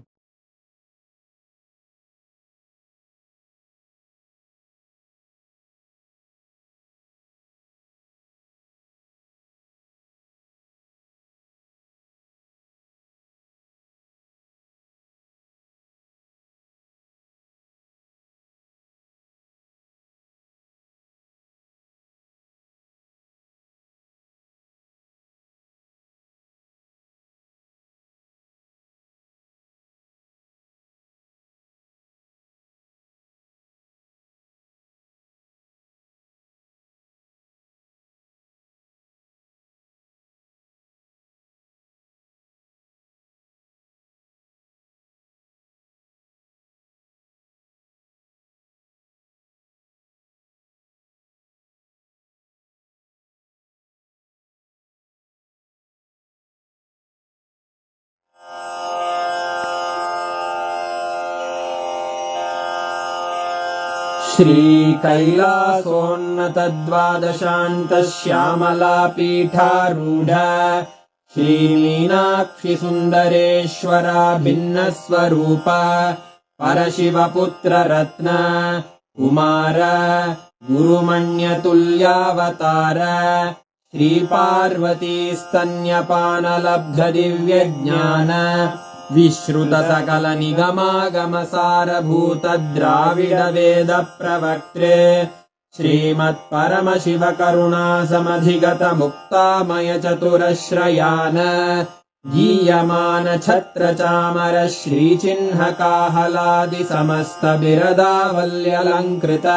श्रीकैलासोन्नतद्वादशान्तश्यामलापीठारूढ श्रीमीनाक्षिसुन्दरेश्वरा भिन्नस्वरूप परशिवपुत्ररत्न Kumar गुरुमण्यतुल्यावतार श्रीपार्वतीस्तन्यपानलब्धदिव्यज्ञान विश्रुतसकलनिगमागमसारभूत Dravid वेद प्रवक्त्रे श्रीमत्परमशिवकरुणासमधिगत मुक्तामय चतुरश्रयान गीयमान छत्रचामर श्रीचिह्नकाहलादि समस्त बिरदावल्यलङ्कृत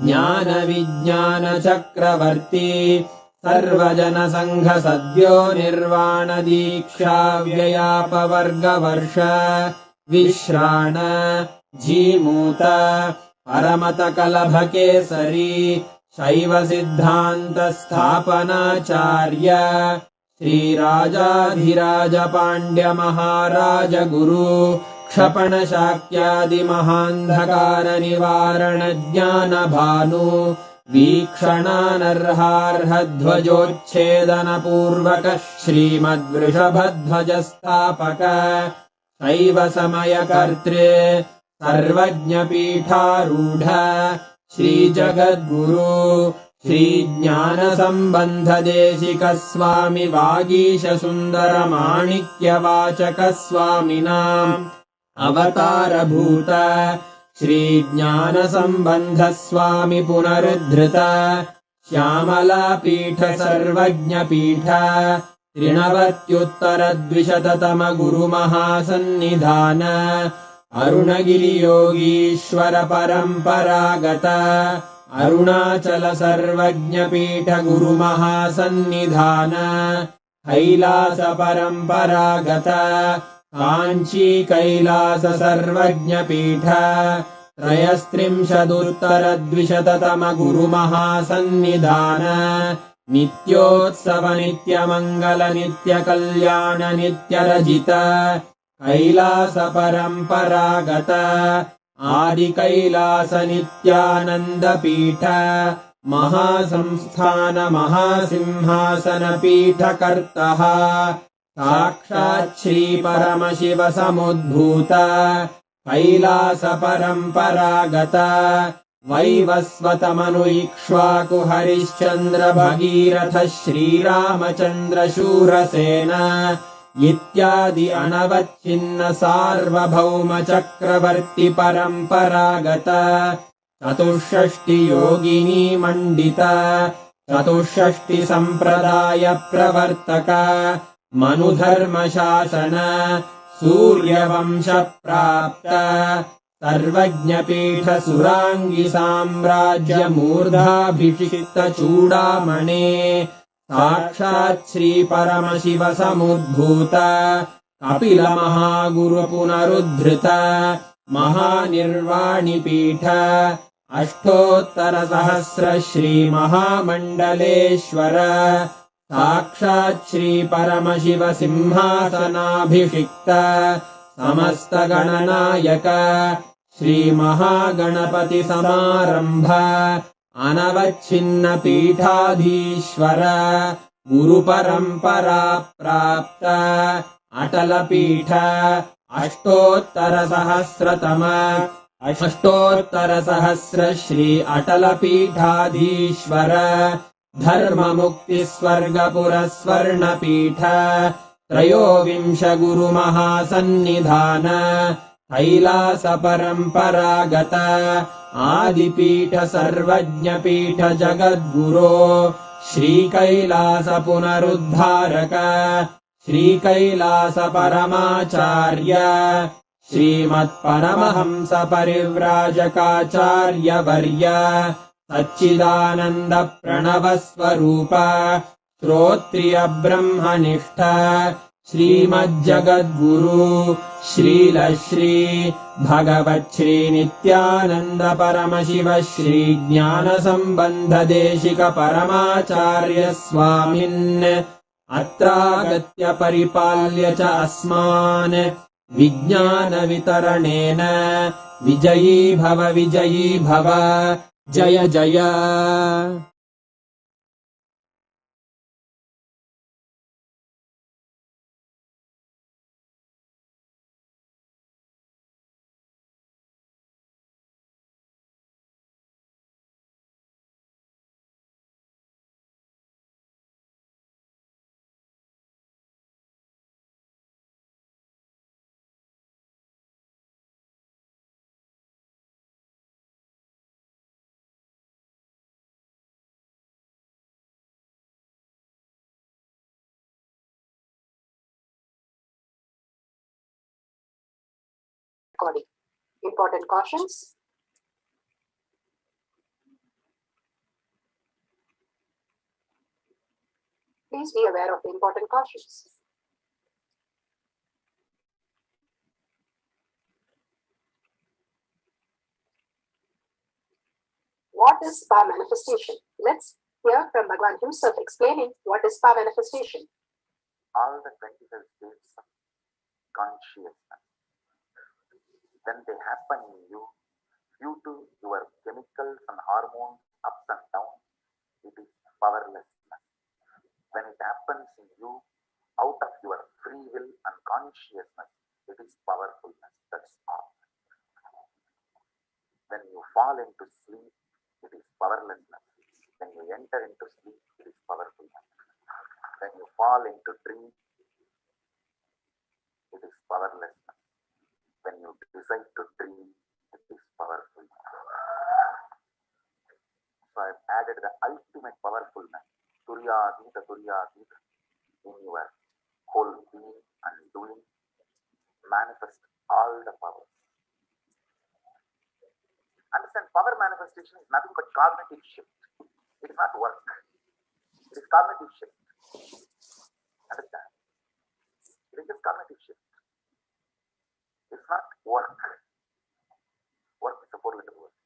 ज्ञान विज्ञान चक्रवर्ती सर्वजन संघ सद्यो निर्वाण दीक्षा व्ययापवर्गवर्ष विश्राण जीमूत परमत कलभ केसरी शैव सिद्धांत स्थापनाचार्य श्रीराजाधिराज पांड्य महाराज गुरु क्षपण शाक्यादि महांधकार निवारण ज्ञान भानु वीक्षणानर्हार्हध्वजोच्छेदन पूर्वक श्रीमद्वृषभध्वज स्थापक शैव समय कर्त्रे सर्वज्ञ पीठारूढ़ श्री जगद्गुरु श्री ज्ञान संबंध देशिक स्वामी वागीश सुंदर माणिक्य वाचक स्वामिनां अवतार भूत श्री ज्ञान संबंध स्वामी पुनरुद्धृत श्यामला पीठ सर्वज्ञ पीठ त्रिनवत्युत्तर द्विशततम गुरु महासन्निधान अरुणगिरि योगीश्वर परंपरागत अरुणाचल सर्वज्ञ पीठ गुरु महासन्निधान कैलास परंपरागत कांची कैलास सर्वज्ञ पीठ त्रयस्त्रिंशदुत्तर द्विशततम गुरु महासन्निधान नित्योत्सव नित्य मंगल नित्य कल्याण नित्य रजित कैलास परंपरागत आदि कैलास नित्यानंद पीठ महासंस्थान महासिंहासन पीठ कर्तः साक्षात् श्री परमशिव समुद्भूत कैलास परंपरागत वैवस्वत मनु इक्ष्वाकु हरिश्चंद्र भगीरथ श्रीरामचंद्र शूरसेन इत्यादि अनवच्छिन्न सार्वभौम चक्रवर्ती परंपरागत चतुष्षष्टि योगिनी मण्डित चतुष्षष्टि सम्प्रदाय प्रवर्तक मनुधर्मशासन सूर्यवंश प्राप्त सर्वज्ञपीठ सुराङ्गी साम्राज्य मूर्धाभिषिक्त चूडामणे साक्षात् श्री परमशिव समुद्भूत कपिल महागुरु पुनरुद्धृत महानिर्वाणिपीठ अष्टोत्तर सहस्र श्री महामण्डलेश्वर साक्षात् श्री परमशिव सिंहासनाभिषिक्त समस्त गणनायक श्री महागणपति समारंभ अनवच्छिन्न पीठाधीश्वर गुरु परंपरा प्राप्त अटल पीठ अष्टोत्तर सहस्र श्री अटल पीठाधीश्वर धर्म मुक्ति स्वर्गपुर स्वर्ण पीठ त्रयोविंश गुरु महासन्निधान कैलास परंपरागत आदिपीठ सर्वज्ञ पीठ जगद्गुरो श्री कैलास पुनरुद्धारक श्री कैलास परमाचार्य श्रीमत्परमहंस परिव्राजकाचार्य वर्य सच्चिदानंद प्रणव स्वरूप श्रोत्रिय ब्रह्मनिष्ठ श्रीमज्जगद्गुरु श्रील श्री भगवत् श्री नित्यानंद परमशिव श्री ज्ञान संबंध देशिक परमाचार्य स्वामिन् अत्रागत्य परिपाल्य च अस्मान् विज्ञान वितरणेन विजयी भव जय जय। Recording. Important cautions. Please be aware of the important cautions. What is power manifestation? Let's hear from Bhagwan himself explaining what is power manifestation. All the 25 states of consciousness, when they happen in you, due to your chemicals and hormones ups and downs, it is powerlessness. When it happens in you, out of your free will and consciousness, it is powerfulness. That's all. When you fall into sleep, it is powerlessness. When you enter into sleep, it is powerfulness. When you fall into dream, it is powerlessness. When you decide to dream, it is powerful. So I have added the ultimate powerfulness, Turyadita, in your whole being and doing, manifest all the powers. Understand, power manifestation is nothing but cognitive shift. It is not work. It is cognitive shift. Understand? It is just cognitive shift. It's not work. Work is a four-letter word.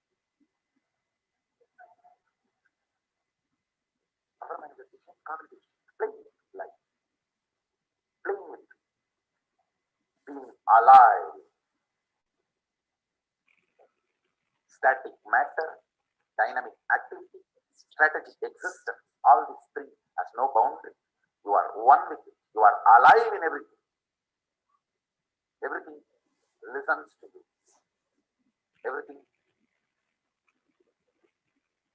Power manifestation is cognitive shift. Playing with life. Playing with being alive. Static matter, dynamic activity, strategic existence. All these three has no boundary. You are one with it. You are alive in everything. Everything listens to you. Everything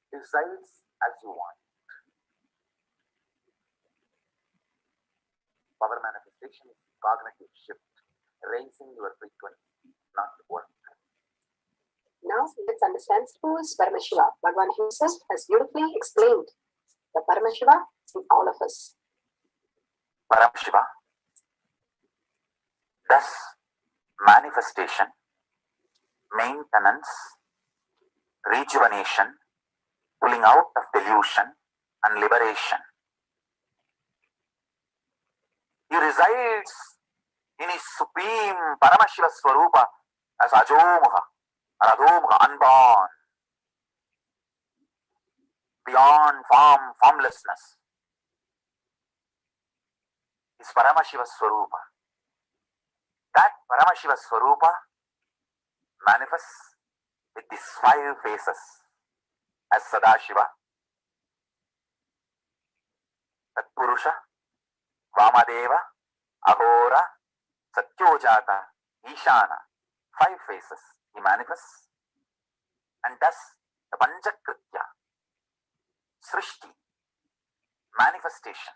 decides as you want. Power manifestation is cognitive shift, raising your frequency, not work. Now let's understand who is Paramashiva. Bhagavan himself has beautifully explained the Paramashiva in all of us. Paramashiva, thus manifestation, maintenance, rejuvenation, pulling out of delusion and liberation. He resides in his supreme Paramashiva Swarupa as Ajomuha, Radhomuha, unborn, beyond formlessness. Is Paramashiva Swarupa. That Paramashiva Swarupa manifests with these 5 faces as Sadashiva, Tatpurusha, Vamadeva, Ahora, Satyojata, Ishana. 5 faces he manifests, and thus the Panchakritya, Srishti, manifestation,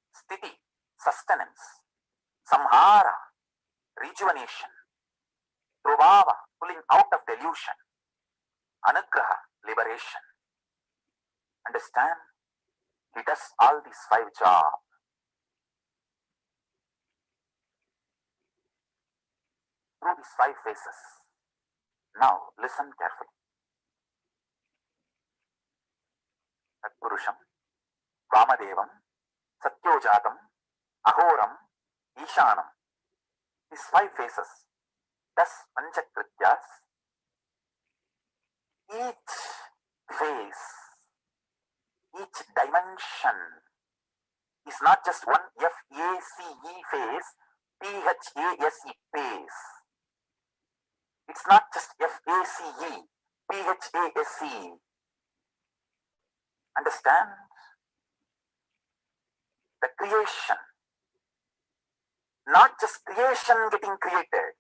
Sthiti, sustenance, Samhara, rejuvenation, Prabhava, pulling out of delusion, Anugraha, liberation. Understand? He does all these 5 jobs. Through these 5 faces. Now listen carefully. Tatpurusham, Vamadevam, Satyojatam, Ahoram, Ishanam. These 5 faces, thus Panchakrityas, each phase, each dimension is not just one F-A-C-E phase, P-H-A-S-E phase. It's not just F-A-C-E, P-H-A-S-E. Understand? The creation, not just creation getting created,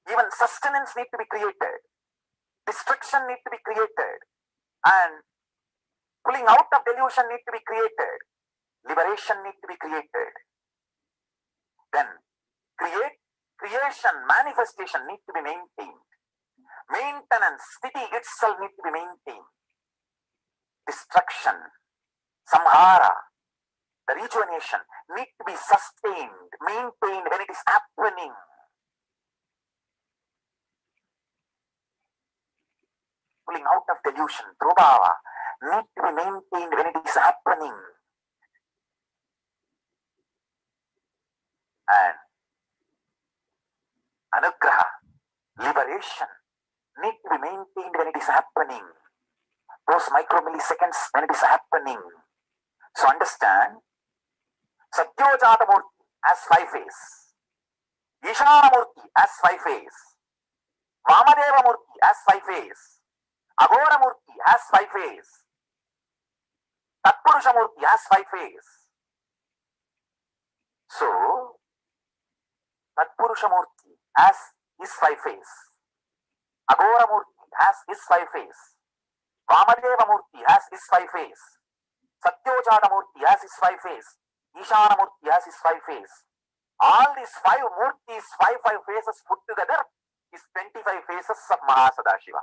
even sustenance need to be created, destruction need to be created, and pulling out of delusion need to be created, liberation need to be created. Then creation, manifestation need to be maintained. Maintenance, sthiti itself need to be maintained. Destruction, samhara, the rejuvenation need to be sustained, maintained when it is happening. Pulling out of delusion, prabhava, need to be maintained when it is happening. And anugraha, liberation, need to be maintained when it is happening. Those micromilliseconds when it is happening. So understand, Satyojata Murti has 5 faces, Ishana Murti has 5 faces, Vamadeva Murti has 5 faces, Agora Murti has 5 faces, Tatpurusha Murti has 5 faces. So, Tatpurusha Murti has his 5 faces, Agora Murti has his 5 faces, Vamadeva Murti has his 5 faces, Satyojata Murti has his 5 faces, Ishana Murti has his 5 faces. All these 5 Murtis, 5 faces put together is 25 faces of Mahasadashiva.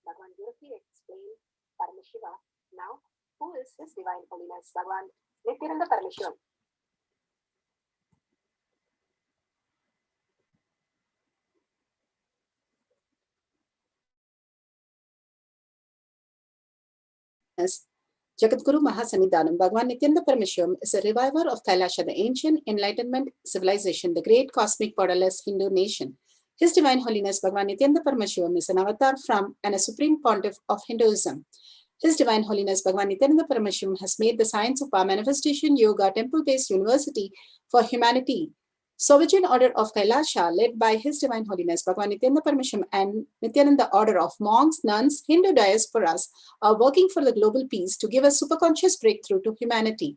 Bhagavan beautifully explained Paramashiva. Now, who is His Divine Holiness Bhagavan Nithyananda Paramashivam? Jagadguru Mahasannidhanam, Bhagavan Nithyananda Paramashivam is a reviver of KAILASA, the ancient Enlightenment civilization, the great cosmic borderless Hindu nation. His Divine Holiness Bhagavan Nithyananda Paramashivam is an avatar from and a supreme pontiff of Hinduism. His Divine Holiness Bhagavan Nithyananda Paramashivam has made the science of power manifestation yoga temple-based university for humanity. Sovereign Order of KAILASA, led by His Divine Holiness Bhagavan Nithyananda Paramashivam and Nithyananda Order of monks, nuns, Hindu diasporas are working for the global peace to give a superconscious breakthrough to humanity.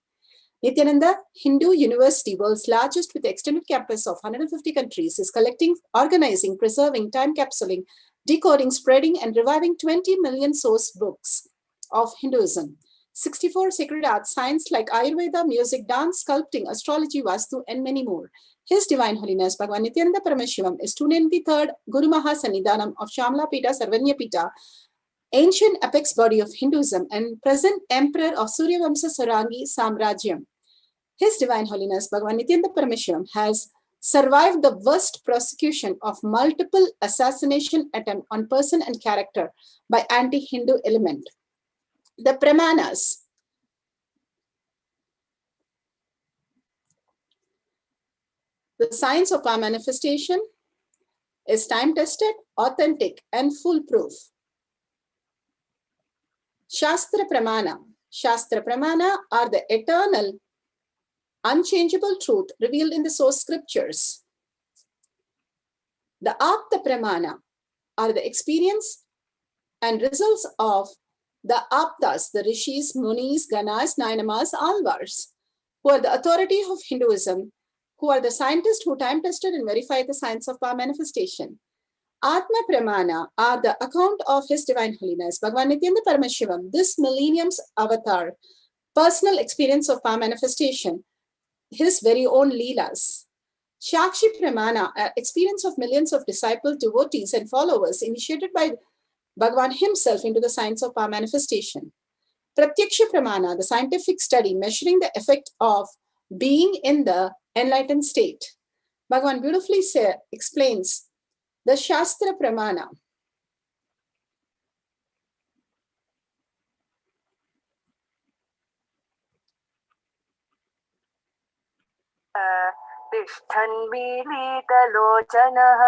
Nithyananda Hindu University, world's largest with extended campus of 150 countries, is collecting, organizing, preserving, time capsuling, decoding, spreading, and reviving 20 million source books of Hinduism. 64 sacred arts, science like Ayurveda, music, dance, sculpting, astrology, Vastu, and many more. His Divine Holiness Bhagavan Nithyananda Paramashivam is 293rd Guru Maha Sannidhanam of Shamla Pita Sarvanya Pita, ancient apex body of Hinduism and present emperor of Suryavamsa Sarangi Samrajyam. His Divine Holiness Bhagavan Nithyananda Paramashivam has survived the worst prosecution of multiple assassination attempt on person and character by anti-Hindu element. The Pramanas. The science of our manifestation is time-tested, authentic, and foolproof. Shastra Pramana. Shastra Pramana are the eternal, unchangeable truth revealed in the source scriptures. The Apta Pramana are the experience and results of the Aptas, the Rishis, Munis, Ganas, Nainamas, Alvars, who are the authority of Hinduism, who are the scientists who time-tested and verified the science of power manifestation. Atma Pramana are the account of His Divine Holiness, Bhagavan Nithyananda Paramashivam, this millennium's avatar, personal experience of power manifestation, his very own Leelas. Shakshi Pramana, experience of millions of disciples, devotees, and followers initiated by Bhagavan himself into the science of power manifestation. Pratyaksha Pramana, the scientific study measuring the effect of being in the enlightened state. Bhagavan beautifully explains the Shastra Pramana. तिष्ठन्मीलितलोचनः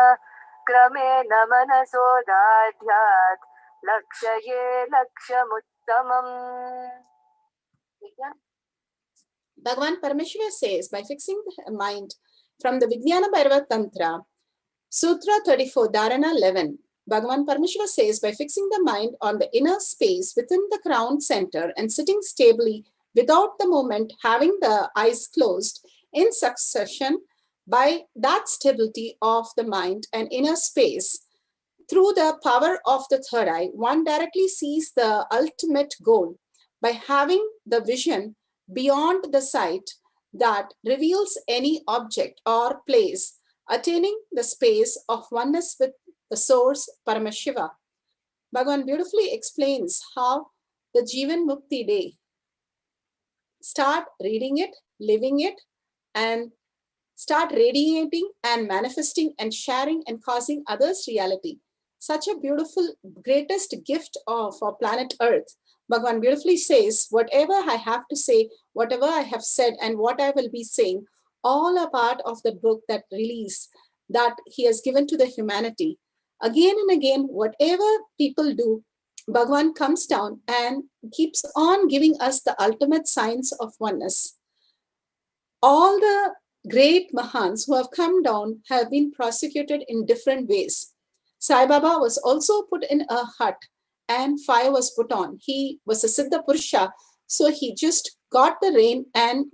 क्रमेण मनसो दाढ्यात् लक्ष्ये लक्ष्यमुत्तमम्. Bhagavan Paramashiva says, by fixing the mind from the Vijnana Bhairava Tantra, Sutra 34, Dharana 11, Bhagavan Paramashiva says, by fixing the mind on the inner space within the crown center and sitting stably without the movement, having the eyes closed in succession, by that stability of the mind and inner space, through the power of the third eye, one directly sees the ultimate goal by having the vision beyond the sight that reveals any object or place, attaining the space of oneness with the source Paramashiva. Bhagavan beautifully explains how the Jeevan Mukti day. Start reading it, living it, and start radiating and manifesting and sharing and causing others reality. Such a beautiful, greatest gift for planet Earth. Bhagavan beautifully says, whatever I have to say, whatever I have said, and what I will be saying, all are part of the book that release that he has given to the humanity. Again and again, whatever people do, Bhagavan comes down and keeps on giving us the ultimate science of oneness. All the great Mahans who have come down have been prosecuted in different ways. Sai Baba was also put in a hut and fire was put on. He was a Siddha Purusha, so he just got the rain and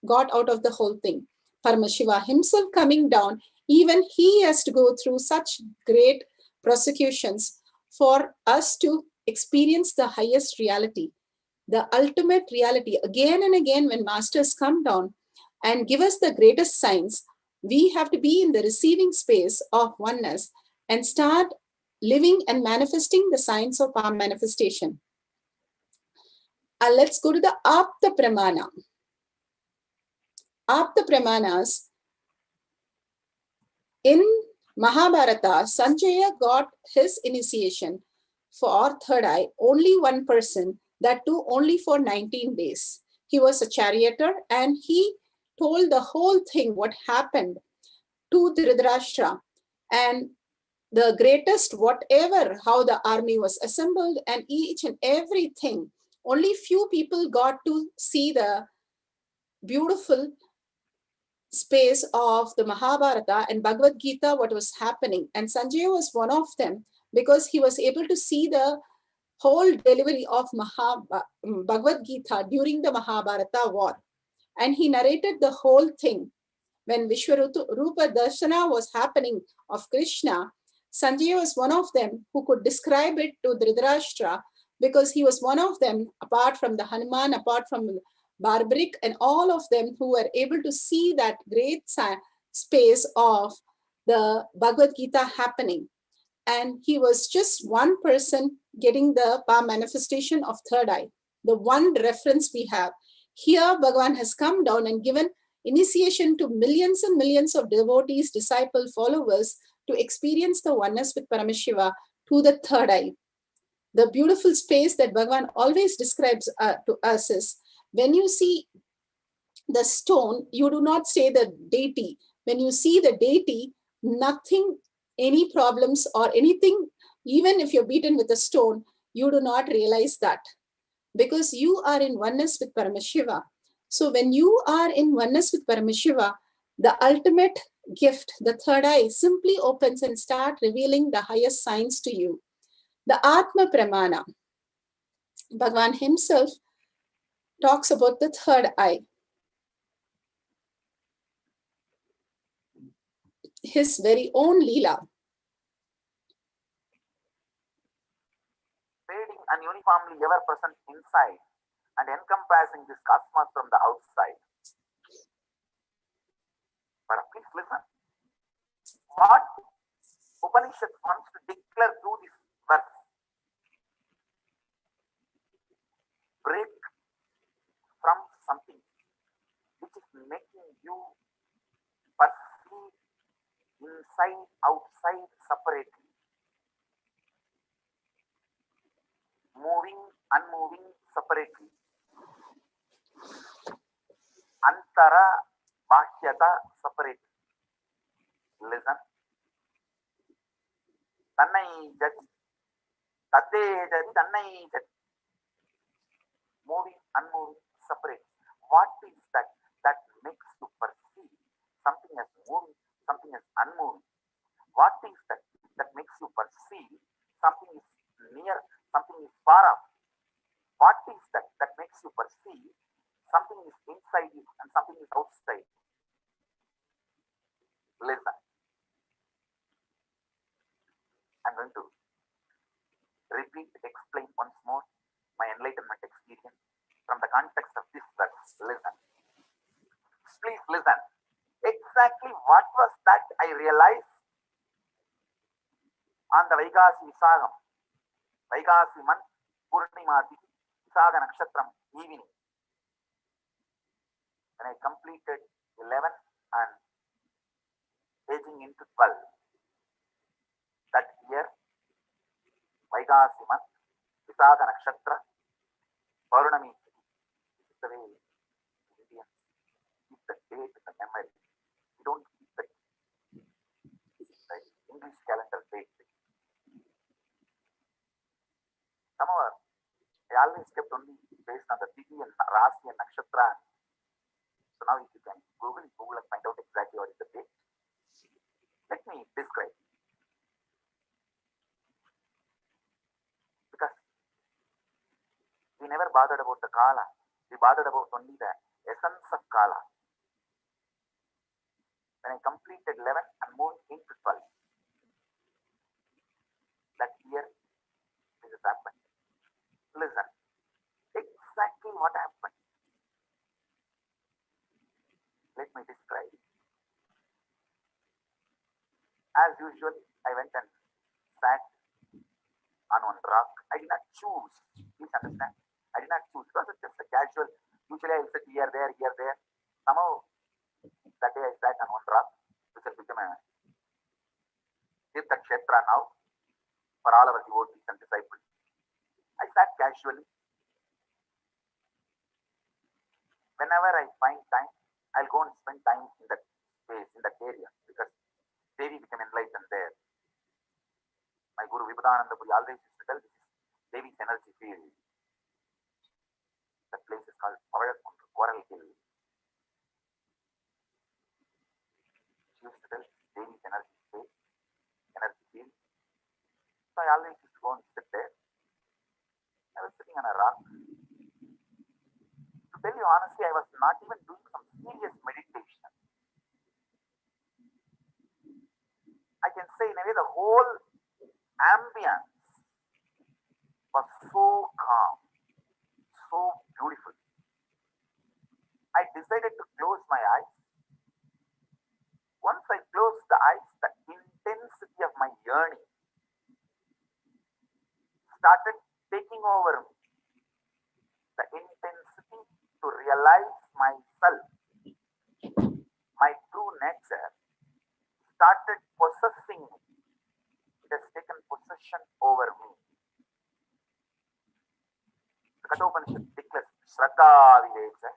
got out of the whole thing. Paramashiva himself coming down, even he has to go through such great prosecutions for us to experience the highest reality, the ultimate reality. Again and again, when masters come down and give us the greatest science, we have to be in the receiving space of oneness and start living and manifesting the science of our manifestation. Let's go to the Apta Pramana. Apta Pramanas. In Mahabharata, Sanjaya got his initiation for third eye, only one person, that too only for 19 days. He was a charioteer and he told the whole thing, what happened to Dhritarashtra and the greatest whatever, how the army was assembled and each and everything. Only few people got to see the beautiful space of the Mahabharata and Bhagavad Gita, what was happening. And Sanjaya was one of them because he was able to see the whole delivery of Bhagavad Gita during the Mahabharata war. And he narrated the whole thing. When Vishwarupa Darshana was happening of Krishna, Sanjaya was one of them who could describe it to Dhritarashtra because he was one of them, apart from the Hanuman, apart from Barbaric, and all of them who were able to see that great space of the Bhagavad Gita happening. And he was just one person getting the manifestation of third eye, the one reference we have. Here, Bhagavan has come down and given initiation to millions and millions of devotees, disciple, followers to experience the oneness with Paramashiva to the third eye. The beautiful space that Bhagavan always describes to us is, when you see the stone, you do not say the deity. When you see the deity, nothing, any problems or anything, even if you're beaten with a stone, you do not realize that, because you are in oneness with Paramashiva. So when you are in oneness with Paramashiva, the ultimate gift, the third eye, simply opens and start revealing the highest signs to you. The Atma Pramana. Bhagavan himself talks about the third eye. His very own Leela. Fading and uniformly ever present inside and encompassing this cosmos from the outside. But please listen. What Upanishad wants to declare through this verse: break from something which is making you perceive inside, outside, separately. Moving, unmoving, separately. Antara, Bahyata, separately. Listen. Tannai jati. Tatte jati, tannai jati. Moving, unmoving, separate. What is that that makes you perceive something as moving, something as unmoving? What is that that makes you perceive something is near, something is far off? What is that that makes you perceive something is inside you and something is outside? Listen. I'm going to repeat, explain once more my enlightenment experience from the context of this verse. Listen. Please listen. Exactly what was that I realized on the Vaikasi Visagam, Vaikasi month, Purnimati, Visaga Nakshatram evening, when I completed 11 and aging into 12. That year, Vaikasi month, Visaga Nakshatra, Paurnami. This is the way Indians keep the date in the memory. We don't keep the English calendar date. Somehow, I always kept only based on the Tithi and Rasi and Nakshatra. So now if you can Google and find out exactly what is the date. Let me describe. Because we never bothered about the Kala. We bothered about only the essence of Kala. When I completed 11 and moved into 12, that year this has happened. Listen, exactly what happened. Let me describe. As usual, I went and sat on one rock. I did not choose. Please understand. I did not choose. It was just a casual. Usually I will sit here, there, here, there. Somehow, that day I sat on one rock, which has become a Tirtha Kshetra now for all our devotees and disciples. I sat casually. Whenever I find time, I'll go and spend time in that space, in that area, because Devi became enlightened there. My Guru Vibhudananda Puri always used to tell this is Devi's energy field. That place is called Coral Hill. She used to tell Devi's energy space, energy field. So I always used to go and sit there. I was sitting on a rock. To tell you honestly, I was not even doing some serious meditation. I can say in a way the whole ambience was so journey started taking over me. The intensity to realize myself, my true nature, started possessing me. It has taken possession over me. The Kathopanishad declares Shraddha Vivecha.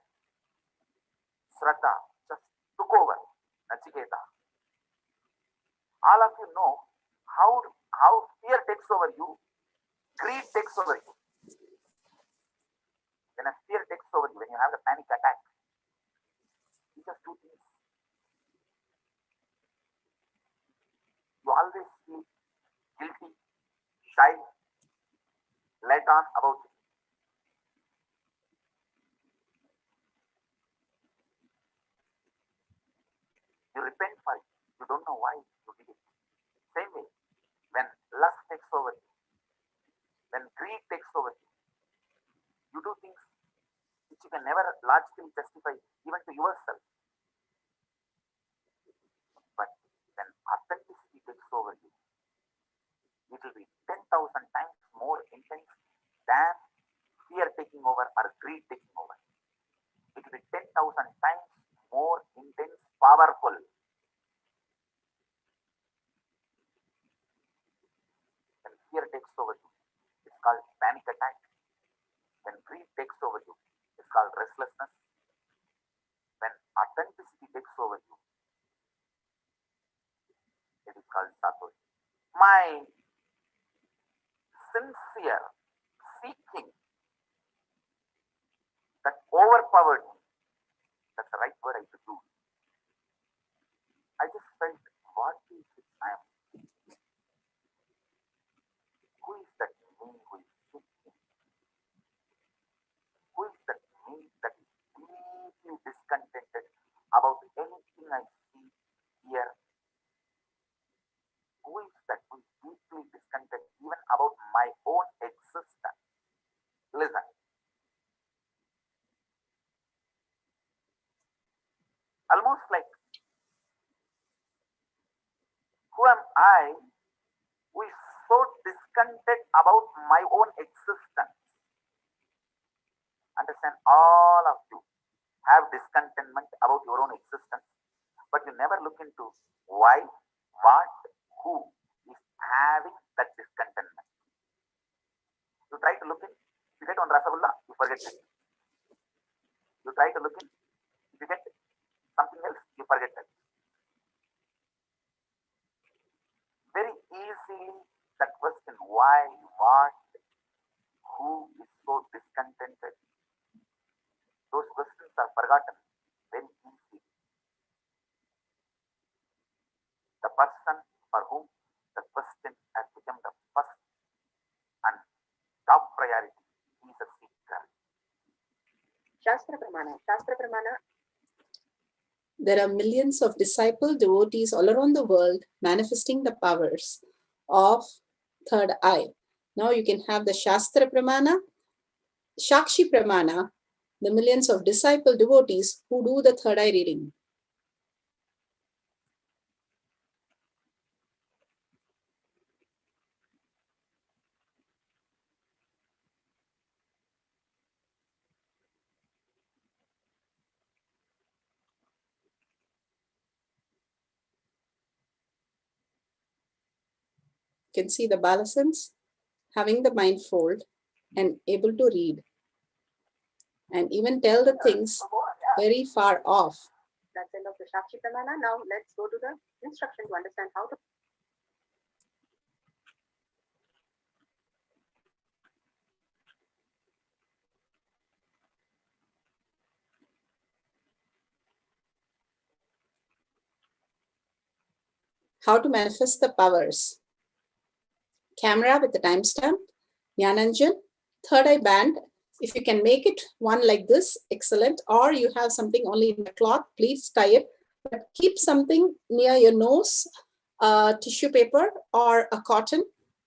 Shraddha just took over Nachiketa. All of you know how fear takes over you, greed takes over you. When a fear takes over you, when you have the panic attack, you just do things. You always feel guilty, shy, let on about it. You repent for it. You don't know why you did it. Same way, when lust takes over you, when greed takes over you, you do things which you can never logically justify even to yourself. But when authenticity takes over you, it will be 10,000 times more intense than fear taking over or greed taking over. It will be 10,000 times more intense, powerful. When fear takes over you, it's called panic attack. When greed takes over you, it's called restlessness. When authenticity takes over you, it is called satori. My sincere seeking that overpowered me, that's the right word I should use. I just felt, what is it I am? Who is that me who is seeking? Who is that me that is deeply discontented about anything I see, hear? Who is that who is deeply discontented even about my own existence? Listen. Almost like, who am I who is so discontented about my own existence? Understand, all of you have discontentment about your own existence, but you never look into why, what, who is having that discontentment. You try to look in, you get on Rasagulla, you forget it. You try to look in, if you get something else, you forget it. Very easily, that question, why, what, who is so discontented, those questions are forgotten very easily. The person for whom the question has become the first and top priority is a seeker. Shastra Pramana. There are millions of disciple devotees all around the world manifesting the powers of third eye. Now you can have the Shastra Pramana, Shakshi Pramana, the millions of disciple devotees who do the third eye reading. You can see the Balasans having the mind fold and able to read and even tell the things very far off. That's the end of the Shakshi Pramana. Now let's go to the instruction to understand how to. How to manifest the powers. Camera with the timestamp, Jnananjan, third eye band. If you can make it one like this, excellent. Or you have something only in the cloth, please tie it. But keep something near your nose, tissue paper or a cotton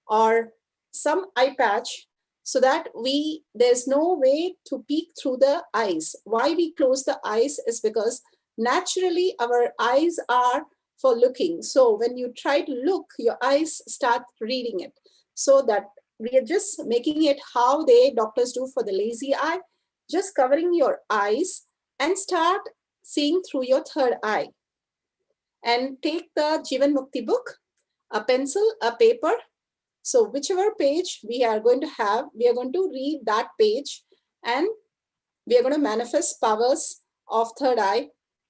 or some eye patch, so that there's no way to peek through the eyes. Why we close the eyes is because naturally our eyes are for looking. So when you try to look, your eyes start reading it. So that we are just making it how doctors do for the lazy eye, just covering your eyes and start seeing through your third eye. And take the Jeevan Mukti book, a pencil, a paper. So whichever page we are going to have, we are going to read that page and we are going to manifest powers of third eye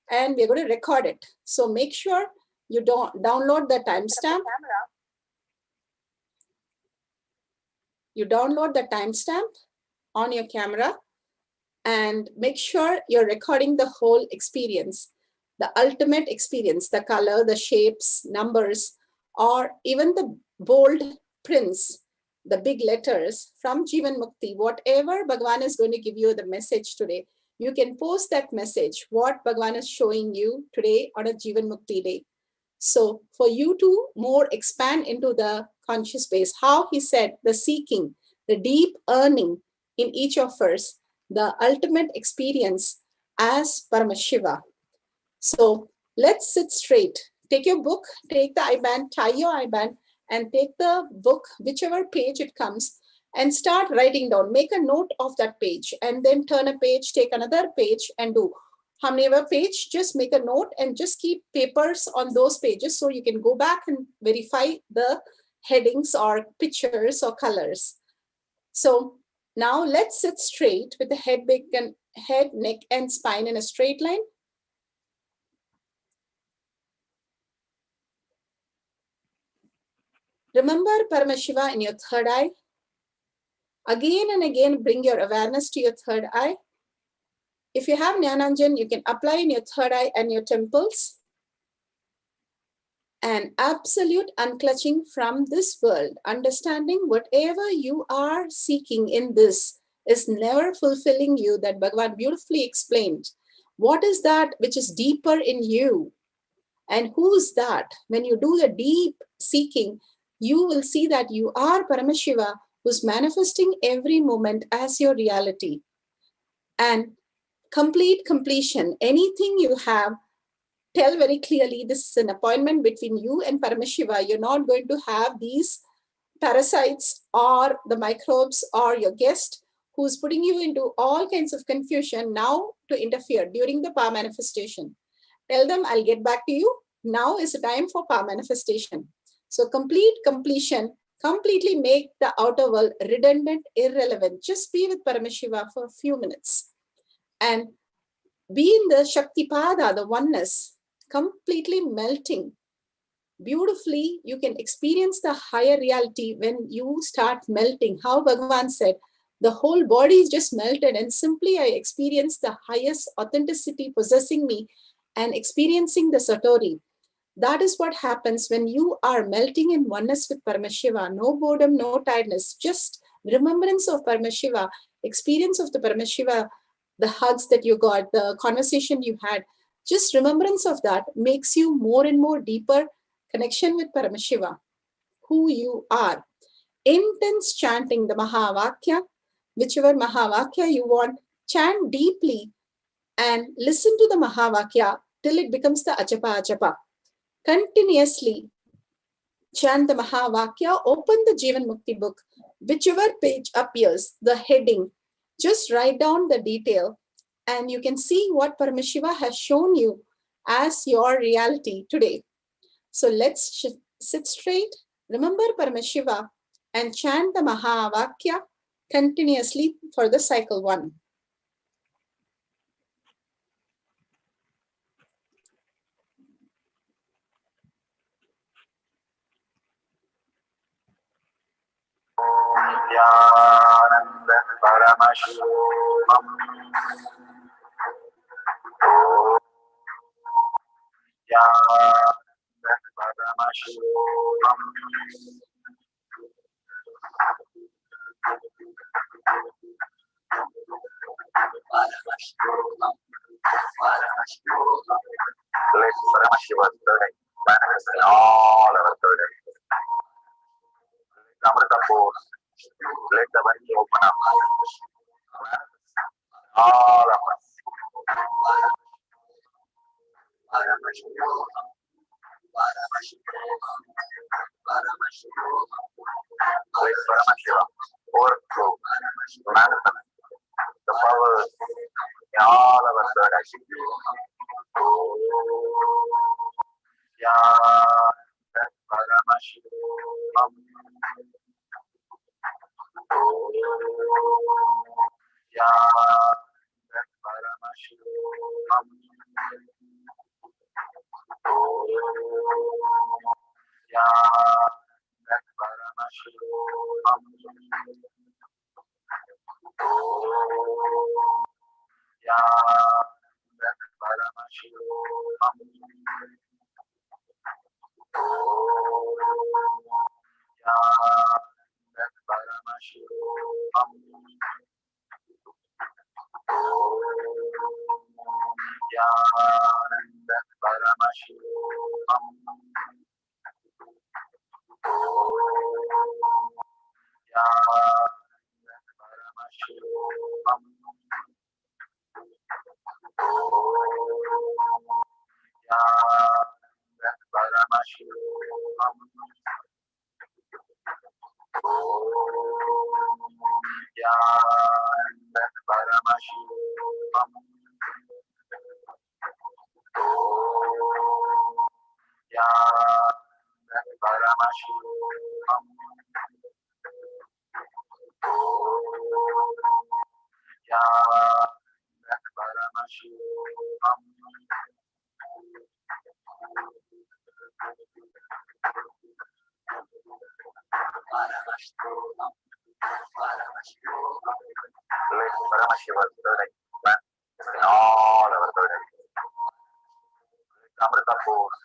and we are going to record it. So make sure you don't download the timestamp. You download the timestamp on your camera and make sure you're recording the whole experience, the ultimate experience, the color, the shapes, numbers, or even the bold prints, the big letters from Jeevan Mukti. Whatever Bhagavan is going to give you the message today, you can post that message, what Bhagavan is showing you today on a Jeevan Mukti day. So for you to more expand into the conscious space, how he said the seeking, the deep earning in each of us, the ultimate experience as Paramashiva. So let's sit straight. Take your book, take the I-band, tie your I-band, and take the book, whichever page it comes, and start writing down. Make a note of that page, and then turn a page, take another page, and do. However page, just make a note and just keep papers on those pages so you can go back and verify the headings or pictures or colors. So now let's sit straight with the head, neck, and spine in a straight line. Remember Paramashiva in your third eye. Again and again, bring your awareness to your third eye. If you have Jnananjan, you can apply in your third eye and your temples. And absolute unclutching from this world, understanding whatever you are seeking in this is never fulfilling you, that Bhagavan beautifully explained. What is that which is deeper in you? And who's that? When you do the deep seeking, you will see that you are Paramashiva, who's manifesting every moment as your reality. And complete completion, anything you have, tell very clearly this is an appointment between you and Paramashiva. You're not going to have these parasites or the microbes or your guest who's putting you into all kinds of confusion now to interfere during the power manifestation. Tell them, I'll get back to you. Now is the time for power manifestation. So complete completion, completely make the outer world redundant, irrelevant. Just be with Paramashiva for a few minutes. And be in the Shaktipada, the oneness, completely melting. Beautifully, you can experience the higher reality when you start melting. How Bhagavan said, the whole body is just melted and simply I experience the highest authenticity possessing me and experiencing the Satori. That is what happens when you are melting in oneness with Paramashiva. No boredom, no tiredness, just remembrance of Paramashiva, experience of the Paramashiva, the hugs that you got, the conversation you had. Just remembrance of that makes you more and more deeper connection with Paramashiva, who you are. Intense chanting the Mahavakya, whichever Mahavakya you want, chant deeply and listen to the Mahavakya till it becomes the Achapa Achapa. Continuously chant the Mahavakya, open the Jeevan Mukti book, whichever page appears, the heading, just write down the detail and you can see what Paramashiva has shown you as your reality today. So let's sit straight, remember Paramashiva and chant the Mahavakya continuously for the cycle 1. Nithyananda Paramashivoham. Nithyananda Paramashivoham. Let Paramashiva's third manifest in all our third eyes. Amrita force, let the body open up. All of us. With Paramashivam, overflow, manifest the powers in all our third activities. Paramashivoham. Paramashivoham. Paramashivoham. Paramashivoham. Let Paramashiva's third manifest in all our third activities. Amrita force,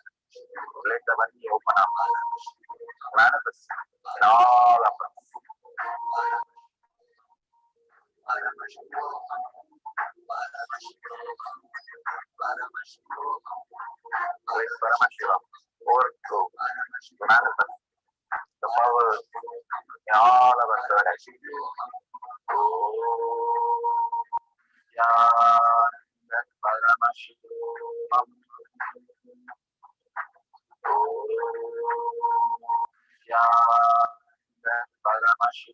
let the Vani open up, manifest in all of us. Let Paramashivam overflow, manifest the powers in all our third activities. Paramashivoham. Paramashivoham. Paramashivoham.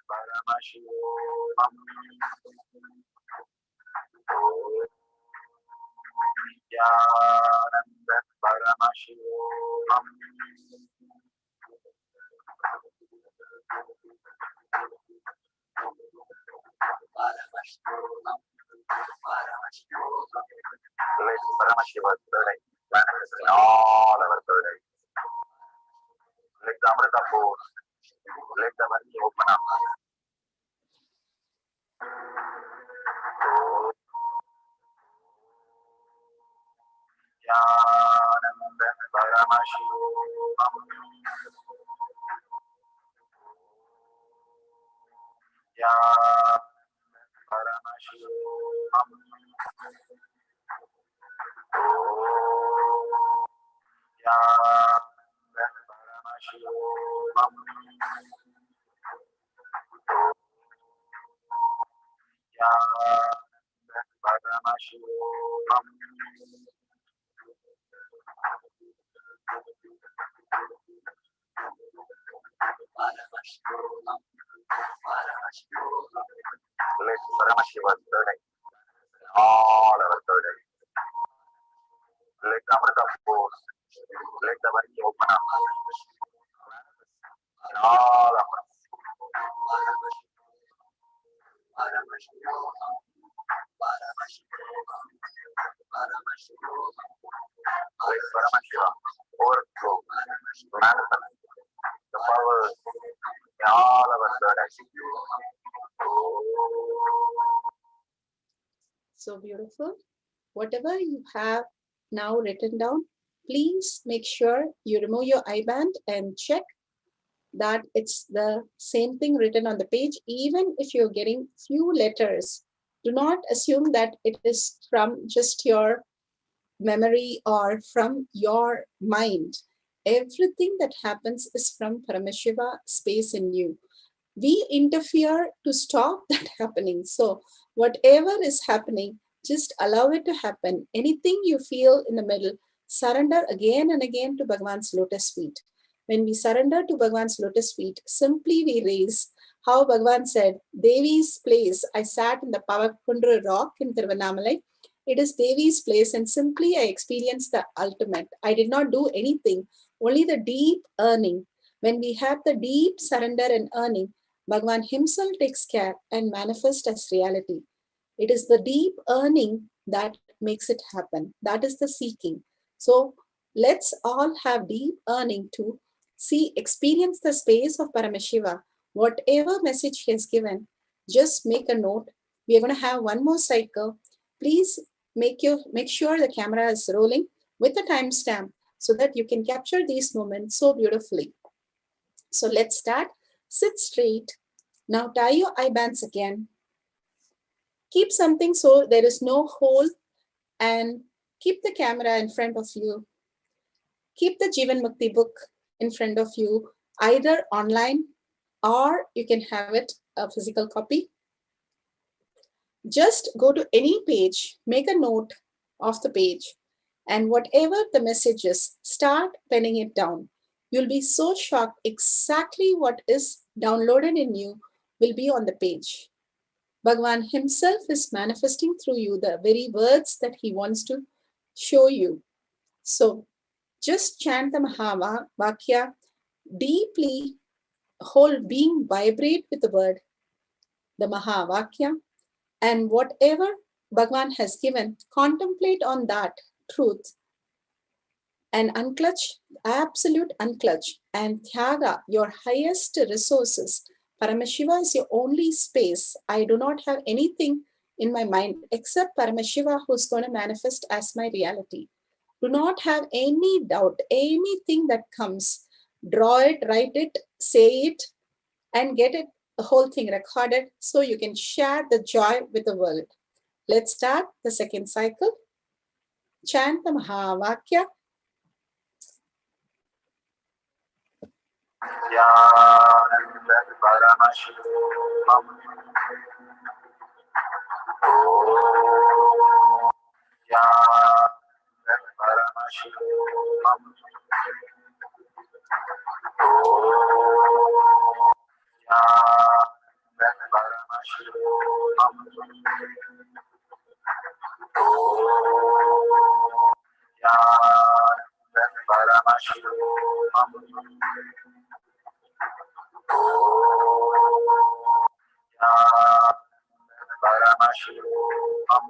Paramashivoham. Paramashivoham. Nithyananda Paramashivam. Let Paramashiva's birthday manifest in all our birthdays. Let the Amrita pour. Let the Vani open up. Nithyananda Paramashivam. Nithyananda Paramashivam. Nithyananda Paramashivam. Nithyananda Paramashivam. Let Paramashiva's birthday all our birthdays. Let Amrita pour. Let the Vani open up. In all of us. Let Paramashiva overflow, manifest the powers in all of us birthdays. So beautiful. Whatever you have now written down, please make sure you remove your I-band and check that it's the same thing written on the page. Even if you're getting few letters, do not assume that it is from just your memory or from your mind. Everything that happens is from Paramashiva space in you. We interfere to stop that happening. So whatever is happening, just allow it to happen. Anything you feel in the middle, surrender again and again to Bhagavan's lotus feet. When we surrender to Bhagavan's lotus feet, simply we raise how Bhagavan said, Devi's place. I sat in the Pavakundra rock in Tiruvannamalai. It is Devi's place, and simply I experienced the ultimate. I did not do anything, only the deep earning. When we have the deep surrender and earning, Bhagavan himself takes care and manifests as reality. It is the deep earning that makes it happen. That is the seeking. So let's all have deep earning to see, experience the space of Paramashiva. Whatever message he has given, just make a note. We are going to have one more cycle. Please make sure the camera is rolling with a timestamp so that you can capture these moments so beautifully. So let's start. Sit straight. Now tie your eye bands again. Keep something so there is no hole, and keep the camera in front of you. Keep the Jeevan Mukti book in front of you, either online or you can have it a physical copy. Just go to any page, make a note of the page, and whatever the message is, start penning it down. You'll be so shocked exactly what is downloaded in you will be on the page. Bhagavan himself is manifesting through you the very words that he wants to show you. So just chant the Mahavakya, deeply, whole being vibrate with the word, the Mahavakya, and whatever Bhagavan has given, contemplate on that truth and unclutch, absolute unclutch, and Tyaga, your highest resources. Paramashiva is your only space. I do not have anything in my mind except Paramashiva, who's going to manifest as my reality. Do not have any doubt, anything that comes. Draw it, write it, say it, and get it, the whole thing recorded so you can share the joy with the world. Let's start the second cycle. Chant the Mahavakya. Paramashivoham. Paramashivoham. Paramashivoham. Paramashivoham.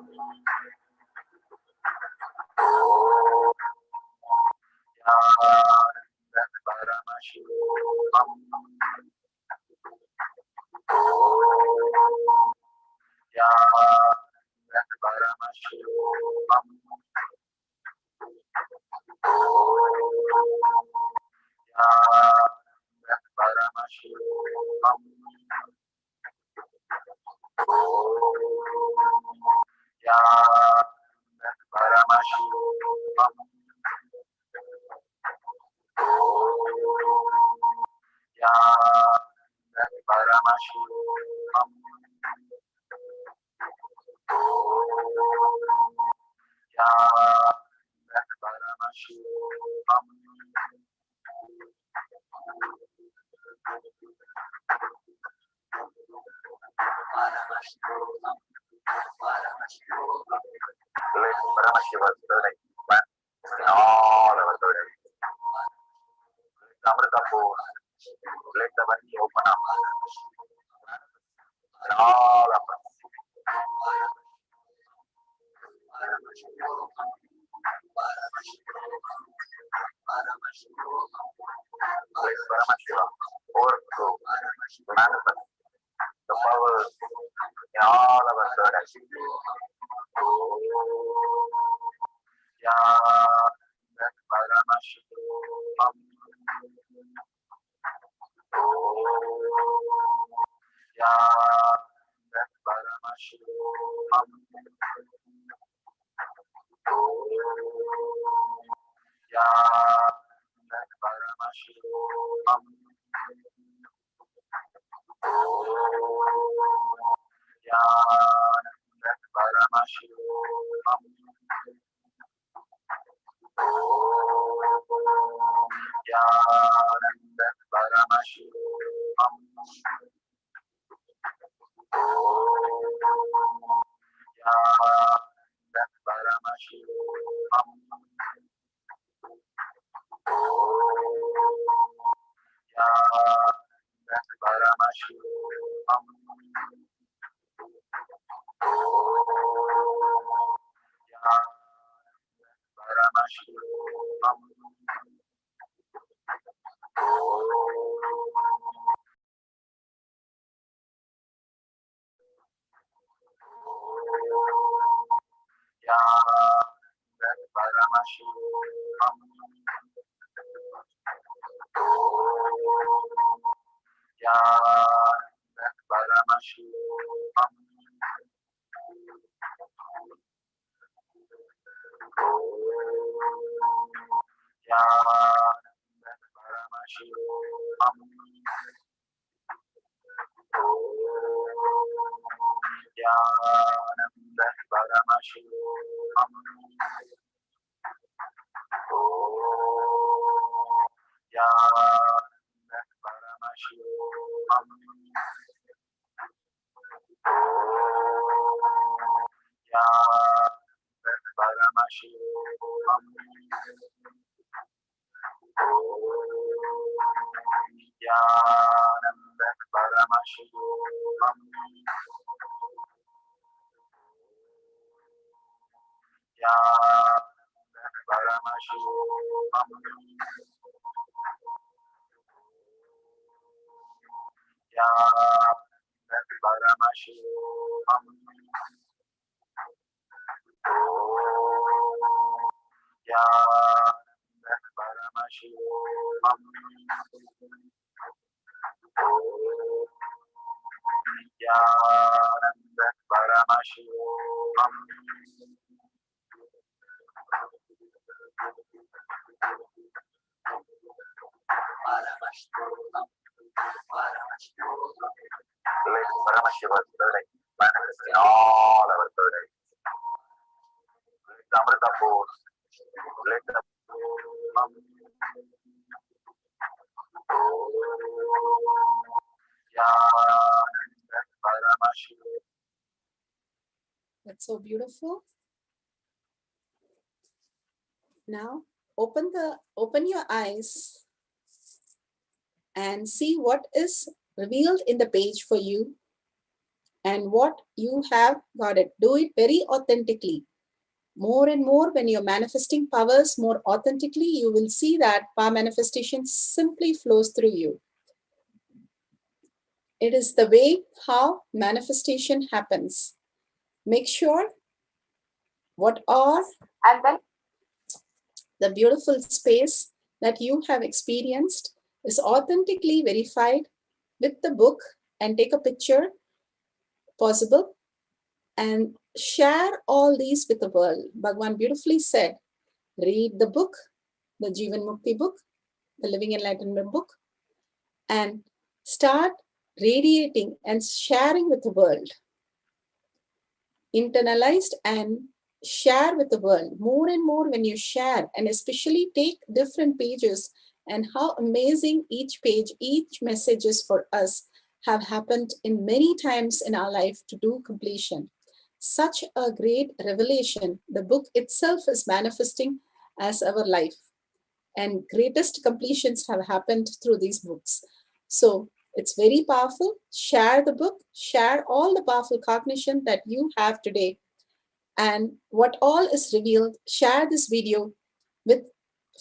Paramashivoham. Let Paramashiva's building in all our buildings. Let the Amrita pools, let the Vani open up in all of us. Let Paramashiva overflow, manifest the powers in all of our buildings. Paramashivoham. Paramashivoham. Paramashivoham. Paramashivoham. Paramashivoham. Paramashivoham. Paramashivoham. Paramashivoham. Paramashivoham. Paramashivoham. Let Paramashiva's building manifest in all our buildings. Let the Amrita pools, let the Paramashivoham. That's so beautiful. Now open your eyes and see what is revealed in the page for you and what you have got it. Do it very authentically. More and more, when you're manifesting powers more authentically, you will see that power manifestation simply flows through you. It is the way how manifestation happens. Make sure what are and then the beautiful space that you have experienced is authentically verified with the book, and take a picture possible and share all these with the world. Bhagwan beautifully said, read the book, the Jeevan Mukti book, the Living Enlightenment book, and start radiating and sharing with the world. Internalized and share with the world. More and more when you share, and especially take different pages and how amazing each page, each messages for us have happened in many times in our life to do completion. Such a great revelation. The book itself is manifesting as our life, and greatest completions have happened through these books. So it's very powerful. Share the book, share all the powerful cognition that you have today, and what all is revealed. Share this video with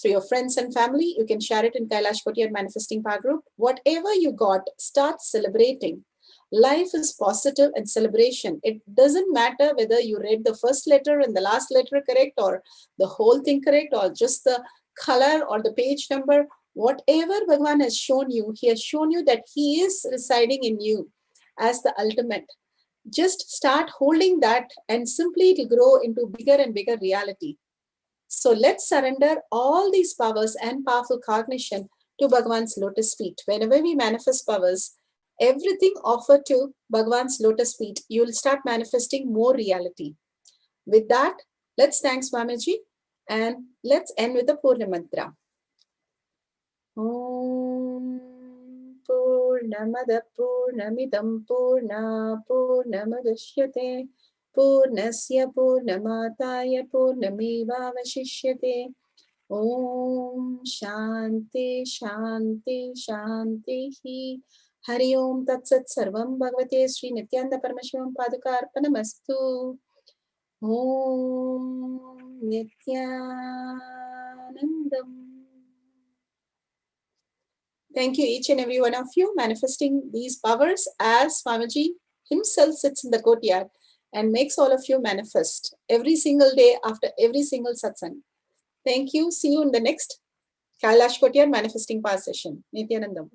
your friends and family. You can share it in Kailash Kotiyar Manifesting Power Group. Whatever you got, start celebrating. Life is positive and celebration. It doesn't matter whether you read the first letter and the last letter correct, or the whole thing correct, or just the color or the page number. Whatever Bhagwan has shown you, he has shown you that he is residing in you as the ultimate. Just start holding that, and simply it will grow into bigger and bigger reality. So let's surrender all these powers and powerful cognition to Bhagwan's lotus feet. Whenever we manifest powers, everything offered to Bhagwan's lotus feet, you will start manifesting more reality. With that, let's thank Swamiji, and let's end with the Purna Mantra. Om Purnamada Purnamidam Purna Purnamadashyate Purnasya Purnamataya Purnamevavashishyate. Om Shanti Shanti Shanti. Hari Om Tat Sat Sarvam Bhagavate Sri Nithyananda Paramashivam Paduka Arpanamastu. Om Nithyanandam. Thank you, each and every one of you, manifesting these powers as Swamiji himself sits in the courtyard and makes all of you manifest every single day after every single satsang. Thank you. See you in the next Kailash Kotiyar Manifesting Power session. Nithyanandam.